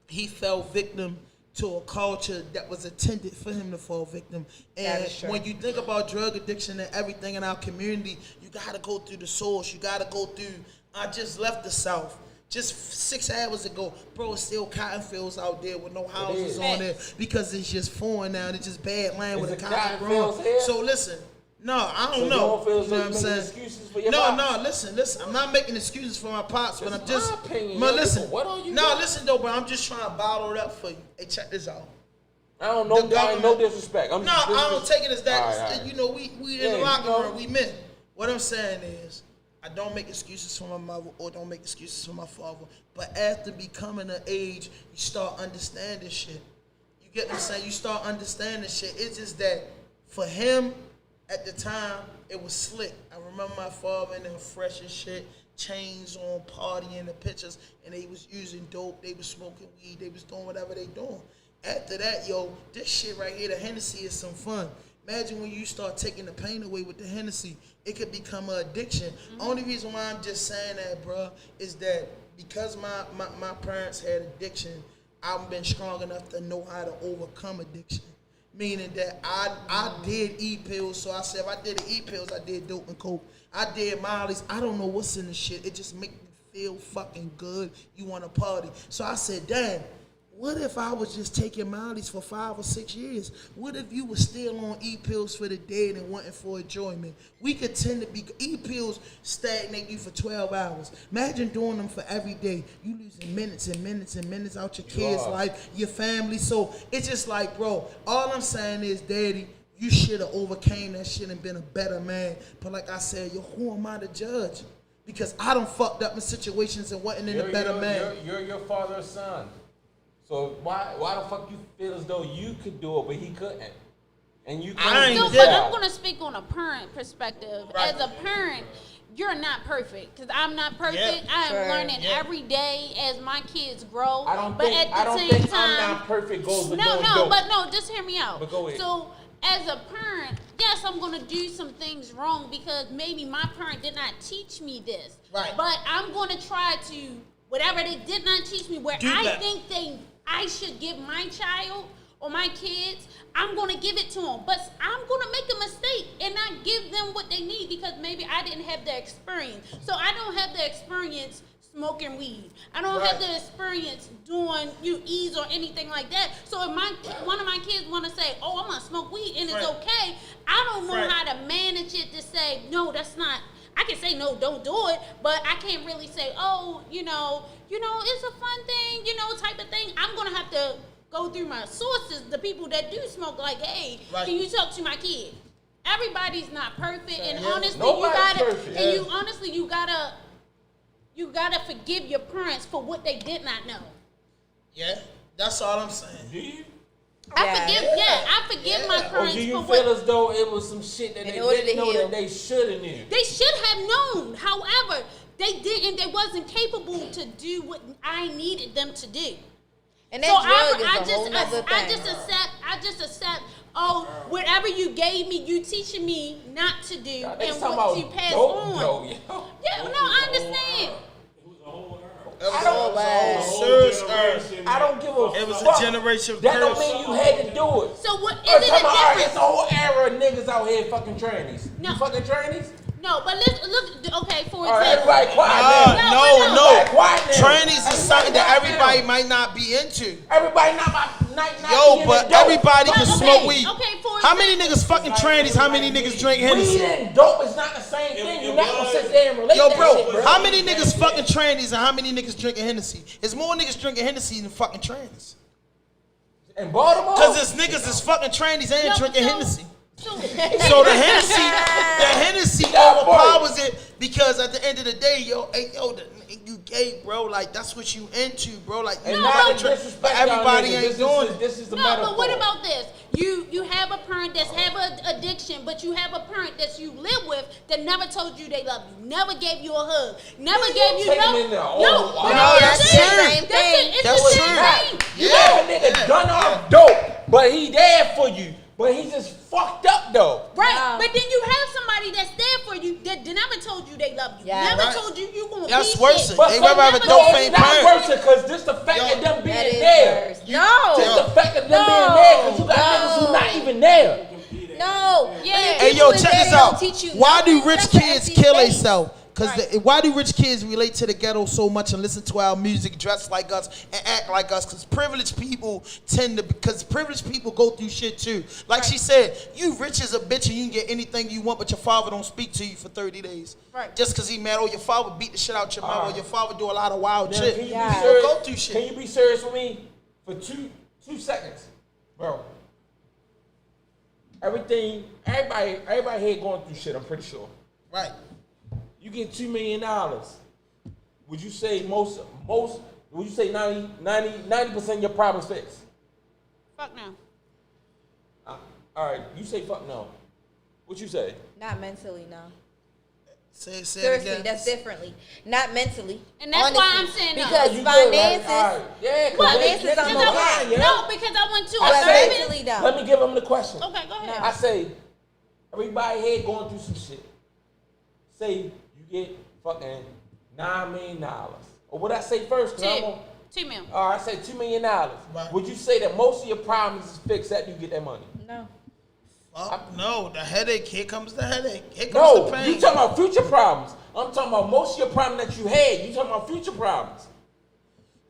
Speaker 2: he fell victim to a culture that was intended for him to fall victim.
Speaker 4: That
Speaker 2: And
Speaker 4: is true.
Speaker 2: when you think about drug addiction and everything in our community, you gotta go through the source. You gotta go through, I just left the South. just 6 hours ago, bro, it's still cotton fields out there with no houses on it because it's just foreign now. It's just bad land with a cotton growing. So listen, no, I don't know. You know what I'm saying?
Speaker 3: Excuses for your
Speaker 2: listen. I'm not making excuses for my pops, but I'm just.
Speaker 3: Opinion,
Speaker 2: listen.
Speaker 3: What are you?
Speaker 2: Listen though, but I'm just trying to bottle it up for you. Hey, check this out.
Speaker 3: I don't know. No disrespect.
Speaker 2: I don't take it as that.
Speaker 3: All right.
Speaker 2: You know, we in the locker room. We men. What I'm saying is, I don't make excuses for my mother or don't make excuses for my father. But after becoming an age, you start understanding shit. You get what I'm saying? You start understanding shit. It's just that for him, at the time, it was slick. I remember my father in them fresh as shit, chains on, partying, the pictures, and they was using dope, they was smoking weed, they was doing whatever they doing. After that, yo, this shit right here, the Hennessy is some fun. Imagine when you start taking the pain away with the Hennessy, it could become an addiction. Only reason why I'm just saying that, bro, is that because my parents had addiction, I've been strong enough to know how to overcome addiction. Meaning that I did eat pills, so I said if I did eat pills, I did dope and coke. I did Molly's. I don't know what's in the shit. It just make me feel fucking good. You want to party. So I said, damn, what if I was just taking Molly's for 5 or 6 years? What if you were still on E-pills for the day and wanting for enjoyment? We could tend to be, E-pills stagnate you for 12 hours. Imagine doing them for every day. You losing minutes and minutes and minutes out your kids' life, your family. So it's just like, bro, all I'm saying is, Daddy, you should have overcame that shit and been a better man. But like I said, yo, who am I to judge? Because I done fucked up in situations and wasn't in a better man.
Speaker 3: You're your father's son. So why the fuck you feel as though you could do it, but he couldn't? And you couldn't.
Speaker 5: So, but I'm going to speak on a parent perspective.
Speaker 2: Right.
Speaker 5: As a parent, you're not perfect, because I'm not perfect. I am learning every day as my kids grow.
Speaker 3: I don't
Speaker 5: but
Speaker 3: think,
Speaker 5: at the
Speaker 3: I don't
Speaker 5: same
Speaker 3: think
Speaker 5: time,
Speaker 3: I'm not perfect goes with
Speaker 5: just hear me out.
Speaker 3: But go ahead.
Speaker 5: So as a parent, yes, I'm going to do some things wrong because maybe my parent did not teach me this.
Speaker 2: Right.
Speaker 5: But I'm going to try to, whatever they did not teach me, where I think I should give my child or my kids, I'm going to give it to them. But I'm going to make a mistake and not give them what they need because maybe I didn't have the experience. So I don't have the experience smoking weed. I don't have the experience doing E's or anything like that. So if one of my kids want to say, oh, I'm going to smoke weed and it's okay, I don't know how to manage it to say, no, that's not. I can say, no, don't do it, but I can't really say, oh, it's a fun thing, type of thing. I'm going to have to go through my sources, the people that do smoke, like, hey, can you talk to my kid? Everybody's not perfect, and honestly, you gotta forgive your parents for what they did not know.
Speaker 2: Yeah, that's all I'm saying.
Speaker 3: Do you?
Speaker 5: I forgive my parents.
Speaker 3: Or do you
Speaker 5: for
Speaker 3: feel
Speaker 5: what,
Speaker 3: as though it was some shit that they didn't know that they should have knew?
Speaker 5: They should have known. However, they didn't. They wasn't capable to do what I needed them to do.
Speaker 4: And that
Speaker 5: I just accept. Oh, whatever you gave me, you teaching me not to do, and what you pass on. I understand.
Speaker 3: I don't give a fuck.
Speaker 2: It was a generation of
Speaker 3: That don't mean you had to do it.
Speaker 5: So what is it?
Speaker 3: It's a whole era of niggas out here fucking trannies.
Speaker 5: No.
Speaker 3: You fucking trannies?
Speaker 5: No, but look. Okay, for
Speaker 3: All right,
Speaker 5: example.
Speaker 3: everybody quiet now.
Speaker 2: No.
Speaker 3: Quiet now.
Speaker 2: Trannies is something that everybody might not be into.
Speaker 3: Everybody not
Speaker 2: but everybody can smoke weed.
Speaker 5: Okay,
Speaker 2: how many niggas fucking trannies? How many niggas drink Hennessy?
Speaker 3: Weed and dope is not the same thing. You're not gonna sit there and relate that shit, bro.
Speaker 2: How many niggas fucking trannies and how many niggas drinking Hennessy? There's more niggas drinking Hennessy than fucking trannies.
Speaker 3: In Baltimore?
Speaker 2: Cause there's niggas that's fucking trannies and drinking Hennessy.
Speaker 5: So
Speaker 2: the Hennessy overpowers it because at the end of the day, you gay, bro. Like that's what you into, bro. Like but everybody ain't doing it.
Speaker 3: This is the
Speaker 5: metaphor. But what about this? You have a parent that's have an addiction, but you have a parent that you live with that never told you they love you, never gave you a hug, never gave you
Speaker 2: that's true.
Speaker 5: That's true.
Speaker 3: You know a nigga done off dope, but he there for you. But he just fucked up though.
Speaker 5: Right. But then you have somebody that's there for you that never told you they love you. Never told you gonna be
Speaker 2: That's worse.
Speaker 5: shit.
Speaker 2: They never have a dope fame parent.
Speaker 3: That's worse because just the fact of them being there. Just the fact of them being there because you got niggas who not even there.
Speaker 4: No.
Speaker 5: Yeah.
Speaker 2: Hey, yo, check this out. Why do rich kids kill themselves? Because why do rich kids relate to the ghetto so much and listen to our music, dress like us, and act like us? Because privileged people go through shit too. Like she said, you rich as a bitch and you can get anything you want, but your father don't speak to you for 30 days.
Speaker 5: Right.
Speaker 2: Just because he mad, or your father beat the shit out your mother, or your father do a lot of wild shit.
Speaker 3: Can you
Speaker 2: People
Speaker 3: be serious?
Speaker 2: go through shit.
Speaker 3: Can you be serious with me for two seconds, bro? Everybody here going through shit. I'm pretty sure.
Speaker 2: Right.
Speaker 3: You get $2 million. Would you say most? Would you say 90% of your problems fixed?
Speaker 5: Fuck no.
Speaker 3: All right, you say fuck no. What you say?
Speaker 4: Not mentally, no.
Speaker 2: Say it
Speaker 4: Seriously,
Speaker 2: again.
Speaker 4: that's differently. Not mentally.
Speaker 5: And that's why I'm saying no.
Speaker 4: because
Speaker 3: You
Speaker 4: finances.
Speaker 3: good, right? All right. Yeah,
Speaker 5: What?
Speaker 4: Finances
Speaker 5: Because
Speaker 4: on the
Speaker 5: I
Speaker 4: line,
Speaker 5: went,
Speaker 3: yeah.
Speaker 5: no, because I went to
Speaker 4: But
Speaker 5: a
Speaker 3: say-
Speaker 4: mentally, though.
Speaker 3: Let me give them the question.
Speaker 5: Okay, go ahead.
Speaker 3: I say, everybody here going through some shit. Say you get fucking $9 million. Or what I say first? 'Cause I'm on-
Speaker 5: 2 mil.
Speaker 3: All right, I say $2 million.
Speaker 2: Right.
Speaker 3: Would you say that most of your problems is fixed after you get that money?
Speaker 4: No.
Speaker 2: Fuck no, the headache. Here comes the headache. Here comes
Speaker 3: No,
Speaker 2: the pain.
Speaker 3: you talking about future problems. I'm talking about most of your problems that you had. You talking about future problems.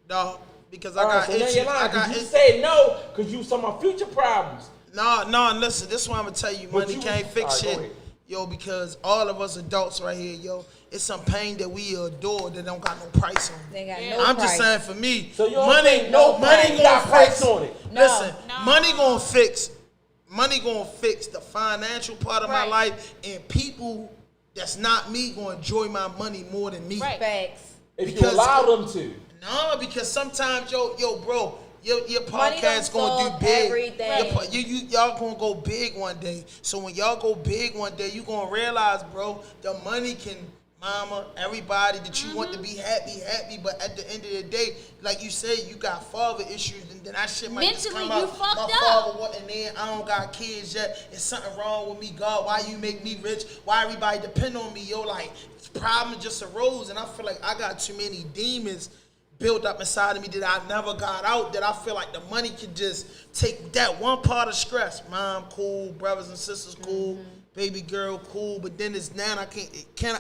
Speaker 2: No, because
Speaker 3: All
Speaker 2: I
Speaker 3: right,
Speaker 2: got
Speaker 3: so now
Speaker 2: issues.
Speaker 3: you're lying,
Speaker 2: I got
Speaker 3: 'cause you
Speaker 2: issues.
Speaker 3: said no because you was talking about future problems.
Speaker 2: No, listen, this is what I'm gonna tell you,
Speaker 3: But
Speaker 2: money
Speaker 3: you-
Speaker 2: can't fix
Speaker 3: all right, go
Speaker 2: shit.
Speaker 3: ahead.
Speaker 2: Yo, because all of us adults right here, yo, it's some pain that we adore that don't got no price on it.
Speaker 4: They got
Speaker 5: Yeah.
Speaker 4: no
Speaker 2: I'm
Speaker 4: price.
Speaker 2: just saying for me,
Speaker 3: So you don't
Speaker 2: money,
Speaker 3: think no
Speaker 2: money
Speaker 3: pain
Speaker 2: gonna
Speaker 3: got price
Speaker 2: fix.
Speaker 3: on it?
Speaker 4: No.
Speaker 2: Listen,
Speaker 5: No.
Speaker 2: money gonna fix. Money gonna fix the financial part of my
Speaker 5: Right.
Speaker 2: life, and people that's not me gonna enjoy my money more than me.
Speaker 5: Right.
Speaker 4: Facts.
Speaker 3: If
Speaker 2: Because-
Speaker 3: you allow them to.
Speaker 2: No, because sometimes, yo, bro, your
Speaker 4: Money
Speaker 2: podcast
Speaker 4: don't
Speaker 2: gonna
Speaker 4: solve
Speaker 2: do big.
Speaker 4: everything.
Speaker 2: Y'all gonna go big one day. So when y'all go big one day, you gonna realize, bro, the money can, mama, everybody that you want to be happy. But at the end of the day, like you said, you got father issues, and then that shit might just
Speaker 5: Mentally,
Speaker 2: come out.
Speaker 5: you fucked
Speaker 2: My
Speaker 5: up.
Speaker 2: father wasn't there. I don't got kids yet. It's something wrong with me, God. Why you make me rich? Why everybody depend on me? Yo, like, problem just arose, and I feel like I got too many demons built up inside of me that I never got out, that I feel like the money can just take that one part of stress. Mom, cool. Brothers and sisters, cool. Baby girl, cool. But then it's now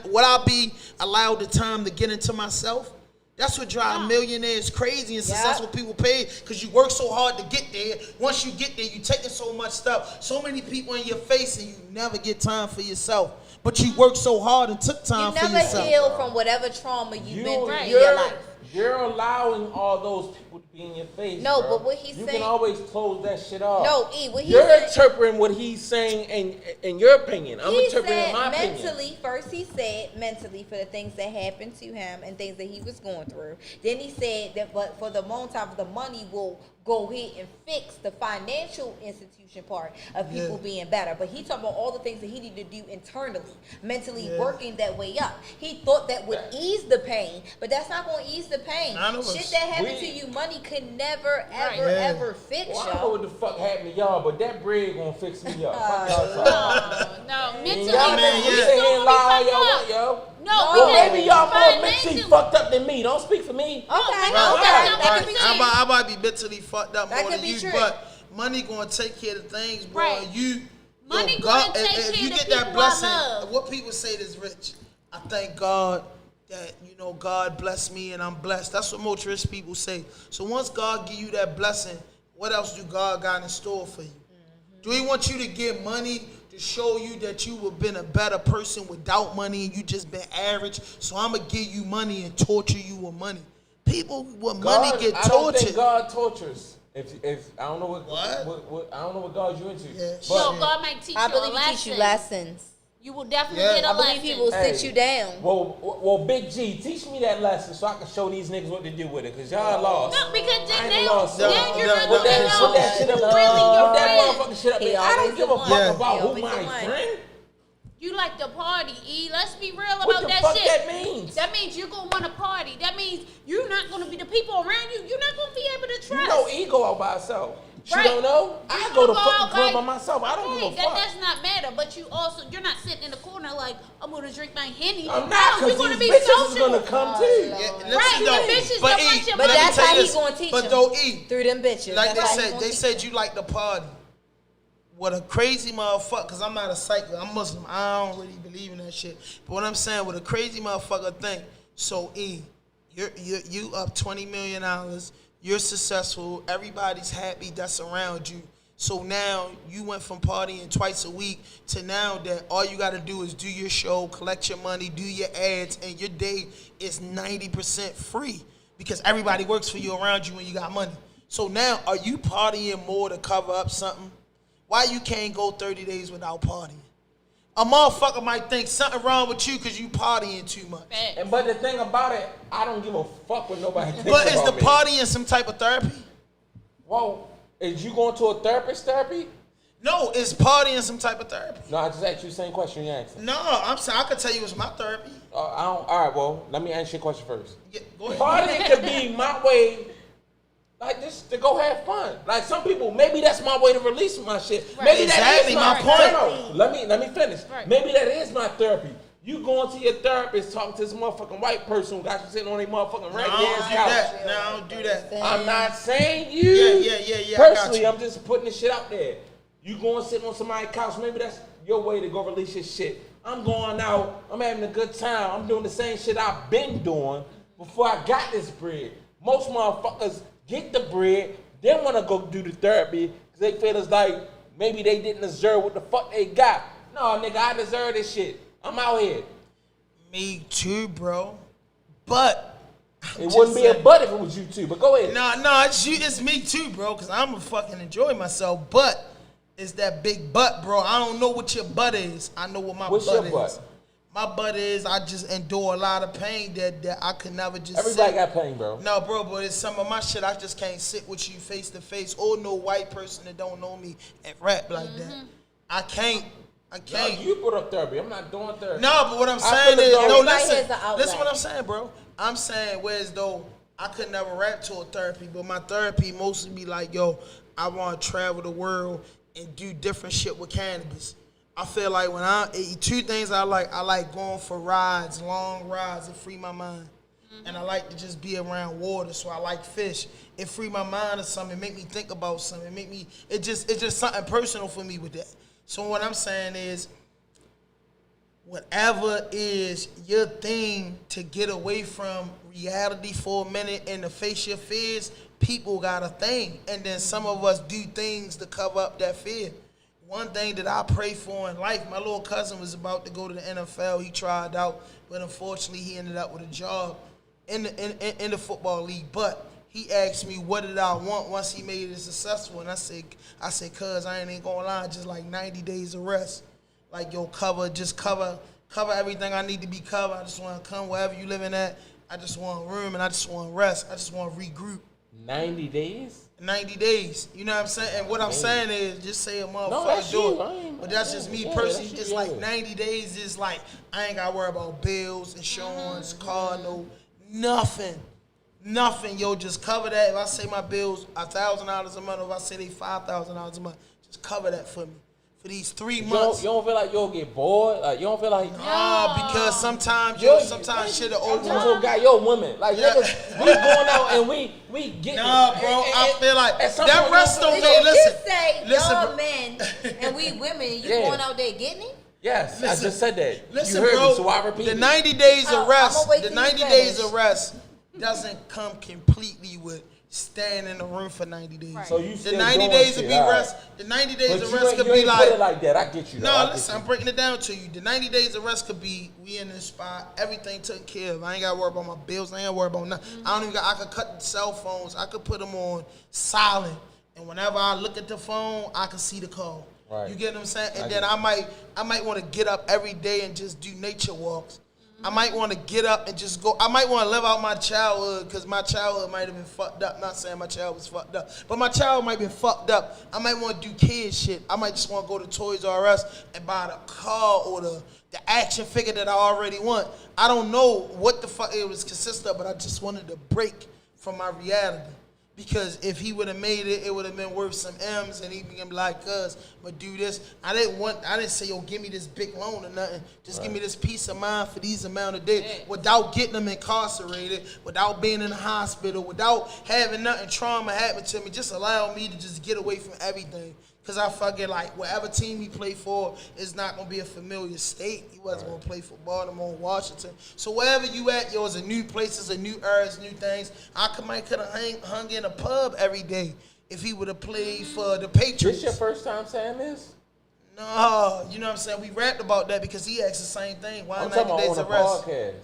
Speaker 2: would I be allowed the time to get into myself? That's what drive millionaires crazy and successful people pay, because you work so hard to get there. Once you get there, you taking so much stuff, so many people in your face, and you never get time for yourself. But you work so hard and took time
Speaker 4: You
Speaker 2: for
Speaker 4: never
Speaker 2: yourself.
Speaker 4: heal from whatever trauma you've been through in
Speaker 3: you're,
Speaker 4: your life.
Speaker 3: you're allowing all those people to be in your face.
Speaker 4: No,
Speaker 3: bro.
Speaker 4: but what he's
Speaker 3: you
Speaker 4: saying-
Speaker 3: can always close that shit off.
Speaker 4: No, what he's
Speaker 3: you're
Speaker 4: saying-
Speaker 3: interpreting what he's saying in your opinion. I'm
Speaker 4: He
Speaker 3: interpreting
Speaker 4: said
Speaker 3: my opinion.
Speaker 4: mentally, first he said mentally for the things that happened to him and things that he was going through. Then he said that but for the moment the money will go ahead and fix the financial institution part of people being better. But he talking about all the things that he needed to do internally, mentally working that way up. He thought that would ease the pain, but that's not going to ease the pain.
Speaker 2: None of us.
Speaker 4: Shit that happened to you, money could never, ever,
Speaker 2: Right.
Speaker 4: ever fix
Speaker 3: Well, I don't know
Speaker 4: y'all.
Speaker 3: what the fuck happened to y'all, but that bread gonna fix me up. Fuck y'all talking.
Speaker 5: No, mentally,
Speaker 3: Y'all
Speaker 2: man,
Speaker 3: you
Speaker 2: yeah.
Speaker 3: sit here
Speaker 5: you
Speaker 3: and lie all
Speaker 5: gonna be
Speaker 3: y'all
Speaker 5: fucked
Speaker 3: want, yo.
Speaker 5: up. No,
Speaker 3: Well,
Speaker 5: because
Speaker 3: maybe y'all more
Speaker 5: financially-
Speaker 3: mentally fucked up than me. Don't speak for me.
Speaker 4: Okay,
Speaker 5: no,
Speaker 4: okay,
Speaker 5: that's
Speaker 4: that
Speaker 5: not
Speaker 4: could be
Speaker 5: what
Speaker 4: true.
Speaker 2: I might be mentally fucked up
Speaker 4: That
Speaker 2: more
Speaker 4: could
Speaker 2: than
Speaker 4: be
Speaker 2: you,
Speaker 4: true.
Speaker 2: but money gonna take care of things, bro.
Speaker 5: Right. Money gonna take
Speaker 2: if
Speaker 5: care
Speaker 2: you
Speaker 5: of
Speaker 2: get
Speaker 5: the
Speaker 2: that
Speaker 5: people I
Speaker 2: blessing,
Speaker 5: love.
Speaker 2: what people say is rich. I thank God that God bless me and I'm blessed. That's what most rich people say. So once God give you that blessing, what else do God got in store for you? Do He want you to get money to show you that you would have been a better person without money and you just been average? So I'm gonna give you money and torture you with money. People with money get
Speaker 3: I don't think
Speaker 2: tortured.
Speaker 3: God tortures. If I don't know what I don't know what God you into.
Speaker 2: Yeah.
Speaker 3: But
Speaker 5: No, God might teach
Speaker 4: I
Speaker 5: you a
Speaker 4: believe he
Speaker 5: lesson.
Speaker 4: teach you lessons.
Speaker 5: You will definitely
Speaker 2: Yeah.
Speaker 5: get a
Speaker 4: I believe
Speaker 5: lesson.
Speaker 4: he will sit you down.
Speaker 3: well, Big G, teach me that lesson so I can show these niggas what to do with it, cause y'all lost.
Speaker 5: No, because
Speaker 3: I
Speaker 5: then
Speaker 3: ain't
Speaker 5: now,
Speaker 3: lost.
Speaker 5: then
Speaker 2: No,
Speaker 5: you're
Speaker 2: no,
Speaker 5: gonna
Speaker 2: no,
Speaker 5: get
Speaker 2: no,
Speaker 5: out
Speaker 2: put that
Speaker 3: shit up
Speaker 5: who's
Speaker 3: there.
Speaker 5: really your
Speaker 3: Put that
Speaker 5: friend.
Speaker 3: motherfucking shit up
Speaker 4: He
Speaker 3: there. I don't
Speaker 4: always
Speaker 3: give a
Speaker 4: the
Speaker 3: fuck
Speaker 4: one.
Speaker 3: about
Speaker 4: He
Speaker 3: who
Speaker 4: always
Speaker 3: my
Speaker 4: the one.
Speaker 3: friend.
Speaker 5: You like to party, E. Let's be real about
Speaker 3: What the
Speaker 5: that
Speaker 3: fuck
Speaker 5: shit.
Speaker 3: that means?
Speaker 5: That means you're gonna want to party. That means you're not gonna be the people around you. You're not gonna be able to trust.
Speaker 3: You know, E go out by herself. She
Speaker 5: Right.
Speaker 3: don't know. I
Speaker 5: You
Speaker 3: go to
Speaker 5: gonna
Speaker 3: fucking
Speaker 5: out
Speaker 3: club
Speaker 5: like-
Speaker 3: by myself. I don't
Speaker 5: Okay,
Speaker 3: give a fuck.
Speaker 5: That does not matter. But you're not sitting in the corner like I'm gonna drink my Henny.
Speaker 3: I'm
Speaker 5: No,
Speaker 3: not,
Speaker 5: you're
Speaker 3: cause
Speaker 5: gonna
Speaker 3: these
Speaker 5: be
Speaker 3: bitches is
Speaker 5: social.
Speaker 3: gonna come too.
Speaker 2: Yeah,
Speaker 5: Right,
Speaker 2: listen,
Speaker 5: the
Speaker 2: though,
Speaker 5: bitches
Speaker 2: but
Speaker 5: don't
Speaker 2: E,
Speaker 5: want your
Speaker 2: let
Speaker 4: But
Speaker 2: me
Speaker 4: that's
Speaker 2: tell you
Speaker 4: how he
Speaker 2: this,
Speaker 4: gonna teach
Speaker 2: but
Speaker 4: them.
Speaker 2: though E,
Speaker 4: Through them bitches.
Speaker 2: like
Speaker 4: That's how he
Speaker 2: they
Speaker 4: gonna teach
Speaker 2: said
Speaker 4: them.
Speaker 2: you like the party. what a crazy motherfucker, because I'm not a psycho, I'm Muslim, I don't really believe in that shit. But what I'm saying, what a crazy motherfucker think, so you up $20 million, you're successful, everybody's happy that's around you. So now you went from partying twice a week to now that all you got to do is do your show, collect your money, do your ads, and your day is 90% free because everybody works for you around you when you got money. So now, are you partying more to cover up something? Why you can't go 30 days without partying? A motherfucker might think something wrong with you because you partying too much.
Speaker 3: But the thing about it, I don't give a fuck what nobody thinks
Speaker 2: But is
Speaker 3: about
Speaker 2: the
Speaker 3: me.
Speaker 2: partying some type of therapy?
Speaker 3: Whoa, is you going to a therapy?
Speaker 2: No, is partying some type of therapy?
Speaker 3: No, I just asked you the same question you asked.
Speaker 2: No, I'm saying I could tell you it's my therapy.
Speaker 3: All right, well, let me answer your question first.
Speaker 2: Yeah, go ahead.
Speaker 3: Partying could be my way, like just to go have fun. Like some people, maybe that's my way to release my shit.
Speaker 5: Right.
Speaker 3: Maybe
Speaker 2: Exactly,
Speaker 3: that is
Speaker 2: my point.
Speaker 3: No, let me finish.
Speaker 5: Right.
Speaker 3: Maybe that is my therapy. You going to your therapist talking to this motherfucking white person who got you sitting on their motherfucking raggedy ass couch.
Speaker 2: No, I don't do that.
Speaker 3: I'm not saying you.
Speaker 2: Yeah. I got
Speaker 3: Personally,
Speaker 2: you.
Speaker 3: I'm just putting this shit out there. You going sitting on somebody's couch, maybe that's your way to go release your shit. I'm going out, I'm having a good time. I'm doing the same shit I've been doing before I got this bread. Most motherfuckers get the bread, then want to go do the therapy because they feel it's like maybe they didn't deserve what the fuck they got. No, nigga, I deserve this shit. I'm out here.
Speaker 2: Me too, bro. But
Speaker 3: It wouldn't be a butt if it was you two, but go ahead.
Speaker 2: No, it's me too, bro, because I'm going to fucking enjoy myself. But it's that big butt, bro. I don't know what your butt is. I know what my
Speaker 3: What's
Speaker 2: butt
Speaker 3: your butt?
Speaker 2: is. My butt is I just endure a lot of pain that I could never just
Speaker 3: Everybody
Speaker 2: sit.
Speaker 3: got pain, bro.
Speaker 2: No, bro, but it's some of my shit I just can't sit with you face to face or no white person that don't know me and rap like that. I can't.
Speaker 3: No, you put up therapy. I'm not doing therapy.
Speaker 2: No, but what I'm
Speaker 3: I
Speaker 2: saying
Speaker 3: feel
Speaker 2: is,
Speaker 3: as though-
Speaker 2: no,
Speaker 4: Everybody
Speaker 2: listen,
Speaker 4: has an outlet.
Speaker 2: listen what I'm saying, bro. I'm saying whereas though I could never rap to a therapy, but my therapy mostly be like, yo, I want to travel the world and do different shit with cannabis. I feel like when two things I like going for rides, long rides, and free my mind. And I like to just be around water, so I like fish. It free my mind or something, it make me think about something. It's just something personal for me with that. So what I'm saying is, whatever is your thing to get away from reality for a minute and to face your fears, people got a thing. And then some of us do things to cover up that fear. One thing that I pray for in life, my little cousin was about to go to the NFL. He tried out, but unfortunately he ended up with a job in the football league. But he asked me, what did I want once he made it successful? And I said, cuz I ain't gonna lie, just like 90 days of rest. Like, yo, cover everything I need to be covered. I just want to come wherever you living at. I just want room and I just want rest. I just want to regroup.
Speaker 3: 90 days?
Speaker 2: 90 days. You know what I'm saying? And what I'm saying is, just say a motherfucker
Speaker 3: that's
Speaker 2: do
Speaker 3: you.
Speaker 2: it. But that's just me
Speaker 3: Yeah,
Speaker 2: personally.
Speaker 3: that's
Speaker 2: Just
Speaker 3: you,
Speaker 2: like
Speaker 3: yeah.
Speaker 2: 90 days is like, I ain't got to worry about bills, insurance, car, nothing. Nothing, yo. Just cover that. If I say my bills $1,000 a month, if I say they $5,000 a month, just cover that for me. For these 3 months.
Speaker 3: You don't feel like you'll get bored? Like, you don't feel like...
Speaker 2: Because sometimes, shit are over.
Speaker 3: Also got your women. Like,
Speaker 2: Yeah.
Speaker 3: niggas, we going out and we get
Speaker 2: Nah,
Speaker 3: it.
Speaker 2: bro,
Speaker 3: And-
Speaker 2: I feel like
Speaker 3: at some
Speaker 2: that
Speaker 3: point,
Speaker 2: rest
Speaker 3: you
Speaker 2: don't
Speaker 3: feel
Speaker 2: mean,
Speaker 3: like-
Speaker 2: listen.
Speaker 4: You say
Speaker 2: listen,
Speaker 4: y'all
Speaker 2: bro.
Speaker 4: men and we women, you
Speaker 3: Yeah.
Speaker 4: going out there getting it?
Speaker 3: Yes,
Speaker 2: Listen,
Speaker 3: I just said that.
Speaker 2: Listen,
Speaker 3: you heard
Speaker 2: bro,
Speaker 3: me, so I repeat
Speaker 2: the
Speaker 3: it.
Speaker 2: 90 days
Speaker 4: Oh,
Speaker 2: of rest,
Speaker 4: I'ma wait
Speaker 2: the
Speaker 4: till
Speaker 2: 90
Speaker 4: you
Speaker 2: days
Speaker 4: finish.
Speaker 2: of rest doesn't come completely with staying in the room for 90 days.
Speaker 5: Right.
Speaker 3: So you
Speaker 2: The
Speaker 3: still
Speaker 2: 90
Speaker 3: doing
Speaker 2: days
Speaker 3: shit,
Speaker 2: of be
Speaker 3: all right.
Speaker 2: rest. The 90 days
Speaker 3: But
Speaker 2: of
Speaker 3: you
Speaker 2: rest
Speaker 3: ain't-
Speaker 2: could
Speaker 3: you
Speaker 2: be
Speaker 3: ain't
Speaker 2: like.
Speaker 3: put it like that. I get you. though. I
Speaker 2: No,
Speaker 3: get
Speaker 2: listen,
Speaker 3: you.
Speaker 2: I'm breaking it down to you. The 90 days of rest could be we in this spot, everything taken care of. I ain't got to worry about my bills. I ain't got to worry about nothing. I could cut the cell phones. I could put them on silent. And whenever I look at the phone, I can see the call.
Speaker 3: Right.
Speaker 2: You get what I'm saying? And
Speaker 3: I
Speaker 2: then
Speaker 3: get
Speaker 2: I might want to get up every day and just do nature walks. I might want to get up and just go. I might want to live out my childhood because my childhood might have been fucked up. Not saying my child was fucked up, but my child might have been fucked up. I might want to do kid shit. I might just want to go to Toys R Us and buy the car or the action figure that I already want. I don't know what the fuck it was consist of, but I just wanted to break from my reality. Because if he would have made it, it would have been worth some M's, and he'd be like, cuz, but do this. I didn't say, yo, give me this big loan or nothing. Just give me this peace of mind for these amount of days without getting them incarcerated, without being in the hospital, without having nothing trauma happen to me. Just allow me to just get away from everything. Because I fucking like whatever team he played for is not gonna be a familiar state. He wasn't gonna play for Baltimore, Washington. So wherever you at, yo, it's a new places, a new eras, new things. Might could have hung in a pub every day if he would have played for the Patriots.
Speaker 3: This your first time saying this?
Speaker 2: No, you know what I'm saying? We rapped about that because he asked the same thing. Why
Speaker 3: I'm
Speaker 2: 90
Speaker 3: talking
Speaker 2: days
Speaker 3: about on
Speaker 2: arrest?
Speaker 3: a podcast.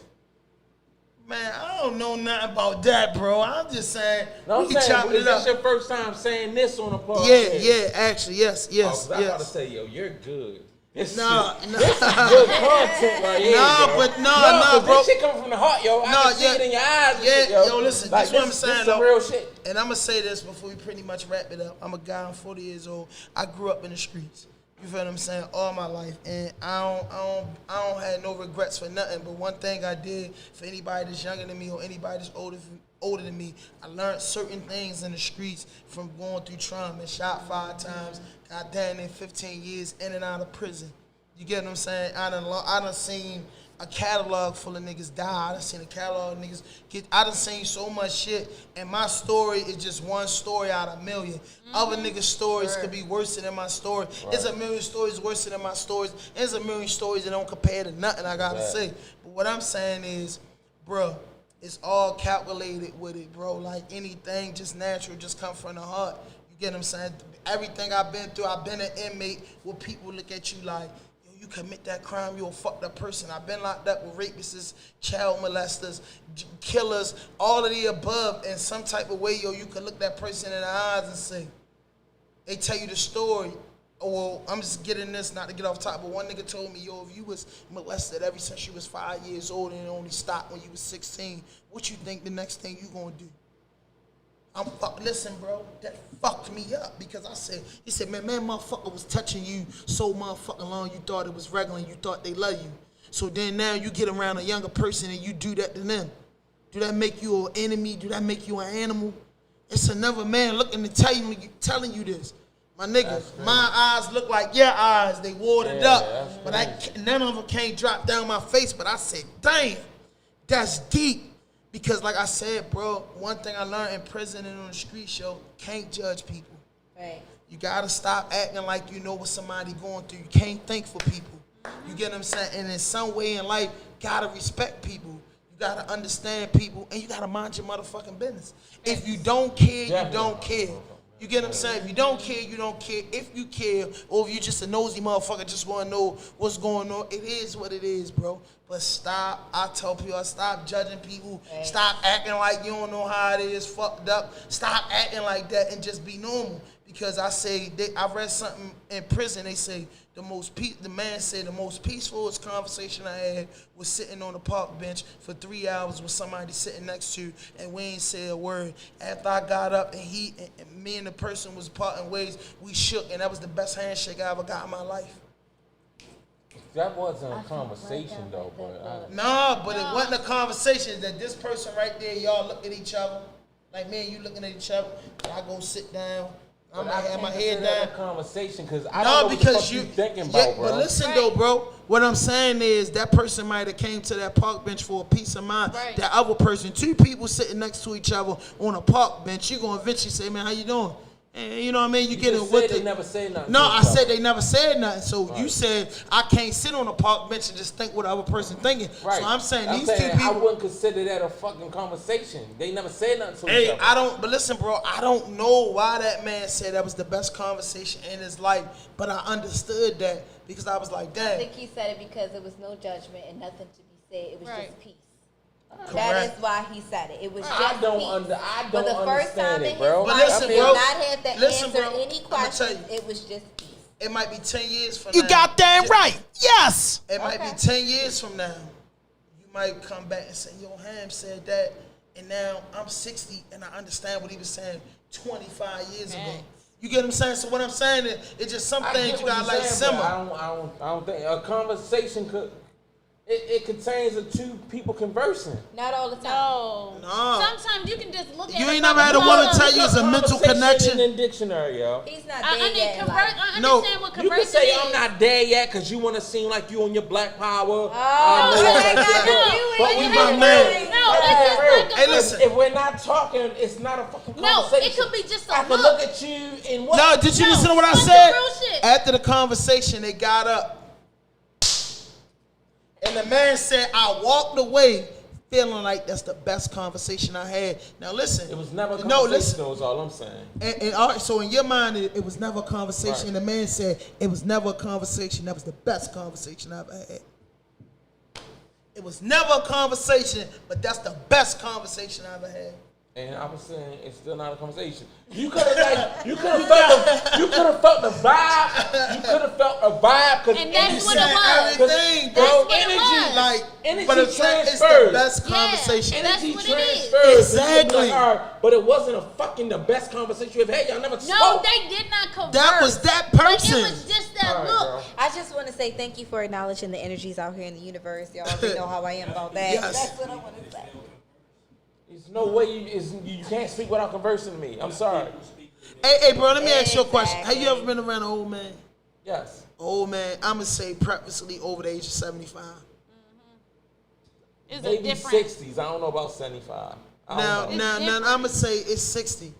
Speaker 2: Man, I don't know nothing about that, bro. I'm just saying.
Speaker 3: No, I'm
Speaker 2: we can
Speaker 3: saying,
Speaker 2: chop
Speaker 3: is
Speaker 2: it up.
Speaker 3: this your first time saying this on a podcast?
Speaker 2: Yeah, actually, yes.
Speaker 3: I was about to say, yo, you're good. This
Speaker 2: Nah,
Speaker 3: is good content right here.
Speaker 2: Nah, bro.
Speaker 3: This shit coming from the heart, yo. I can see it in your eyes.
Speaker 2: Yeah,
Speaker 3: shit, yo.
Speaker 2: Listen,
Speaker 3: Like,
Speaker 2: this what I'm saying,
Speaker 3: this some
Speaker 2: though.
Speaker 3: real shit.
Speaker 2: And I'm gonna say this before we pretty much wrap it up. I'm a guy. I'm 40 years old. I grew up in the streets. You feel what I'm saying? All my life, and I don't have no regrets for nothing. But one thing I did for anybody that's younger than me or anybody that's older than me, I learned certain things in the streets from going through trauma. Shot 5 times, got down in 15 years in and out of prison. You get what I'm saying? I done seen a catalog full of niggas die. I done seen a catalog of niggas get. I done seen so much shit, and my story is just one story out of a million. Other niggas' stories could be worse than my story. Right. There's a million stories worse than my stories. There's a million stories that don't compare to nothing I gotta say. But what I'm saying is, bro, it's all calculated with it, bro. Like anything, just natural, just come from the heart. You get what I'm saying? Everything I've been through, I've been an inmate where people look at you like, you commit that crime, you're a fucked up person. I've been locked up with rapists, child molesters, killers, all of the above. In some type of way, yo, you can look that person in the eyes and say, they tell you the story. Oh, well, I'm just getting this, not to get off top, but one nigga told me, yo, if you was molested ever since you was 5 years old and it only stopped when you was 16, what you think the next thing you gonna do? Listen, bro, that fucked me up because he said, man, motherfucker was touching you so motherfucking long you thought it was regular and you thought they love you. So then now you get around a younger person and you do that to them. Do that make you an enemy? Do that make you an animal? It's another man looking to telling you this. My nigga, my eyes look like your eyes. They watered up. But none of them can't drop down my face. But I said, damn, that's deep. Because like I said, bro, one thing I learned in prison and on the street show, can't judge people.
Speaker 4: Right.
Speaker 2: You gotta stop acting like you know what somebody going through. You can't think for people. You get what I'm saying? And in some way in life, gotta respect people. You gotta understand people, and you gotta mind your motherfucking business. If you don't care, you don't care. You get what I'm saying? If you don't care, you don't care. If you care, or if you just a nosy motherfucker, just want to know what's going on, it is what it is, bro. But stop. I tell people, stop judging people. Stop acting like you don't know how it is, fucked up. Stop acting like that and just be normal. Because I read something in prison. They say the man said the most peacefulest conversation I had was sitting on a park bench for 3 hours with somebody sitting next to you, and we ain't say a word. After I got up and me and the person was parting ways, we shook, and that was the best handshake I ever got in my life.
Speaker 3: That wasn't a conversation though, but
Speaker 2: it wasn't a conversation. That this person right there, y'all look at each other, like me and you looking at each other. And I go sit down. I'm not having my head down.
Speaker 3: Conversation because I don't know what the fuck you thinking about, bro.
Speaker 2: But listen though, bro. What I'm saying is that person might have came to that park bench for a peace of mind. Right. That other person, 2 people sitting next to each other on a park bench, you gonna eventually say, man, how you doing? And you know what I mean? You get it with it.
Speaker 3: They never say nothing.
Speaker 2: No, I said they never said nothing. So you said I can't sit on a park bench and just think what the other person thinking. Right. So I'm saying these 2 people.
Speaker 3: I wouldn't consider that a fucking conversation. They never said nothing to each other.
Speaker 2: I don't. But listen, bro, I don't know why that man said that was the best conversation in his life. But I understood that because I was like, damn.
Speaker 4: I think he said it because it was no judgment and nothing to be said. It was just peace.
Speaker 2: Correct.
Speaker 4: That is why he said it. It was just
Speaker 3: I don't
Speaker 4: For the first time in his life,
Speaker 2: listen,
Speaker 4: he did
Speaker 2: bro.
Speaker 4: not have to answer
Speaker 2: bro.
Speaker 4: any questions. It was just peace.
Speaker 2: It might be 10 years from now.
Speaker 7: You got that right. Yes.
Speaker 2: It might be 10 years from now. You might come back and say, yo, Ham said that, and now I'm 60, and I understand what he was saying 25 years ago. You get what I'm saying? So what I'm saying is, it's just some things you gotta like simmer.
Speaker 3: I don't think a conversation could. It contains the 2 people conversing.
Speaker 4: Not all the time.
Speaker 2: No.
Speaker 5: Sometimes you can just look at.
Speaker 2: You ain't never had a woman tell you it's a mental connection.
Speaker 3: In dictionary, yo.
Speaker 4: He's not there yet.
Speaker 5: I understand what
Speaker 3: You
Speaker 5: conversing
Speaker 3: can say
Speaker 5: is.
Speaker 3: I'm not there yet because you want to seem like you on your black power.
Speaker 5: No, it's just like a
Speaker 2: Hey, listen.
Speaker 3: If we're not talking, it's not a fucking conversation.
Speaker 5: No, it could be just a
Speaker 3: I can
Speaker 5: look.
Speaker 3: look at you and what?
Speaker 2: No, did you listen to what I
Speaker 5: it's
Speaker 2: said?
Speaker 5: real shit.
Speaker 2: After the conversation, they got up. And the man said, I walked away feeling like that's the best conversation I had. Now listen.
Speaker 3: It was never a
Speaker 2: No,
Speaker 3: conversation,
Speaker 2: listen.
Speaker 3: though, is all I'm saying.
Speaker 2: And all right, so in your mind, it was never a conversation.
Speaker 3: Right.
Speaker 2: And the man said, it was never a conversation. That was the best conversation I ever had. It was never a conversation, but that's the best conversation I ever had.
Speaker 3: And I was saying it's still not a conversation. You could have felt the vibe. You could have felt a vibe because
Speaker 5: And that's what it
Speaker 2: said
Speaker 5: was.
Speaker 2: everything,
Speaker 5: That's
Speaker 2: bro.
Speaker 5: what it
Speaker 2: Energy,
Speaker 5: was.
Speaker 2: like,
Speaker 3: Energy
Speaker 2: but it's the
Speaker 3: transfers.
Speaker 2: best
Speaker 5: Yeah.
Speaker 2: conversation.
Speaker 5: That's
Speaker 3: energy
Speaker 5: what it is.
Speaker 3: transfers.
Speaker 2: Exactly.
Speaker 3: Like, all right, but it wasn't a fucking the best conversation you've had. Y'all never
Speaker 5: No,
Speaker 3: spoke.
Speaker 5: they did not converse.
Speaker 2: That was that
Speaker 5: But
Speaker 2: person.
Speaker 5: it was just that
Speaker 3: All right,
Speaker 5: look.
Speaker 3: girl.
Speaker 4: I just want to say thank you for acknowledging the energies out here in the universe. Y'all already know how I am about that.
Speaker 2: Yes.
Speaker 4: That's what I want to say.
Speaker 3: There's no way you can't speak without conversing to me. I'm sorry.
Speaker 2: Hey, bro, let me ask you a question. Have
Speaker 4: Exactly.
Speaker 2: you ever been around an old man?
Speaker 3: Yes.
Speaker 2: Old man, I'm going to say purposely over the age of 75.
Speaker 5: It's a
Speaker 3: Maybe
Speaker 5: different.
Speaker 3: 60s. I don't know about 75. I
Speaker 2: Now,
Speaker 3: don't know.
Speaker 2: I'm going to say it's 60.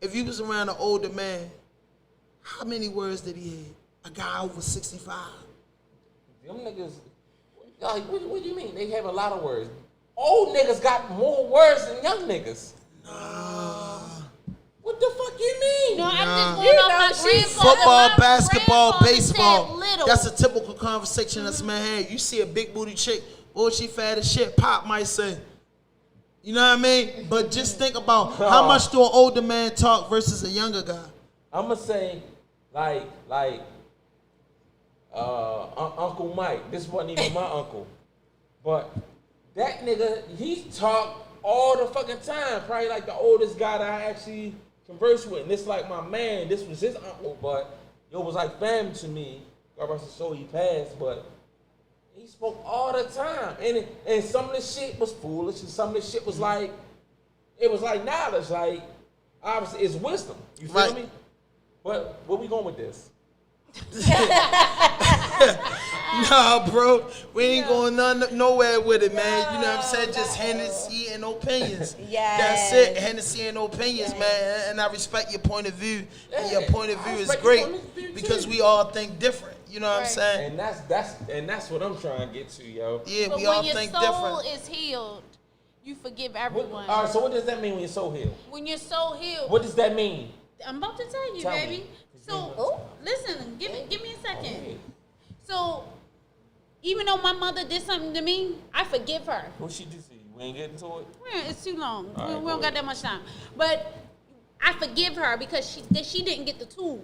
Speaker 2: If you was around an older man, how many words did he have? A guy over 65.
Speaker 3: Them niggas, like, what do you mean? They have a lot of words. Old niggas got more words than young niggas. What the fuck you mean?
Speaker 5: No, I'm just
Speaker 2: Nah.
Speaker 5: going off my grandfather.
Speaker 2: Football,
Speaker 5: My
Speaker 2: basketball,
Speaker 5: grandfather said
Speaker 2: baseball.
Speaker 5: little.
Speaker 2: That's a typical conversation this man had. You see a big booty chick, oh, she fat as shit. Pop might say, you know what I mean? But just think about how much do an older man talk versus a younger guy.
Speaker 3: I'm gonna say, like, Uncle Mike. This wasn't even my uncle, but that nigga, he talked all the fucking time. Probably like the oldest guy that I actually conversed with. And this like my man. This was his uncle, but it was like family to me. God rest his soul, he passed, but he spoke all the time. And some of the shit was foolish, and some of the shit was like, it was like knowledge. Like, obviously, it's wisdom. You feel
Speaker 2: Right.
Speaker 3: me? But where we going with this?
Speaker 2: Nah, bro, we ain't going nowhere with it, man. You know what I'm saying? Just Hennessy and opinions.
Speaker 4: Yes.
Speaker 2: That's it. Hennessy and opinions, man. And I respect your point of view. And your point of view is
Speaker 3: respect your
Speaker 2: great
Speaker 3: point of view, too.
Speaker 2: because we all think different. You know what I'm saying?
Speaker 3: And that's what I'm trying to get to, yo.
Speaker 2: Yeah,
Speaker 5: But
Speaker 2: we all
Speaker 5: when your
Speaker 2: think
Speaker 5: soul
Speaker 2: different.
Speaker 5: is healed, you forgive
Speaker 3: What,
Speaker 5: everyone.
Speaker 3: all right, so what does that mean when you're so healed?
Speaker 5: When your soul healed,
Speaker 3: What does that mean?
Speaker 5: I'm about to tell you,
Speaker 3: Tell
Speaker 5: baby.
Speaker 3: me.
Speaker 5: So, listen, give me a second.
Speaker 3: Okay.
Speaker 5: So, even though my mother did something to me, I forgive her.
Speaker 3: What she do to you? We ain't getting to it?
Speaker 5: It's too long.
Speaker 3: All right,
Speaker 5: we
Speaker 3: go
Speaker 5: don't got
Speaker 3: ahead.
Speaker 5: that much time. But I forgive her because she didn't get the tools.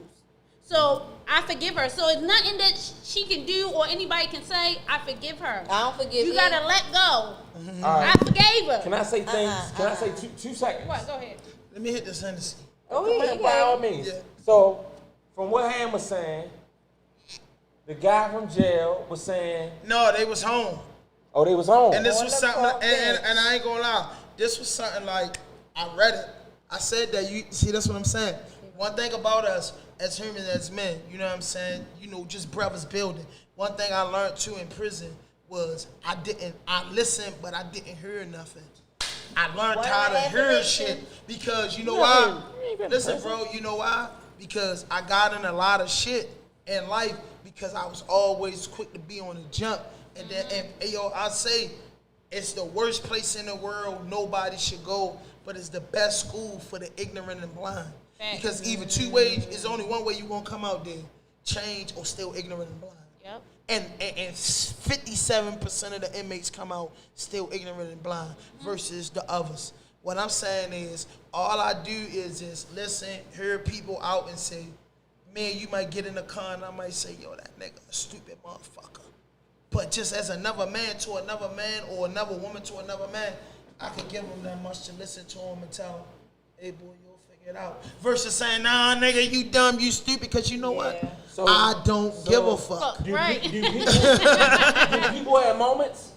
Speaker 5: So I forgive her. So it's nothing that she can do or anybody can say. I forgive her.
Speaker 4: I don't forgive
Speaker 5: You gotta let go.
Speaker 3: All
Speaker 5: I
Speaker 3: right.
Speaker 5: forgave her.
Speaker 3: Can I say things? Can I say two seconds?
Speaker 5: What? Go ahead.
Speaker 2: Let me hit this Hennessy.
Speaker 4: Oh,
Speaker 3: Come
Speaker 4: yeah,
Speaker 3: in, by all means.
Speaker 2: Yeah.
Speaker 3: So, from what Ham was saying, the guy from jail was saying,
Speaker 2: No, they was home.
Speaker 3: oh, they was home.
Speaker 2: And this was
Speaker 4: Wonderful
Speaker 2: something, and
Speaker 4: bitch.
Speaker 2: I ain't gonna lie, this was something like, I read it. I said that, you see, that's what I'm saying. One thing about us as humans, as men, you know what I'm saying? You know, just brothers building. One thing I learned too in prison was I listened, but I didn't hear nothing. I learned
Speaker 4: Word
Speaker 2: how to hear
Speaker 4: affirmation.
Speaker 2: shit because you know
Speaker 3: You
Speaker 2: why?
Speaker 3: ain't been in
Speaker 2: Listen,
Speaker 3: prison.
Speaker 2: bro, you know why? Because I got in a lot of shit in life because I was always quick to be on the jump. And then, I say it's the worst place in the world nobody should go, but it's the best school for the ignorant and blind.
Speaker 5: Facts.
Speaker 2: Because either two ways, there's only one way you gonna come out there, change or still ignorant and blind.
Speaker 5: Yep.
Speaker 2: And 57% of the inmates come out still ignorant and blind versus the others. What I'm saying is, all I do is just listen, hear people out and say, man, you might get in the car and I might say, yo, that nigga a stupid motherfucker. But just as another man to another man or another woman to another man, I could give them that much to listen to them and tell them, hey, boy, you'll figure it out. Versus saying, nah, nigga, you dumb, you stupid, because you know what?
Speaker 3: So-
Speaker 2: I don't give a fuck.
Speaker 5: Fuck, right.
Speaker 3: Do people have moments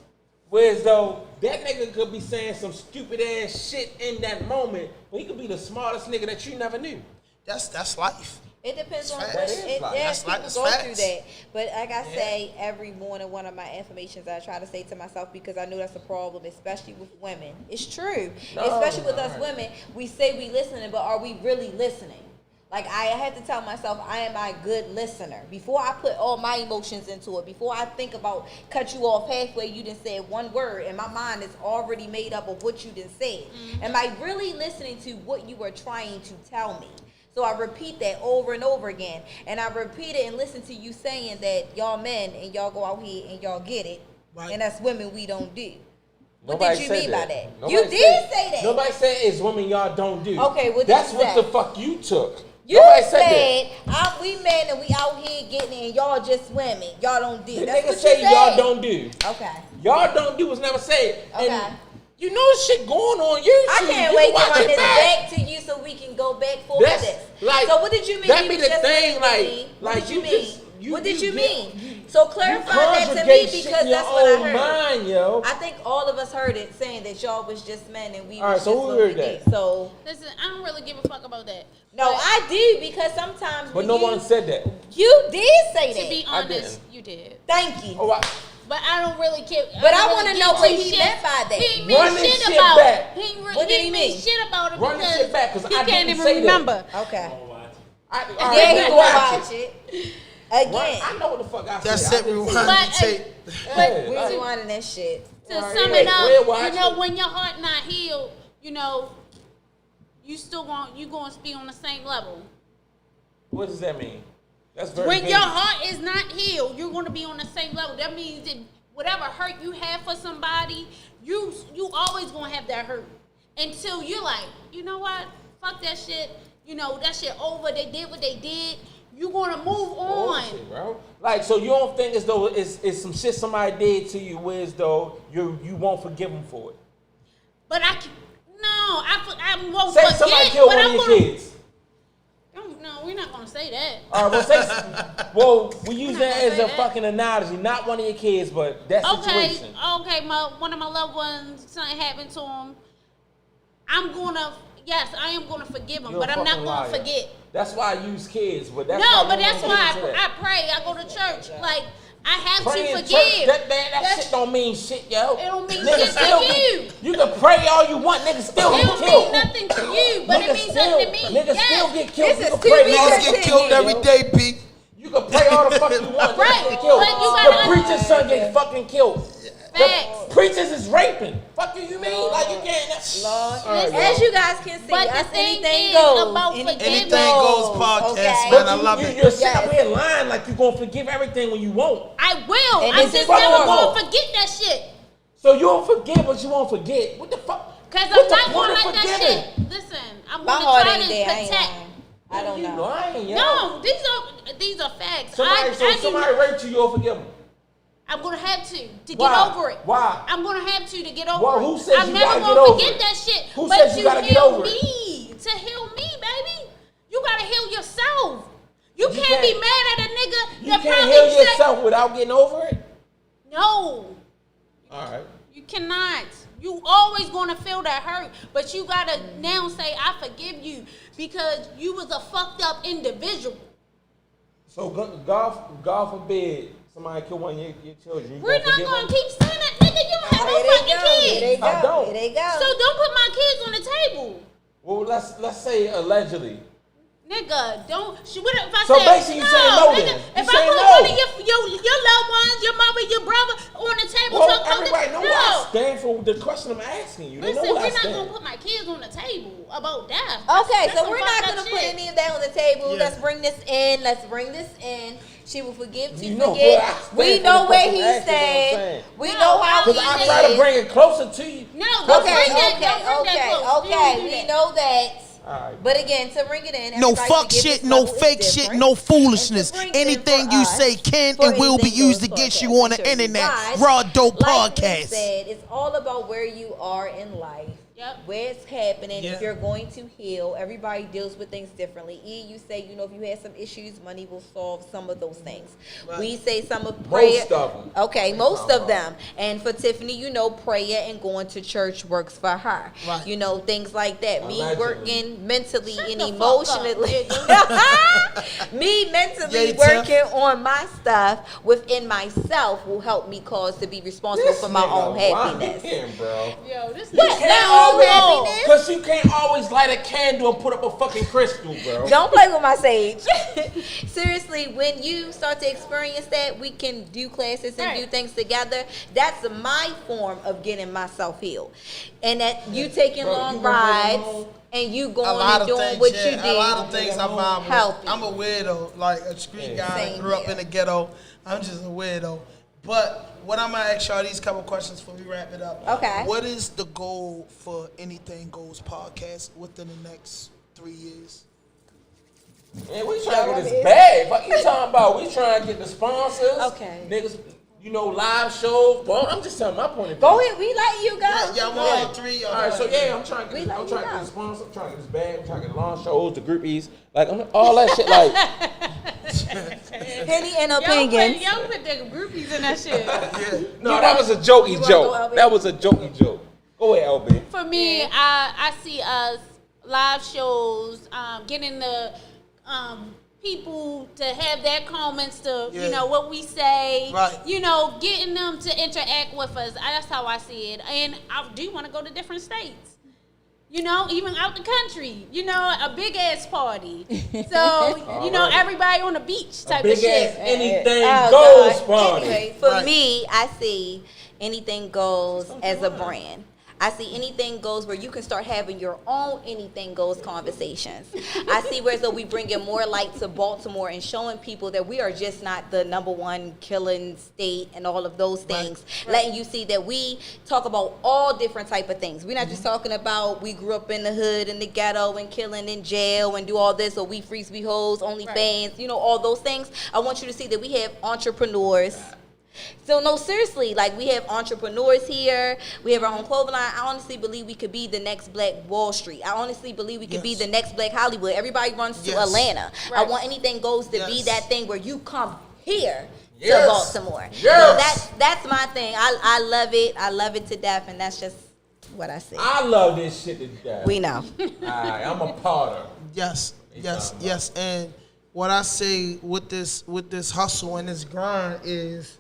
Speaker 3: where as though that nigga could be saying some stupid ass shit in that moment, but he could be the smartest nigga that you never knew?
Speaker 2: That's life.
Speaker 4: It depends on
Speaker 2: Facts.
Speaker 4: what
Speaker 3: That is
Speaker 4: it,
Speaker 3: life.
Speaker 4: yeah,
Speaker 2: That's
Speaker 4: people
Speaker 2: that's
Speaker 4: go
Speaker 2: facts.
Speaker 4: through that. But like I say, every morning, one of my affirmations I try to say to myself, because I know that's a problem, especially with women. It's true. Especially with us women. We say we listening, but are we really listening? Like, I had to tell myself, I am a good listener. Before I put all my emotions into it, before I think about cut you off halfway, you done said one word, and my mind is already made up of what you done said. Am I really listening to what you are trying to tell me? So I repeat that over and over again. And I repeat it and listen to you saying that y'all men and y'all go out here and y'all get it.
Speaker 2: Right.
Speaker 4: And us women, we don't do. What
Speaker 3: Nobody
Speaker 4: did you
Speaker 3: said
Speaker 4: mean by that?
Speaker 3: Nobody
Speaker 4: You did say that.
Speaker 3: Nobody said it's women y'all don't do.
Speaker 4: Okay, what did
Speaker 3: That's
Speaker 4: you
Speaker 3: what
Speaker 4: say?
Speaker 3: the fuck you took.
Speaker 4: You
Speaker 3: Nobody
Speaker 4: said we men and we out here getting it and y'all just women. Y'all don't do.
Speaker 3: The
Speaker 4: That's
Speaker 3: nigga
Speaker 4: what
Speaker 3: say
Speaker 4: you said.
Speaker 3: y'all don't do.
Speaker 4: Okay.
Speaker 3: Y'all don't do was never said.
Speaker 4: Okay.
Speaker 3: And you know shit going on YouTube.
Speaker 4: I can't
Speaker 3: You
Speaker 4: wait to
Speaker 3: watch
Speaker 4: run
Speaker 3: it
Speaker 4: this
Speaker 3: back.
Speaker 4: back to you so we can go back forward
Speaker 3: That's
Speaker 4: this.
Speaker 3: like-
Speaker 4: So what did you mean?
Speaker 3: that
Speaker 4: you
Speaker 3: be
Speaker 4: was
Speaker 3: the
Speaker 4: just
Speaker 3: thing,
Speaker 4: listening to
Speaker 3: like-
Speaker 4: me?
Speaker 3: like
Speaker 4: What did you
Speaker 3: you
Speaker 4: mean?
Speaker 3: just-
Speaker 4: What did
Speaker 3: you
Speaker 4: you
Speaker 3: get-
Speaker 4: mean? So clarify that to me
Speaker 3: conjugate shit
Speaker 4: because
Speaker 3: in your
Speaker 4: that's what I
Speaker 3: own
Speaker 4: heard.
Speaker 3: mind, yo.
Speaker 4: I think all of us heard it saying that y'all was just men and we
Speaker 3: All right,
Speaker 4: was
Speaker 3: so
Speaker 4: just
Speaker 3: who
Speaker 4: what
Speaker 3: heard
Speaker 4: we
Speaker 3: that?
Speaker 4: did. So
Speaker 5: Listen, I don't really give a fuck about that.
Speaker 4: no,
Speaker 5: But
Speaker 4: I do because sometimes
Speaker 3: But
Speaker 4: when
Speaker 3: no
Speaker 4: you,
Speaker 3: one said that.
Speaker 4: you did say
Speaker 5: to
Speaker 4: that.
Speaker 5: be
Speaker 3: I
Speaker 5: honest,
Speaker 3: didn't.
Speaker 5: you did.
Speaker 4: Thank you.
Speaker 3: Oh,
Speaker 5: But I don't really care.
Speaker 4: But I
Speaker 5: don't
Speaker 4: wanna
Speaker 5: really
Speaker 4: know
Speaker 5: give
Speaker 4: what
Speaker 5: two
Speaker 4: he
Speaker 5: shits.
Speaker 4: meant by that.
Speaker 5: He ain't
Speaker 3: Run
Speaker 5: mean
Speaker 3: this
Speaker 5: shit
Speaker 3: shit
Speaker 5: about
Speaker 3: back.
Speaker 5: it. He ain't
Speaker 4: What did he
Speaker 5: mean
Speaker 4: mean?
Speaker 5: shit about it
Speaker 3: Run this
Speaker 5: because
Speaker 3: shit back, 'cause
Speaker 5: he
Speaker 3: I
Speaker 5: can't
Speaker 3: didn't
Speaker 5: even
Speaker 3: say that.
Speaker 5: remember.
Speaker 4: Okay.
Speaker 3: All
Speaker 4: Yeah,
Speaker 3: right,
Speaker 4: he
Speaker 3: let's
Speaker 4: go watch it again.
Speaker 3: I know what the fuck I said.
Speaker 2: That's
Speaker 3: I
Speaker 2: it.
Speaker 3: didn't say
Speaker 2: Rewind
Speaker 3: that.
Speaker 2: the tape.
Speaker 3: Yeah,
Speaker 4: We
Speaker 3: like-
Speaker 4: rewinding that shit.
Speaker 5: To
Speaker 3: Alright,
Speaker 5: sum
Speaker 3: wait,
Speaker 5: it up,
Speaker 3: we'll watch
Speaker 5: you know,
Speaker 3: it.
Speaker 5: when your heart not healed, you know, you still going to be on the same level.
Speaker 3: What does that mean? That's very
Speaker 5: When
Speaker 3: vague.
Speaker 5: your heart is not healed, you're going to be on the same level. That means that whatever hurt you have for somebody, you always going to have that hurt until you're like, you know what? Fuck that shit. You know, that shit over. They did what they did. You're going to move on.
Speaker 3: Bullshit, bro. Like, so you don't think as though it's some shit somebody did to you, where as though you won't forgive them for it?
Speaker 5: But I won't
Speaker 3: Say
Speaker 5: forget.
Speaker 3: somebody killed
Speaker 5: but
Speaker 3: one
Speaker 5: I'm
Speaker 3: of your
Speaker 5: gonna,
Speaker 3: kids.
Speaker 5: No, we're not going to say that.
Speaker 3: All right, well, we use that
Speaker 5: gonna
Speaker 3: as
Speaker 5: say
Speaker 3: a
Speaker 5: that.
Speaker 3: fucking analogy, not one of your kids, but that
Speaker 5: Okay,
Speaker 3: situation.
Speaker 5: one of my loved ones, something happened to him. I am gonna forgive him,
Speaker 3: You're
Speaker 5: but
Speaker 3: a
Speaker 5: I'm not
Speaker 3: fucking
Speaker 5: gonna
Speaker 3: liar.
Speaker 5: forget.
Speaker 3: That's why I use kids, but that's
Speaker 5: No,
Speaker 3: why
Speaker 5: but
Speaker 3: you
Speaker 5: that's
Speaker 3: don't
Speaker 5: why
Speaker 3: get into
Speaker 5: I
Speaker 3: that.
Speaker 5: pray. I go to church. Like, I have
Speaker 3: Praying
Speaker 5: to
Speaker 3: in
Speaker 5: forgive.
Speaker 3: church, that shit don't mean shit, yo.
Speaker 5: It don't mean
Speaker 3: Niggas
Speaker 5: shit to
Speaker 3: still
Speaker 5: you.
Speaker 3: You can pray all you want, niggas still
Speaker 5: It
Speaker 3: get
Speaker 5: don't
Speaker 3: killed.
Speaker 5: mean nothing to you, but it
Speaker 3: Niggas
Speaker 5: means
Speaker 3: still,
Speaker 5: something to me.
Speaker 3: niggas
Speaker 5: Yes.
Speaker 3: still get killed.
Speaker 4: This
Speaker 3: You
Speaker 4: is
Speaker 3: can
Speaker 4: too
Speaker 3: pray
Speaker 4: big
Speaker 3: all
Speaker 4: to
Speaker 2: Niggas
Speaker 3: the
Speaker 2: get killed every day, P.
Speaker 3: You can pray all the fuck you want.
Speaker 5: Right,
Speaker 3: Niggas get killed.
Speaker 5: but you
Speaker 3: The
Speaker 5: gotta
Speaker 3: preacher's son get fucking killed.
Speaker 5: Facts.
Speaker 3: The preachers is raping. Fuck you mean? Like you can't.
Speaker 4: Lord. As you guys can see,
Speaker 5: But the
Speaker 4: us
Speaker 5: thing
Speaker 4: anything
Speaker 5: is
Speaker 4: goes.
Speaker 5: about
Speaker 4: Anything
Speaker 5: forgiveness.
Speaker 2: Anything goes podcast,
Speaker 4: Okay.
Speaker 2: man. I love it.
Speaker 3: You're sitting
Speaker 4: Yes.
Speaker 3: up here lying like you're gonna forgive everything when you won't.
Speaker 5: I will.
Speaker 4: And
Speaker 5: I'm
Speaker 4: this
Speaker 5: just
Speaker 4: is
Speaker 5: never
Speaker 3: normal.
Speaker 5: gonna forget that shit.
Speaker 3: So you don't forgive, but you won't forget. What the fuck?
Speaker 5: Cause
Speaker 3: What's
Speaker 5: I'm
Speaker 3: the
Speaker 5: not
Speaker 3: point
Speaker 5: gonna
Speaker 3: of
Speaker 5: let that
Speaker 3: forgiving?
Speaker 5: shit. Listen, I'm
Speaker 4: My
Speaker 5: gonna
Speaker 4: heart
Speaker 5: try
Speaker 4: ain't
Speaker 5: to
Speaker 4: there. I ain't
Speaker 5: protect.
Speaker 4: lying. I don't
Speaker 3: You
Speaker 4: know.
Speaker 3: lying, yo.
Speaker 5: No, these are facts.
Speaker 3: Somebody raped you, you'll forgive them.
Speaker 5: I'm gonna have to get
Speaker 3: Why?
Speaker 5: over it.
Speaker 3: Why?
Speaker 5: I'm gonna have to get over
Speaker 3: Well,
Speaker 5: it.
Speaker 3: who says
Speaker 5: I'm
Speaker 3: you
Speaker 5: never
Speaker 3: gotta
Speaker 5: gonna
Speaker 3: get over
Speaker 5: forget
Speaker 3: it?
Speaker 5: that shit.
Speaker 3: Who
Speaker 5: but
Speaker 3: says you gotta get
Speaker 5: heal
Speaker 3: over it?
Speaker 5: me. To heal me, baby. You gotta heal yourself. You
Speaker 3: You
Speaker 5: can't be
Speaker 3: can't-
Speaker 5: mad at a nigga
Speaker 3: You
Speaker 5: that
Speaker 3: can't
Speaker 5: probably
Speaker 3: heal
Speaker 5: said
Speaker 3: yourself without getting over it.
Speaker 5: no.
Speaker 3: All right.
Speaker 5: You cannot. You always gonna feel that hurt, but you gotta now say, I forgive you because you was a fucked up individual.
Speaker 3: So God forbid somebody kill one of your children. You
Speaker 5: We're not
Speaker 3: forgive
Speaker 5: gonna
Speaker 3: them?
Speaker 5: keep saying that, nigga. You don't have no
Speaker 4: Here they
Speaker 5: fucking
Speaker 4: go. Here they
Speaker 5: kids.
Speaker 4: go.
Speaker 3: I don't.
Speaker 4: Here they go.
Speaker 5: So don't put my kids on the table.
Speaker 3: Well, let's say allegedly.
Speaker 5: Nigga, don't. What if I
Speaker 3: So
Speaker 5: said,
Speaker 3: basically you saying no
Speaker 5: nigga,
Speaker 3: then. You
Speaker 5: if I
Speaker 3: saying
Speaker 5: put
Speaker 3: no.
Speaker 5: one of your loved ones, your mama, your brother on the table,
Speaker 3: Well,
Speaker 5: talking
Speaker 3: everybody know
Speaker 5: no.
Speaker 3: where I stand for the question I'm asking you. They
Speaker 5: Listen,
Speaker 3: know
Speaker 5: we're
Speaker 3: where I
Speaker 5: not
Speaker 3: stand.
Speaker 5: gonna put my kids on the table about death.
Speaker 4: Okay,
Speaker 5: That's
Speaker 4: so
Speaker 5: some
Speaker 4: we're
Speaker 5: fucked
Speaker 4: not
Speaker 5: up
Speaker 4: gonna put
Speaker 5: shit.
Speaker 4: any of that on the table.
Speaker 2: Yeah.
Speaker 4: Let's bring this in. Let's bring this in. She will forgive to
Speaker 3: You know
Speaker 4: forget.
Speaker 3: where I stand
Speaker 4: We
Speaker 3: for
Speaker 4: know
Speaker 3: the
Speaker 4: where
Speaker 3: fucking
Speaker 4: he
Speaker 3: action, what I'm
Speaker 4: stands.
Speaker 3: saying.
Speaker 4: We
Speaker 5: No,
Speaker 4: know how
Speaker 3: Because
Speaker 4: he
Speaker 3: I
Speaker 4: is.
Speaker 3: try to bring it closer to you.
Speaker 5: No, don't
Speaker 4: Okay,
Speaker 5: bring that.
Speaker 4: okay,
Speaker 5: Don't bring that close. You
Speaker 4: okay.
Speaker 5: don't do
Speaker 4: We
Speaker 5: that.
Speaker 4: know that.
Speaker 3: All right.
Speaker 4: But again, to bring it in,
Speaker 7: No
Speaker 4: everybody's
Speaker 7: fuck
Speaker 4: forgiveness
Speaker 7: shit, no
Speaker 4: level is
Speaker 7: fake shit,
Speaker 4: different.
Speaker 7: no
Speaker 4: And to
Speaker 7: foolishness.
Speaker 4: bring it in
Speaker 7: Anything
Speaker 4: for
Speaker 7: you
Speaker 4: us,
Speaker 7: say can
Speaker 4: for
Speaker 7: and will be
Speaker 4: Anything
Speaker 7: used
Speaker 4: Goes
Speaker 7: against
Speaker 4: podcast,
Speaker 7: you on
Speaker 4: make
Speaker 7: the
Speaker 4: sure you
Speaker 7: internet.
Speaker 4: guys,
Speaker 7: Raw Dope
Speaker 4: like we
Speaker 7: Podcast.
Speaker 4: said, it's all about where you are in life.
Speaker 5: Yes.
Speaker 4: where it's happening.
Speaker 2: Yeah.
Speaker 4: If you're going to heal, everybody deals with things differently. You say, if you had some issues, money will solve some of those things.
Speaker 2: Right.
Speaker 4: We say some of prayer.
Speaker 3: Most of them.
Speaker 4: Okay, most of them. And for Tiffany, prayer and going to church works for her.
Speaker 2: Right.
Speaker 4: Things like that. Me
Speaker 3: Allegedly.
Speaker 4: working mentally
Speaker 5: Shut
Speaker 4: and
Speaker 5: the fuck up.
Speaker 4: emotionally. Me mentally
Speaker 2: Yay,
Speaker 4: working
Speaker 2: Tiff.
Speaker 4: on my stuff within myself will help me cause to be responsible for my own happiness.
Speaker 3: Bro.
Speaker 5: Yo, this
Speaker 4: What?
Speaker 5: nigga-
Speaker 4: My own happiness?
Speaker 3: Because you can't always light a candle and put up a fucking crystal, bro.
Speaker 4: Don't play with my sage. Seriously, when you start to experience that, we can do classes and do things together. That's my form of getting myself healed. And that you taking
Speaker 3: Bro,
Speaker 4: long
Speaker 3: you gonna
Speaker 4: rides
Speaker 3: bring them home?
Speaker 4: and you
Speaker 2: A
Speaker 4: going
Speaker 2: lot
Speaker 4: and
Speaker 2: of
Speaker 4: doing
Speaker 2: things,
Speaker 4: what
Speaker 2: yeah,
Speaker 4: you did.
Speaker 2: a lot of things I vibe with.
Speaker 4: Healthy.
Speaker 2: I'm a weirdo, like a street guy
Speaker 4: Same
Speaker 2: that grew up
Speaker 4: here.
Speaker 2: in the ghetto. I'm just a weirdo. But what I'm gonna ask y'all these couple questions before we wrap it up.
Speaker 4: Okay.
Speaker 2: What is the goal for Anything Goes podcast within the next 3 years?
Speaker 3: Man, we trying to get this bag. What you talking about? We trying to get the sponsors.
Speaker 4: Okay.
Speaker 3: Niggas, live shows. Well, I'm just telling my point of view.
Speaker 4: Go ahead, we let you go.
Speaker 2: Yeah, I'm
Speaker 3: Yeah.
Speaker 2: all three.
Speaker 3: All right, so yeah, I'm trying to
Speaker 4: We
Speaker 3: get,
Speaker 4: let
Speaker 3: I'm
Speaker 4: you
Speaker 3: trying to
Speaker 4: know.
Speaker 3: get the sponsor. I'm trying to get this bag. I'm trying to get the lawn shows, the groupies, like all that shit. Like,
Speaker 4: Henny and opinions.
Speaker 5: Yo, put the groupies in that shit.
Speaker 3: no, that was a jokey
Speaker 4: you wanna
Speaker 3: joke.
Speaker 4: go, LB?
Speaker 3: That was a jokey joke. Go ahead, LB.
Speaker 5: For me, I see us live shows, getting the people to have their comments to,
Speaker 2: Yeah.
Speaker 5: what we say.
Speaker 2: Right.
Speaker 5: Getting them to interact with us. That's how I see it. And I do want to go to different states. Even out the country. A big ass party. So,
Speaker 3: right.
Speaker 5: everybody on the beach type
Speaker 3: Big
Speaker 5: of shit.
Speaker 3: ass anything
Speaker 4: Oh,
Speaker 3: goes
Speaker 4: God.
Speaker 3: party.
Speaker 4: Anyway, for
Speaker 2: Right.
Speaker 4: me, I see Anything Goes as a brand. I see Anything Goes where you can start having your own Anything Goes conversations. I see where so we bring in more light to Baltimore and showing people that we are just not the #1 killing state and all of those things. Letting you see that we talk about all different type of things. We're not just talking about we grew up in the hood, in the ghetto, and killing in jail and do all this, or we freaks, we hoes, only fans, all those things. I want you to see that we have entrepreneurs. So no, seriously, like we have entrepreneurs here. We have our own clothing line. I honestly believe we could be the next Black Wall Street. I honestly believe we could be the next Black Hollywood. Everybody runs to Atlanta. I want Anything Goes to be that thing where you come here to Baltimore.
Speaker 3: Yes.
Speaker 4: So that's my thing. I love it. I love it to death, and that's just what I say.
Speaker 3: I love this shit to death.
Speaker 4: We know.
Speaker 3: Alright, I'm a potter.
Speaker 2: Yes. And what I say with this hustle and this grind is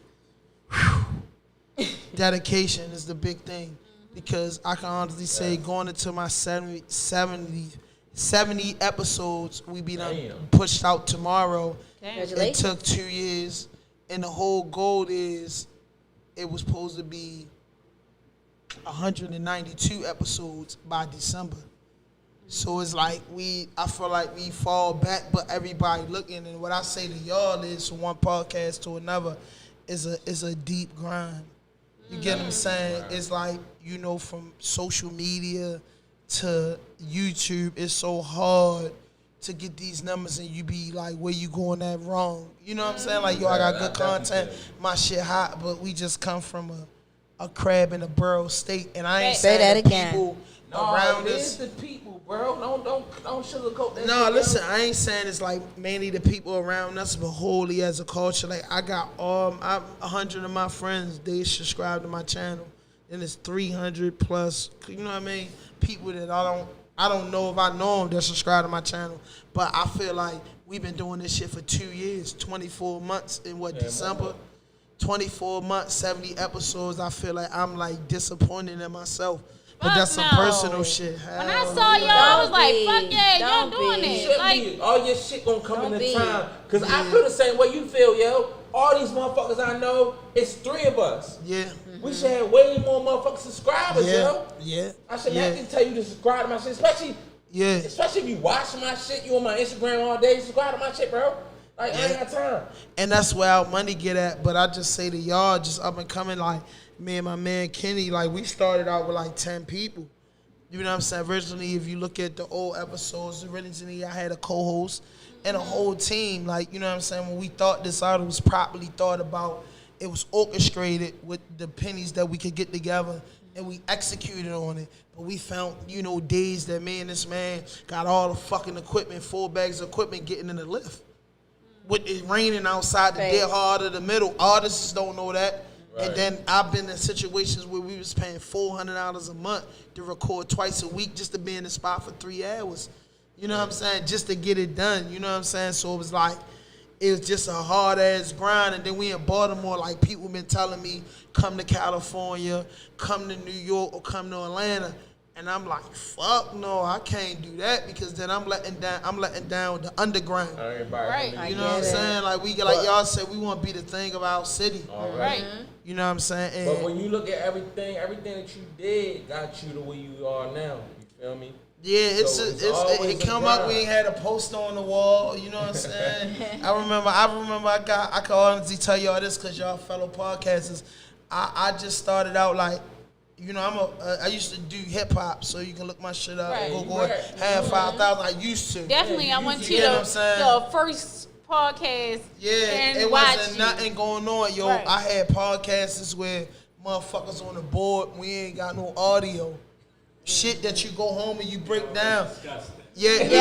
Speaker 2: dedication is the big thing, because I can honestly say going into my 70 episodes, we be done pushed out tomorrow. It
Speaker 4: Congratulations.
Speaker 2: took 2 years, and the whole goal is it was supposed to be 192 episodes by December. So it's like I feel like we fall back, but everybody looking. And what I say to y'all is, from one podcast to another, is a deep grind. You get what I'm saying? It's like, from social media to YouTube, it's so hard to get these numbers, and you be like, where you going that wrong? You know what I'm saying? Like, I got good content, my shit hot, but we just come from a crab in a burrow state, and I ain't
Speaker 4: Say
Speaker 2: saying
Speaker 4: that
Speaker 2: the
Speaker 4: again.
Speaker 2: people
Speaker 3: No,
Speaker 2: around
Speaker 3: it
Speaker 2: us.
Speaker 3: is the people, bro. Don't sugarcoat that.
Speaker 2: No,
Speaker 3: shit,
Speaker 2: listen,
Speaker 3: bro.
Speaker 2: I ain't saying it's like mainly the people around us, but wholly as a culture. Like, I got 100 of my friends, they subscribe to my channel, and it's 300 plus, you know what I mean, people that I don't know if I know them that subscribe to my channel, but I feel like we've been doing this shit for 2 years, 24 months in December? 24 months, 70 episodes. I feel like I'm like disappointed in myself. But
Speaker 5: Fuck
Speaker 2: that's some
Speaker 5: no.
Speaker 2: personal shit.
Speaker 5: When I saw y'all, I was like, fuck yeah, y'all
Speaker 4: Don't
Speaker 5: doing
Speaker 4: be.
Speaker 5: it.
Speaker 3: Should
Speaker 5: Like,
Speaker 3: be. All your shit gonna come
Speaker 4: Don't
Speaker 3: in
Speaker 4: be.
Speaker 3: the time. Cause I feel the same way you feel, yo. All these motherfuckers I know, it's 3 of us.
Speaker 2: Yeah.
Speaker 3: We should have way more motherfucking subscribers, yo.
Speaker 2: Yeah.
Speaker 3: I should
Speaker 2: Yeah.
Speaker 3: have to tell you to subscribe to my shit, especially if you watch my shit, you on my Instagram all day, subscribe to my shit, bro. Like, I ain't got time.
Speaker 2: And that's where our money get at. But I just say to y'all, just up and coming, like me and my man Kenny, like we started out with like 10 people. You know what I'm saying? Originally, if you look at the old episodes, originally I had a co-host and a whole team. Like, you know what I'm saying? When we thought this out, it was properly thought about. It was orchestrated with the pennies that we could get together. and we executed on it. But we found, days that me and this man got all the fucking equipment, 4 bags of equipment getting in the lift. With it raining outside the dead heart of the middle. Artists don't know that. Right. And then I've been in situations where we was paying $400 a month to record twice a week just to be in the spot for 3 hours. You know what I'm saying? Just to get it done. You know what I'm saying? So it was like, it was just a hard-ass grind. And then we in Baltimore, like, people been telling me, come to California, come to New York, or come to Atlanta. And I'm like, fuck no, I can't do that because then I'm letting down the underground.
Speaker 5: Right.
Speaker 2: You know what I'm saying? Like y'all said, we want to be the thing of our city.
Speaker 5: Right.
Speaker 2: You know what I'm saying? And
Speaker 3: but when you look at everything that you did got you to where you are now. You feel me?
Speaker 2: Yeah, it come up. We ain't had a poster on the wall. You know what I'm saying? I remember. I can honestly tell y'all this because y'all fellow podcasters. I just started out like. I used to do hip hop, so you can look my shit up.
Speaker 5: Right.
Speaker 2: Go have 5,000. I used to.
Speaker 5: Definitely, I went to the first podcast.
Speaker 2: Yeah,
Speaker 5: and
Speaker 2: it wasn't nothing going on, yo. Right. I had podcasts where motherfuckers on the board, we ain't got no audio. Shit that you go home and you break down. Yeah, listen,
Speaker 3: we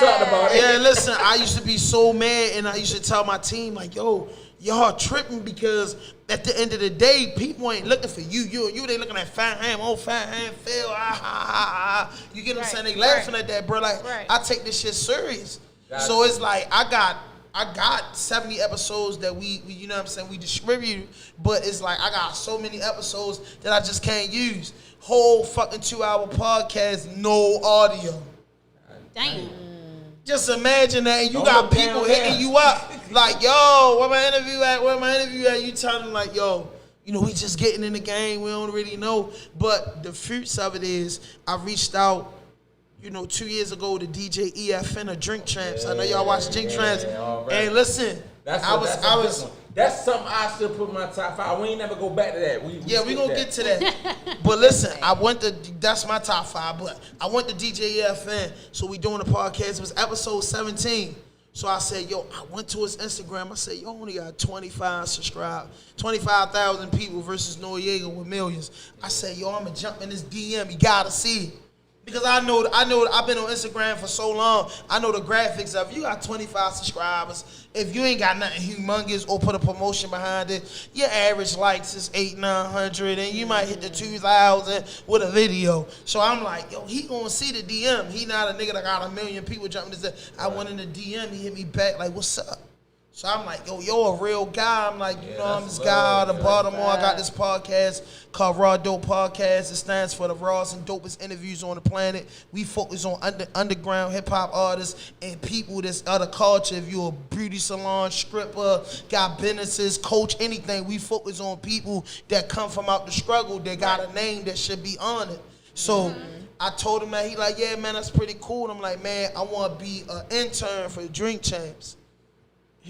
Speaker 3: talked about it.
Speaker 2: Yeah, listen, I used to be so mad, and I used to tell my team, like, yo, y'all tripping because at the end of the day, people ain't looking for you. They looking at Fat Ham, Fat Ham, Phil, You get what I'm saying? They laughing at that, bro. Like, I take this shit serious. So it's like, I got 70 episodes that we you know what I'm saying, we distribute, but it's like, I got so many episodes that I just can't use. Whole fucking 2-hour podcast, no audio.
Speaker 5: Damn.
Speaker 2: Just imagine that, and you got people hitting you up like, yo, where my interview at? You telling them like, yo, we just getting in the game. We don't really know. But the fruits of it is, I reached out, 2 years ago to DJ EFN of Drink Champs. I know y'all watch Drink Champs. Right. And listen,
Speaker 3: that's something I still put in my top 5. We ain't never go back to that. We
Speaker 2: gonna get to that. But listen, that's my top 5. But I went to DJ EFN, so we doing a podcast. It was episode 17. So I said, yo, I went to his Instagram. I said, yo, only got 25,000 people versus Noriega with millions. I said, yo, I'm gonna jump in this DM. You gotta see it. Because I know I've been on Instagram for so long. I know the graphics of, you got 25 subscribers. If you ain't got nothing humongous or put a promotion behind it, your average likes is 800-900, and you might hit the 2,000 with a video. So I'm like, yo, he gonna see the DM. He not a nigga that got 1 million people jumping this. I went in the DM, he hit me back like, what's up? So I'm like, yo, a real guy. I'm like, I'm this guy out of Baltimore. I got this podcast called RAWDOPE Podcast. It stands for the rawest and dopest interviews on the planet. We focus on underground hip-hop artists and people that's other culture. If you're a beauty salon, stripper, got businesses, coach, anything, we focus on people that come from out the struggle, that got a name that should be honored. So I told him that. He like, yeah, man, that's pretty cool. I'm like, man, I want to be an intern for Drink Champs.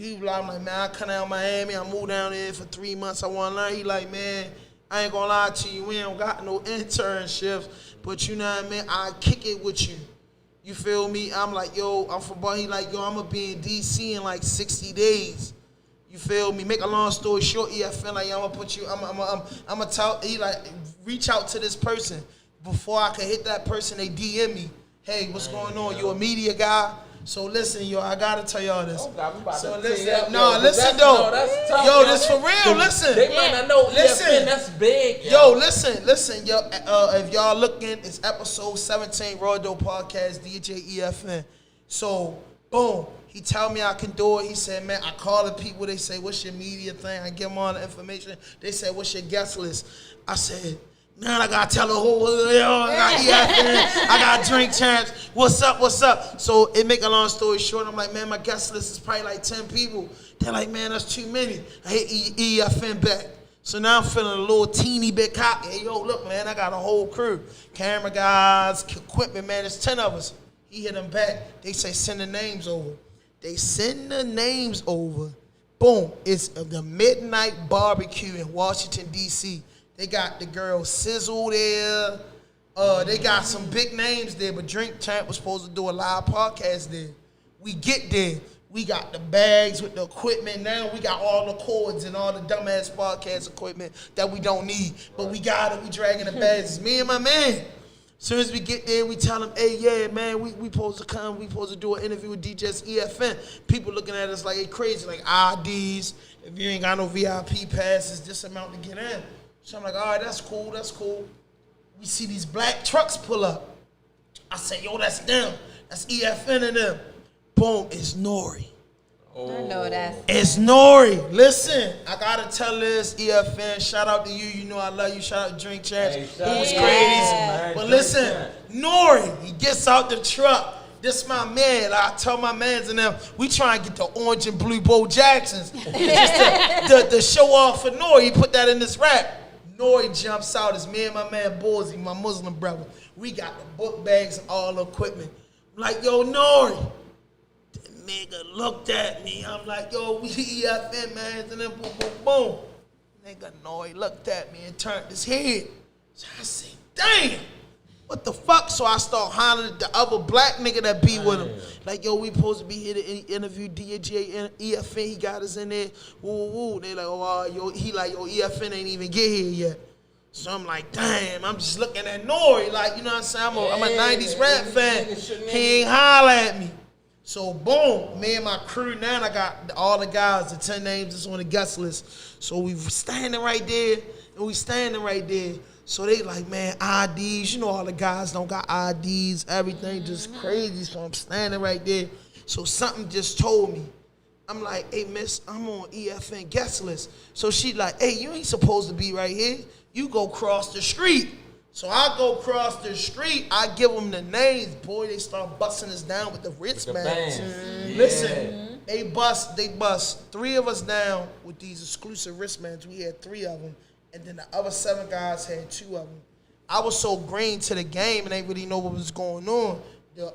Speaker 2: I'm like, man, I come out of Miami. I moved down there for 3 months. I want to learn. He like, man, I ain't going to lie to you. We ain't got no internships. But you know what I mean? I kick it with you. You feel me? I'm like, yo, I'm from Baltimore. He like, yo, I'm going to be in D.C. in like 60 days. You feel me? Make a long story short, I feel like, I'm going to put you, I'm going to tell, he like, reach out to this person. Before I could hit that person, they DM me. Hey, what's going on? You a media guy? So listen, yo, I gotta tell y'all this. So listen, listen though. Yo, this for real. Listen.
Speaker 3: They might not know. Listen, that's big.
Speaker 2: Yo, listen, yo. If y'all looking, it's episode 17, RAWDOPE Podcast, DJ EFN. So, boom. He tell me I can do it. He said, man, I call the people. They say, what's your media thing? I give them all the information. They say, what's your guest list? I said, man, I gotta tell the whole, I got EFN, I got Drink Champs. What's up? So it make a long story short. I'm like, man, my guest list is probably like 10 people. They're like, man, that's too many. I hit EFN back. So now I'm feeling a little teeny bit cocky. Hey, yo, look, man, I got a whole crew. Camera guys, equipment, man, there's 10 of us. He hit them back. They say, send the names over. They send the names over. Boom, it's the Midnight Barbecue in Washington, D.C. They got the girl Sizzle there. They got some big names there, but Drink Champ was supposed to do a live podcast there. We get there. We got the bags with the equipment. Now we got all the cords and all the dumbass podcast equipment that we don't need. But we got it. We dragging the bags. It's me and my man. As soon as we get there, we tell them, hey, yeah, man, we supposed to come. We supposed to do an interview with DJ's EFN. People looking at us like they crazy, like IDs. If you ain't got no VIP passes, this amount to get in. So I'm like, all right, that's cool, that's cool. We see these black trucks pull up. I say, yo, that's them. That's EFN and them. Boom, it's Nori.
Speaker 4: I know that.
Speaker 2: It's Nori. Listen, I gotta tell this, EFN. Shout out to you. You know I love you. Shout out to Drink Champs.
Speaker 3: Hey,
Speaker 2: Who was
Speaker 3: shout
Speaker 2: crazy.
Speaker 3: out,
Speaker 2: But
Speaker 3: Drink
Speaker 2: listen,
Speaker 3: Champs.
Speaker 2: Nori, he gets out the truck. This my man. I tell my mans and them, we try and get the orange and blue Bo Jacksons. Just the show off for Nori. He put that in this rap. Nori jumps out. It's me and my man Bozy, my Muslim brother. We got the book bags and all the equipment. I'm like, yo, Nori. The nigga looked at me. I'm like, yo, we EFN, man. And then boom, boom, boom. Nigga Nori looked at me and turned his head. So I said, damn. What the fuck? So I start hollering at the other black nigga that be with him. Like, yo, we supposed to be here to interview DJ EFN. He got us in there. Woo, woo. They like, oh, yo, he like, yo, EFN ain't even get here yet. So I'm like, damn, I'm just looking at Nori. Like, you know what I'm saying? I'm a 90s rap fan. He ain't holler at me. So boom, me and my crew, now I got all the guys, the 10 names that's on the guest list. So we standing right there, and we standing right there. So they like, man, IDs, you know all the guys don't got IDs, everything just crazy. So I'm standing right there. So something just told me. I'm like, hey, miss, I'm on EFN guest list. So she like, hey, you ain't supposed to be right here. You go cross the street. So I go cross the street. I give them the names. Boy, they start busting us down with the wristbands. Listen, they bust 3 of us down with these exclusive wristbands. We had 3 of them. And then the other 7 guys had 2 of them. I was so green to the game and they really know what was going on.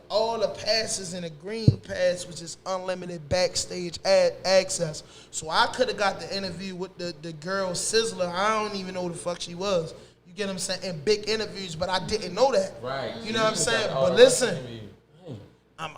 Speaker 2: All the passes in the green pass was just unlimited backstage access. So I could have got the interview with the girl Sizzler. I don't even know who the fuck she was. You get what I'm saying? In big interviews, but I didn't know that.
Speaker 3: Right.
Speaker 2: You know what I'm saying? But listen, I'm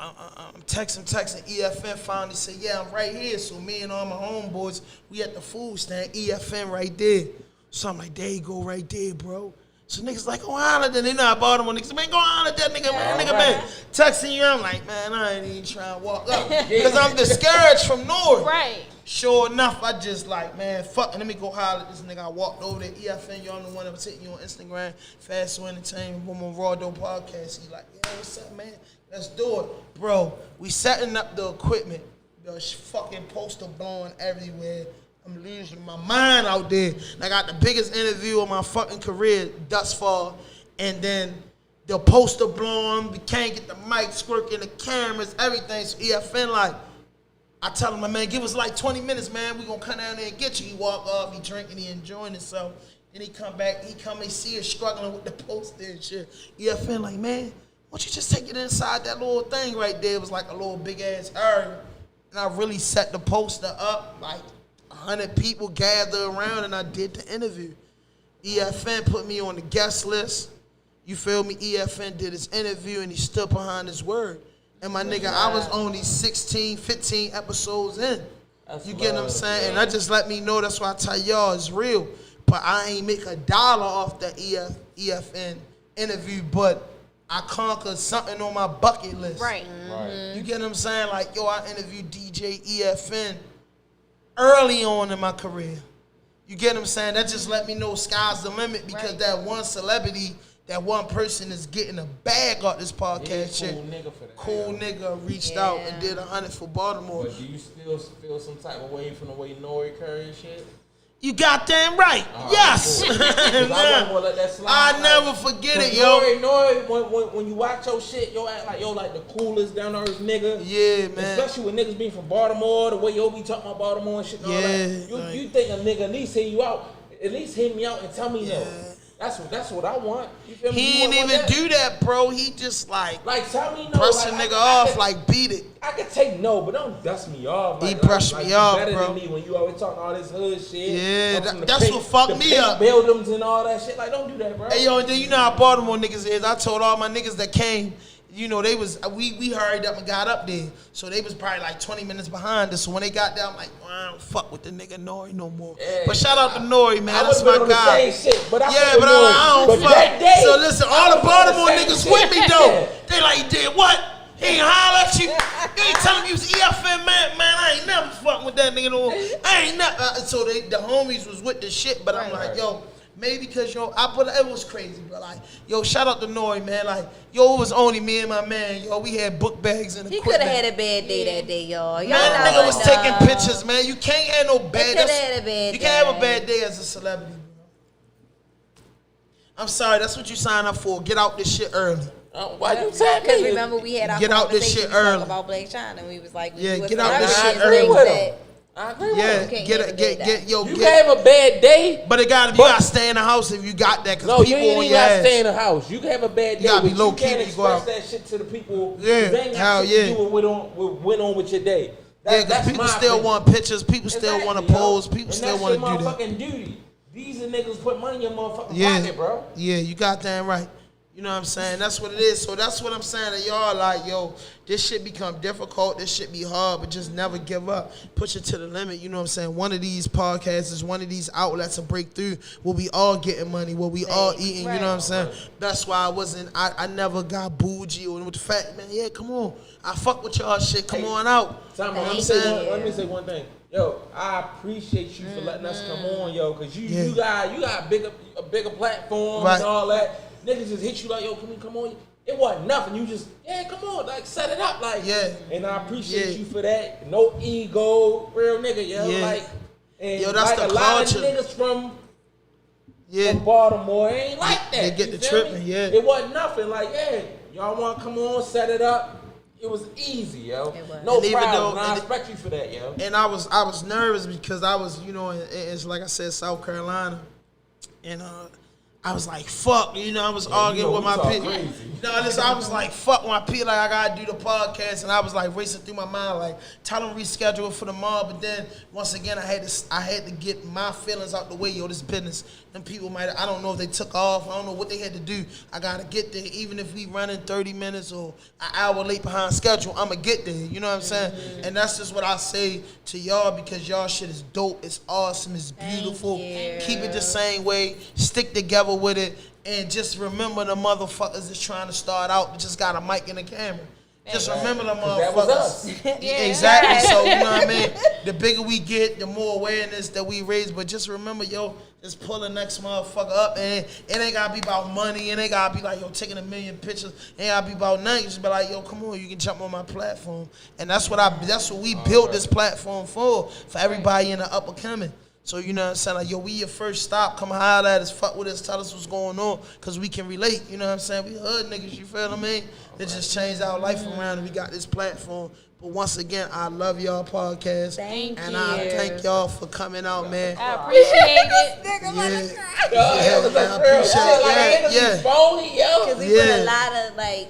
Speaker 2: texting EFN finally said, yeah, I'm right here. So me and all my homeboys, we at the food stand, EFN right there. So I'm like, there you go right there, bro. So niggas like, oh, holler then. They not Baltimore niggas. Man, go holler at that nigga, man. Nigga, man. Texting you, I'm like, man, I ain't even trying to walk up. Because I'm discouraged from Nori.
Speaker 5: Right.
Speaker 2: Sure enough, I just like, man, fuck it. Let me go holler at this nigga. I walked over there, EFN, y'all the one that was hitting you on Instagram, Fast So Entertainment, boom, on RAWDOPE podcast. He like, yeah, what's up, man? Let's do it. Bro, we setting up the equipment. The fucking poster blowing everywhere. I'm losing my mind out there. I got the biggest interview of my fucking career thus far. And then the poster blowing, we can't get the mic squirking, the cameras, everything. So EFN like, I tell him, man, give us like 20 minutes, man. We gonna come down there and get you. He walk off, he drinking, he enjoying himself. Then he come back, he see us struggling with the poster and shit. EFN like, man, why don't you just take it inside that little thing right there? It was like a little big ass area. And I really set the poster up, like 100 people gathered around and I did the interview. EFN put me on the guest list. You feel me? EFN did his interview and he stood behind his word. And my nigga, I was only 16, 15 episodes in. You get what I'm saying? And that just let me know, that's why I tell y'all it's real. But I ain't make $1 off that EFN interview, but I conquered something on my bucket list.
Speaker 5: Right.
Speaker 2: You get what I'm saying? Like, yo, I interviewed DJ EFN early on in my career. You get what I'm saying? That just let me know sky's the limit because that one celebrity, that one person is getting a bag off this podcast shit. Cool nigga reached out and did 100 for Baltimore.
Speaker 3: But do you still feel some type of way from the way Nori carry shit?
Speaker 2: You goddamn right. Yes.
Speaker 3: Cool. I
Speaker 2: never forget it, yo.
Speaker 3: Nori, when you watch your shit, yo act like yo like the coolest down to earth nigga.
Speaker 2: Yeah, man.
Speaker 3: Especially with niggas being from Baltimore, the way yo be talking about Baltimore and shit and all that. You think a nigga at least hear you out, at least hit me out and tell me no. That's what I want. You feel me?
Speaker 2: He didn't even do that, bro. He just like
Speaker 3: tell me no.
Speaker 2: Brush a nigga off, like beat it.
Speaker 3: I could take no, but don't dust me off.
Speaker 2: He brushed me off,
Speaker 3: better
Speaker 2: bro.
Speaker 3: Than me when you always talking all this hood shit.
Speaker 2: Yeah, that's what fucked me up.
Speaker 3: Buildings and all that shit. Like, don't do that, bro.
Speaker 2: Hey, yo, and then you know how Baltimore niggas is. I told all my niggas that came, you know, they was we hurried up and got up there, so they was probably like 20 minutes behind us. So when they got there, I'm like, I don't fuck with the nigga Nori no more. Yeah, but shout out to Nori, man. That's my guy.
Speaker 3: But I
Speaker 2: I don't fuck. So listen, all the Baltimore niggas with me though. They like, you did what? He ain't holler at you. You ain't telling me you was EFN, man. I ain't never fucking with that nigga no more. I ain't never. So the homies was with the shit, but I'm like, yo. Maybe because, yo, it was crazy, bro. Like, yo, shout out to Nori, man. Like, yo, it was only me and my man. Yo, we had book bags and equipment.
Speaker 4: He could have had a bad day that day, y'all.
Speaker 2: Man, that nigga was taking pictures, man. You can't have no bad day. You can't have a bad day as a celebrity, bro. I'm sorry, that's what you signed up for. Get out this shit early.
Speaker 3: Why you tell me?
Speaker 4: Because remember, we had our
Speaker 2: get out this shit early
Speaker 4: about Black China, and we was like,
Speaker 2: get out this shit early.
Speaker 3: I agree with him.
Speaker 2: You
Speaker 3: can have a bad day,
Speaker 2: but it gotta be. You gotta stay in the house if you got that. Cause
Speaker 3: no,
Speaker 2: people
Speaker 3: you ain't even gotta stay in the house. You can have a bad day. You gotta be low key. You can't express that shit to the people.
Speaker 2: Yeah,
Speaker 3: they ain't got shit to do what went on with your day.
Speaker 2: Because people still want pictures. People still want to pose. People still want to do that.
Speaker 3: Motherfucking duty. These are niggas put money in your motherfucking pocket, bro.
Speaker 2: Yeah, you got that right. You know what I'm saying? That's what it is. So that's what I'm saying to y'all. Like, yo, this shit become difficult. This shit be hard, but just never give up. Push it to the limit. You know what I'm saying? One of these podcasts is one of these outlets to break through where we all getting money, where we all eating. You know what I'm saying? That's why I never got bougie or with the fact, man, yeah, come on. I fuck with y'all shit. Come on out.
Speaker 3: Let me say one thing. Yo, I appreciate you for letting us come on, yo, because you got a bigger platform and all that. Niggas just hit you like, yo, can we come on? It wasn't nothing. You just, come on, like, set it up, like. Yeah. And I appreciate you for that. No ego, real nigga, yo. Yeah. Like, and yo, that's like the culture. A lot of niggas from Baltimore ain't like that.
Speaker 2: They get the tripping,
Speaker 3: It wasn't nothing. Like, y'all want to come on, set it up. It was easy, yo. No problem. I respect you for that, yo.
Speaker 2: And I was nervous because I was, you know, it's like I said, South Carolina, and I was like, fuck, you know, I was arguing with my people. I was like, fuck my people, like I gotta do the podcast, and I was like racing through my mind, like tell them reschedule it for tomorrow. But then once again, I had to get my feelings out the way, yo. This business, them people I don't know if they took off, I don't know what they had to do. I gotta get there, even if we running 30 minutes or an hour late behind schedule, I'ma get there. You know what I'm saying? And that's just what I say to y'all, because y'all shit is dope, it's awesome, it's beautiful. Keep it the same way, stick together with it, and just remember the motherfuckers that's trying to start out that just got a mic and a camera. Just remember the motherfuckers.
Speaker 3: That was us.
Speaker 2: Exactly. So you know what I mean? The bigger we get, the more awareness that we raise. But just remember, yo, just pull the next motherfucker up, and it ain't gotta be about money. It ain't gotta be like, yo, taking 1 million pictures. It ain't gotta be about nothing. Just be like, yo, come on, you can jump on my platform. And that's what we built this platform for everybody in the upper coming. So, you know what I'm saying? Like, yo, we your first stop. Come holler at us, fuck with us, tell us what's going on, because we can relate. You know what I'm saying? We hood niggas, you feel what I mean? It just changed our life around, and we got this platform. But once again, I love y'all podcast.
Speaker 4: Thank
Speaker 2: and
Speaker 4: you.
Speaker 2: I thank y'all for coming out, man.
Speaker 5: I appreciate it.
Speaker 4: Because we put a lot of, like,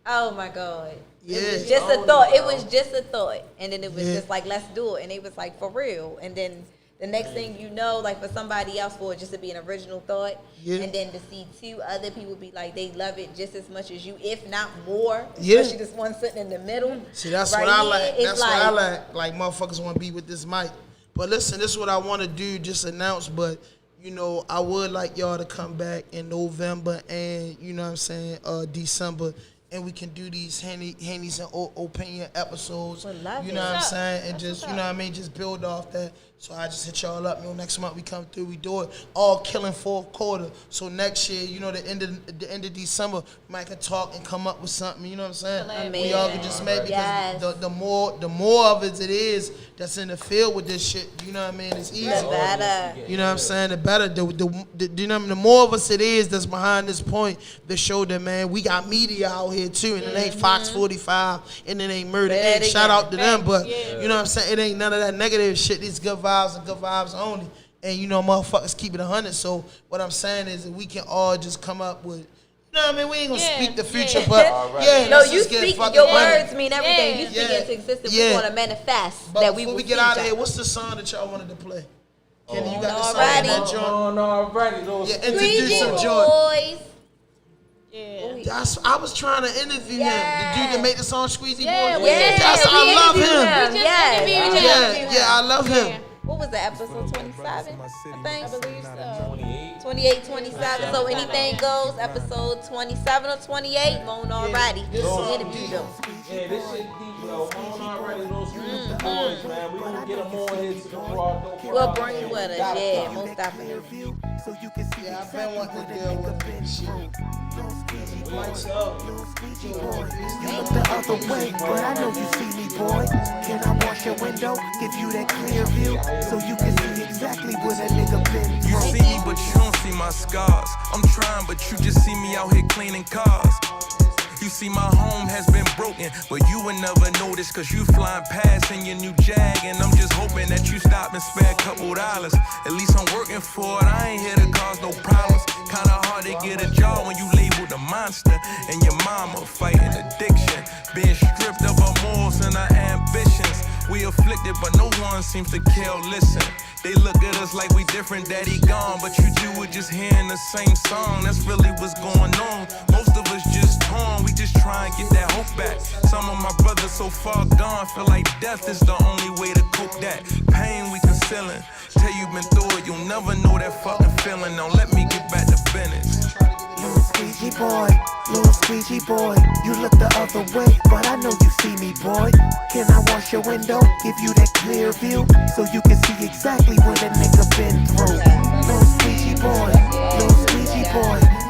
Speaker 4: oh, my God.
Speaker 2: Yeah.
Speaker 4: It was just a thought. It was just a thought. And then it was just like, let's do it. And it was like, for real. And then the next thing you know, like for somebody else, for it just to be an original thought, and then to see 2 other people be like, they love it just as much as you, if not more, especially this one sitting in the middle.
Speaker 2: See, that's what I like. That's what I like. Like, motherfuckers want to be with this mic. But listen, this is what I want to do, just announce, but, you know, I would like y'all to come back in November and, you know what I'm saying, December, and we can do these Henny's and opinion episodes. You know what I'm saying? And just, you know what I mean, just build off that. So I just hit y'all up. You know, next month we come through, we do it all killing 4th quarter. So next year, you know, the end of December, we might can talk and come up with something. You know what I'm saying?
Speaker 4: Amazing.
Speaker 2: We all can just make, because the more of it is that's in the field with this shit. You know what I mean? It's easy.
Speaker 4: The better.
Speaker 2: You know what I'm saying? The better. You know, the more of us it is that's behind this point, the show that, man, we got media out here too, and it ain't Fox 45, and it ain't Murder Inc. Shout out to them, but you know what I'm saying? It ain't none of that negative shit. These good vibes and good vibes only. And you know, motherfuckers keep it 100. So what I'm saying is that we can all just come up with, you know what I mean? We ain't gonna speak the future, but
Speaker 4: no, you speak, your words mean everything. You speak into existence. We want to manifest
Speaker 2: but
Speaker 4: that we
Speaker 2: before
Speaker 4: will
Speaker 2: we get out of here, what's the song that y'all wanted to play? Kenny, you got the song
Speaker 4: already.
Speaker 2: that joint?
Speaker 3: Already.
Speaker 2: Introduce some joint.
Speaker 4: Boys.
Speaker 5: Yeah.
Speaker 2: I was trying to interview him. The dude that made the song Squeezy
Speaker 5: Yeah,
Speaker 2: Boy.
Speaker 5: we just
Speaker 2: Yes, I love him.
Speaker 5: interviewed him.
Speaker 2: Yeah, I love him.
Speaker 4: What was the episode 27? I think.
Speaker 5: I believe so.
Speaker 4: 28, 27. So anything goes. Episode 27 or 28. Moan already. Interview them.
Speaker 3: Yeah, this shit deep, yo. On already, those boys, man. We gonna get them on here to the RAWDOPE.
Speaker 4: We'll bring you with us. Yeah, most definitely.
Speaker 2: Yeah, I've been wanting to deal with him. Shit. Mike's up.
Speaker 8: You look the other way, but I know you see me, boy. Can I wash your window, give you that clear view, so you can see exactly where that nigga been?
Speaker 9: You see me, but you don't see my scars. I'm trying, but you just see me out here cleaning cars. You see my home has been broken, but you would never notice, cause you flying past in your new Jag, and I'm just hoping that you stop and spare a couple dollars. At least I'm working for it, I ain't here to cause no problems. Kinda hard to get a job when you labeled a monster, and your mama fighting addiction, being stripped of our morals and our ambitions. We afflicted, but no one seems to care or listen. They look at us like we different, daddy gone, but you two are just hearing the same song. That's really what's going on. Most of us just torn, we just try and get that hope back. Some of my brothers so far gone, feel like death is the only way to cope that pain we concealing. Till you been through it, you'll never know that fucking feeling. Now let me get back to business.
Speaker 8: Little squeegee boy, you look the other way, but I know you see me, boy. Can I wash your window, give you that clear view, so you can see exactly where that nigga been through? Little squeegee boy,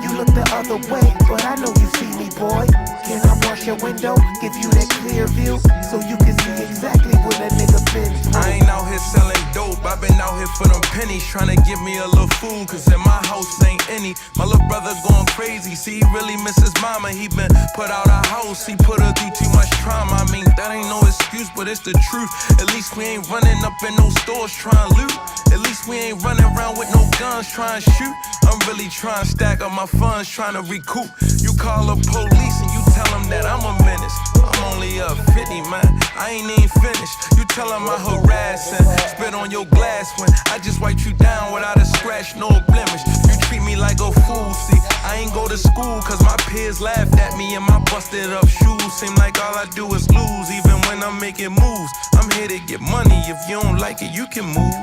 Speaker 8: you look the other way, but I know you see me, boy. Can I wash your window, give you that clear view, so you can see exactly where that nigga been through?
Speaker 9: I ain't out here selling dope, I've been out here for them pennies, trying to give me a little food, cause in my house ain't any. My little brother going crazy, see he really misses mama, he been put out our house, he put her through too much trauma. I mean, that ain't no excuse, but it's the truth. At least we ain't running up in no stores trying to loot. At least we ain't running around with no guns trying to shoot. I'm really trying to stack up my funds, trying to recoup. You call the police and you tell them that I'm a menace. I'm only up 50, man, I ain't even finished. You tell them I harass and spit on your glass when I just wiped you down without a scratch, no blemish. You treat me like a fool, see, I ain't go to school cause my peers laughed at me in my busted up shoes. Seem like all I do is lose, even when I'm making moves. I'm here to get money, if you don't like it, you can move.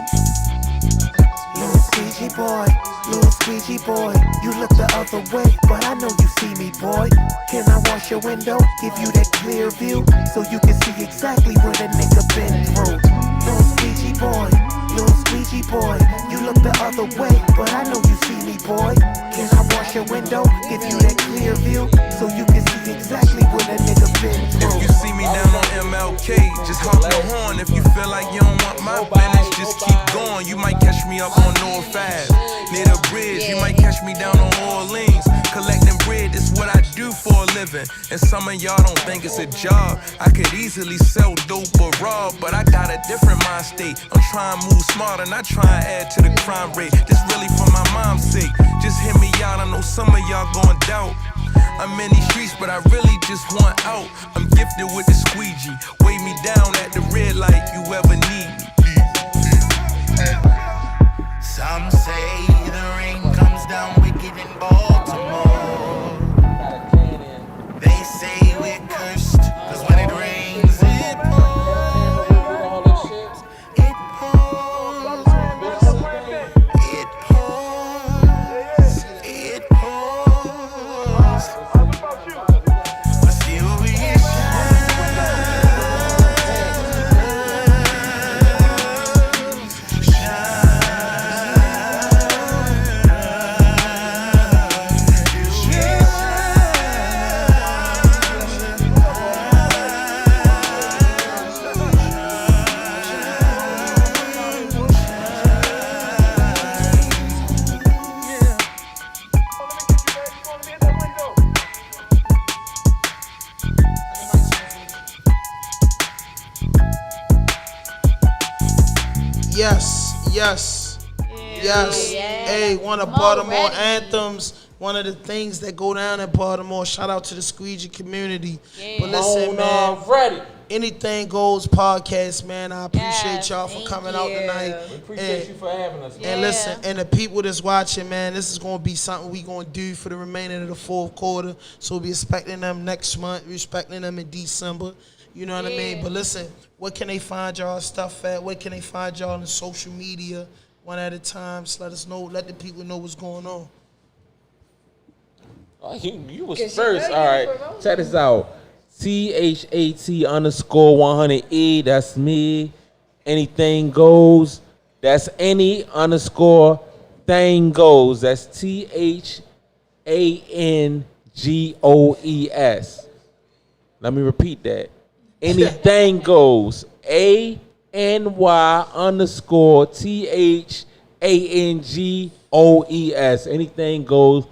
Speaker 8: Little squeegee boy, you look the other way, but I know you see me, boy. Can I wash your window, give you that clear view, so you can see exactly where that nigga been through? Little squeegee boy, you look the other way, but I know you see me, boy. Can I wash your window, give you that clear view, so you can see exactly where that nigga been through?
Speaker 9: If you see me down on MLK, just honk the horn. If you feel like you don't want my business, just keep going. You might catch me up on North Ave, near the bridge. You might catch me down on Orleans, collecting bread. That's what I do for a living. And some of y'all don't think it's a job. I could easily sell dope or raw, but I got a different mind state. I'm trying to move smarter, not trying to add to the crime rate. This really for my mom's sake. Just hear me out, I know some of y'all going doubt. I'm in these streets, but I really just want out. I'm gifted with the squeegee. Wave me down at the red light, you ever need me.
Speaker 10: Some say the rain comes down wicked in Baltimore. They say we're cursed, cause when it rains, it pours. It pours. It pours. It pours. But still we
Speaker 2: Yes. Hey, one of Baltimore anthems one of the things that go down in Baltimore. Shout out to the squeegee community.
Speaker 5: Yeah.
Speaker 2: But listen, man,
Speaker 3: Ready.
Speaker 2: Anything Goes podcast, man. I appreciate
Speaker 5: Yes,
Speaker 2: y'all for coming out tonight.
Speaker 3: We appreciate you for having us.
Speaker 2: And listen, and the people that's watching, man, this is going to be something we going to do for the remainder of the fourth quarter. So we'll be expecting them next month. We're expecting them in December. You know what I mean? But listen, where can they find y'all stuff at? Where can they find y'all on social media? One at a time. Just let us know. Let the people know what's going on.
Speaker 3: Oh, you was first. All right. Check this out. THAT_100E. That's me. Anything Goes. That's any_thing goes. That's THANGOES. Let me repeat that. Anything Goes. ANY_THANGOES. Anything Goes.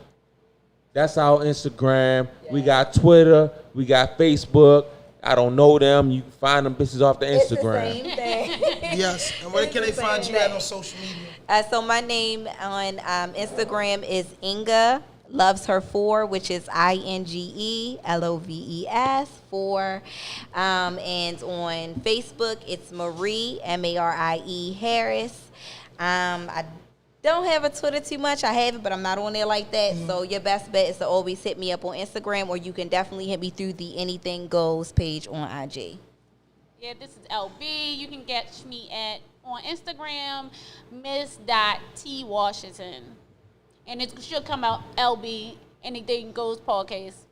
Speaker 3: That's our Instagram. We got Twitter. We got Facebook. I don't know them. You can find them bitches off the Instagram.
Speaker 4: It's the same thing.
Speaker 2: Yes. And where can they find you at on social media?
Speaker 4: So my name on Instagram is Inga Loves Her 4, which is INGELOVES 4. And on Facebook, it's Marie, MARIE Harris. I don't have a Twitter too much. I have it, but I'm not on there like that. So your best bet is to always hit me up on Instagram, or you can definitely hit me through the Anything Goes page on IG.
Speaker 5: Yeah, this is LB. You can catch me on Instagram, Miss.T Washington. And it should come out LB, Anything Goes podcast.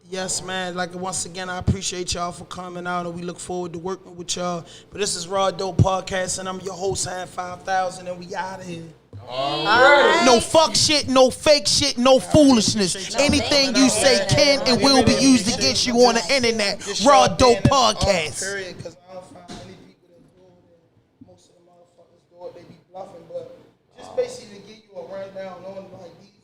Speaker 2: Yes, man. Like, once again, I appreciate y'all for coming out, and we look forward to working with y'all. But this is RAWDOPE Podcast, and I'm your host, Han 5000, and we out of here.
Speaker 7: No fuck shit, no fake shit, no foolishness. Anything you say can and will be used against you on the internet. RAWDOPE Podcast.
Speaker 2: Period, because I don't find any people that do it. Most of the motherfuckers do it. They be bluffing, but just basically to give you a rundown on like these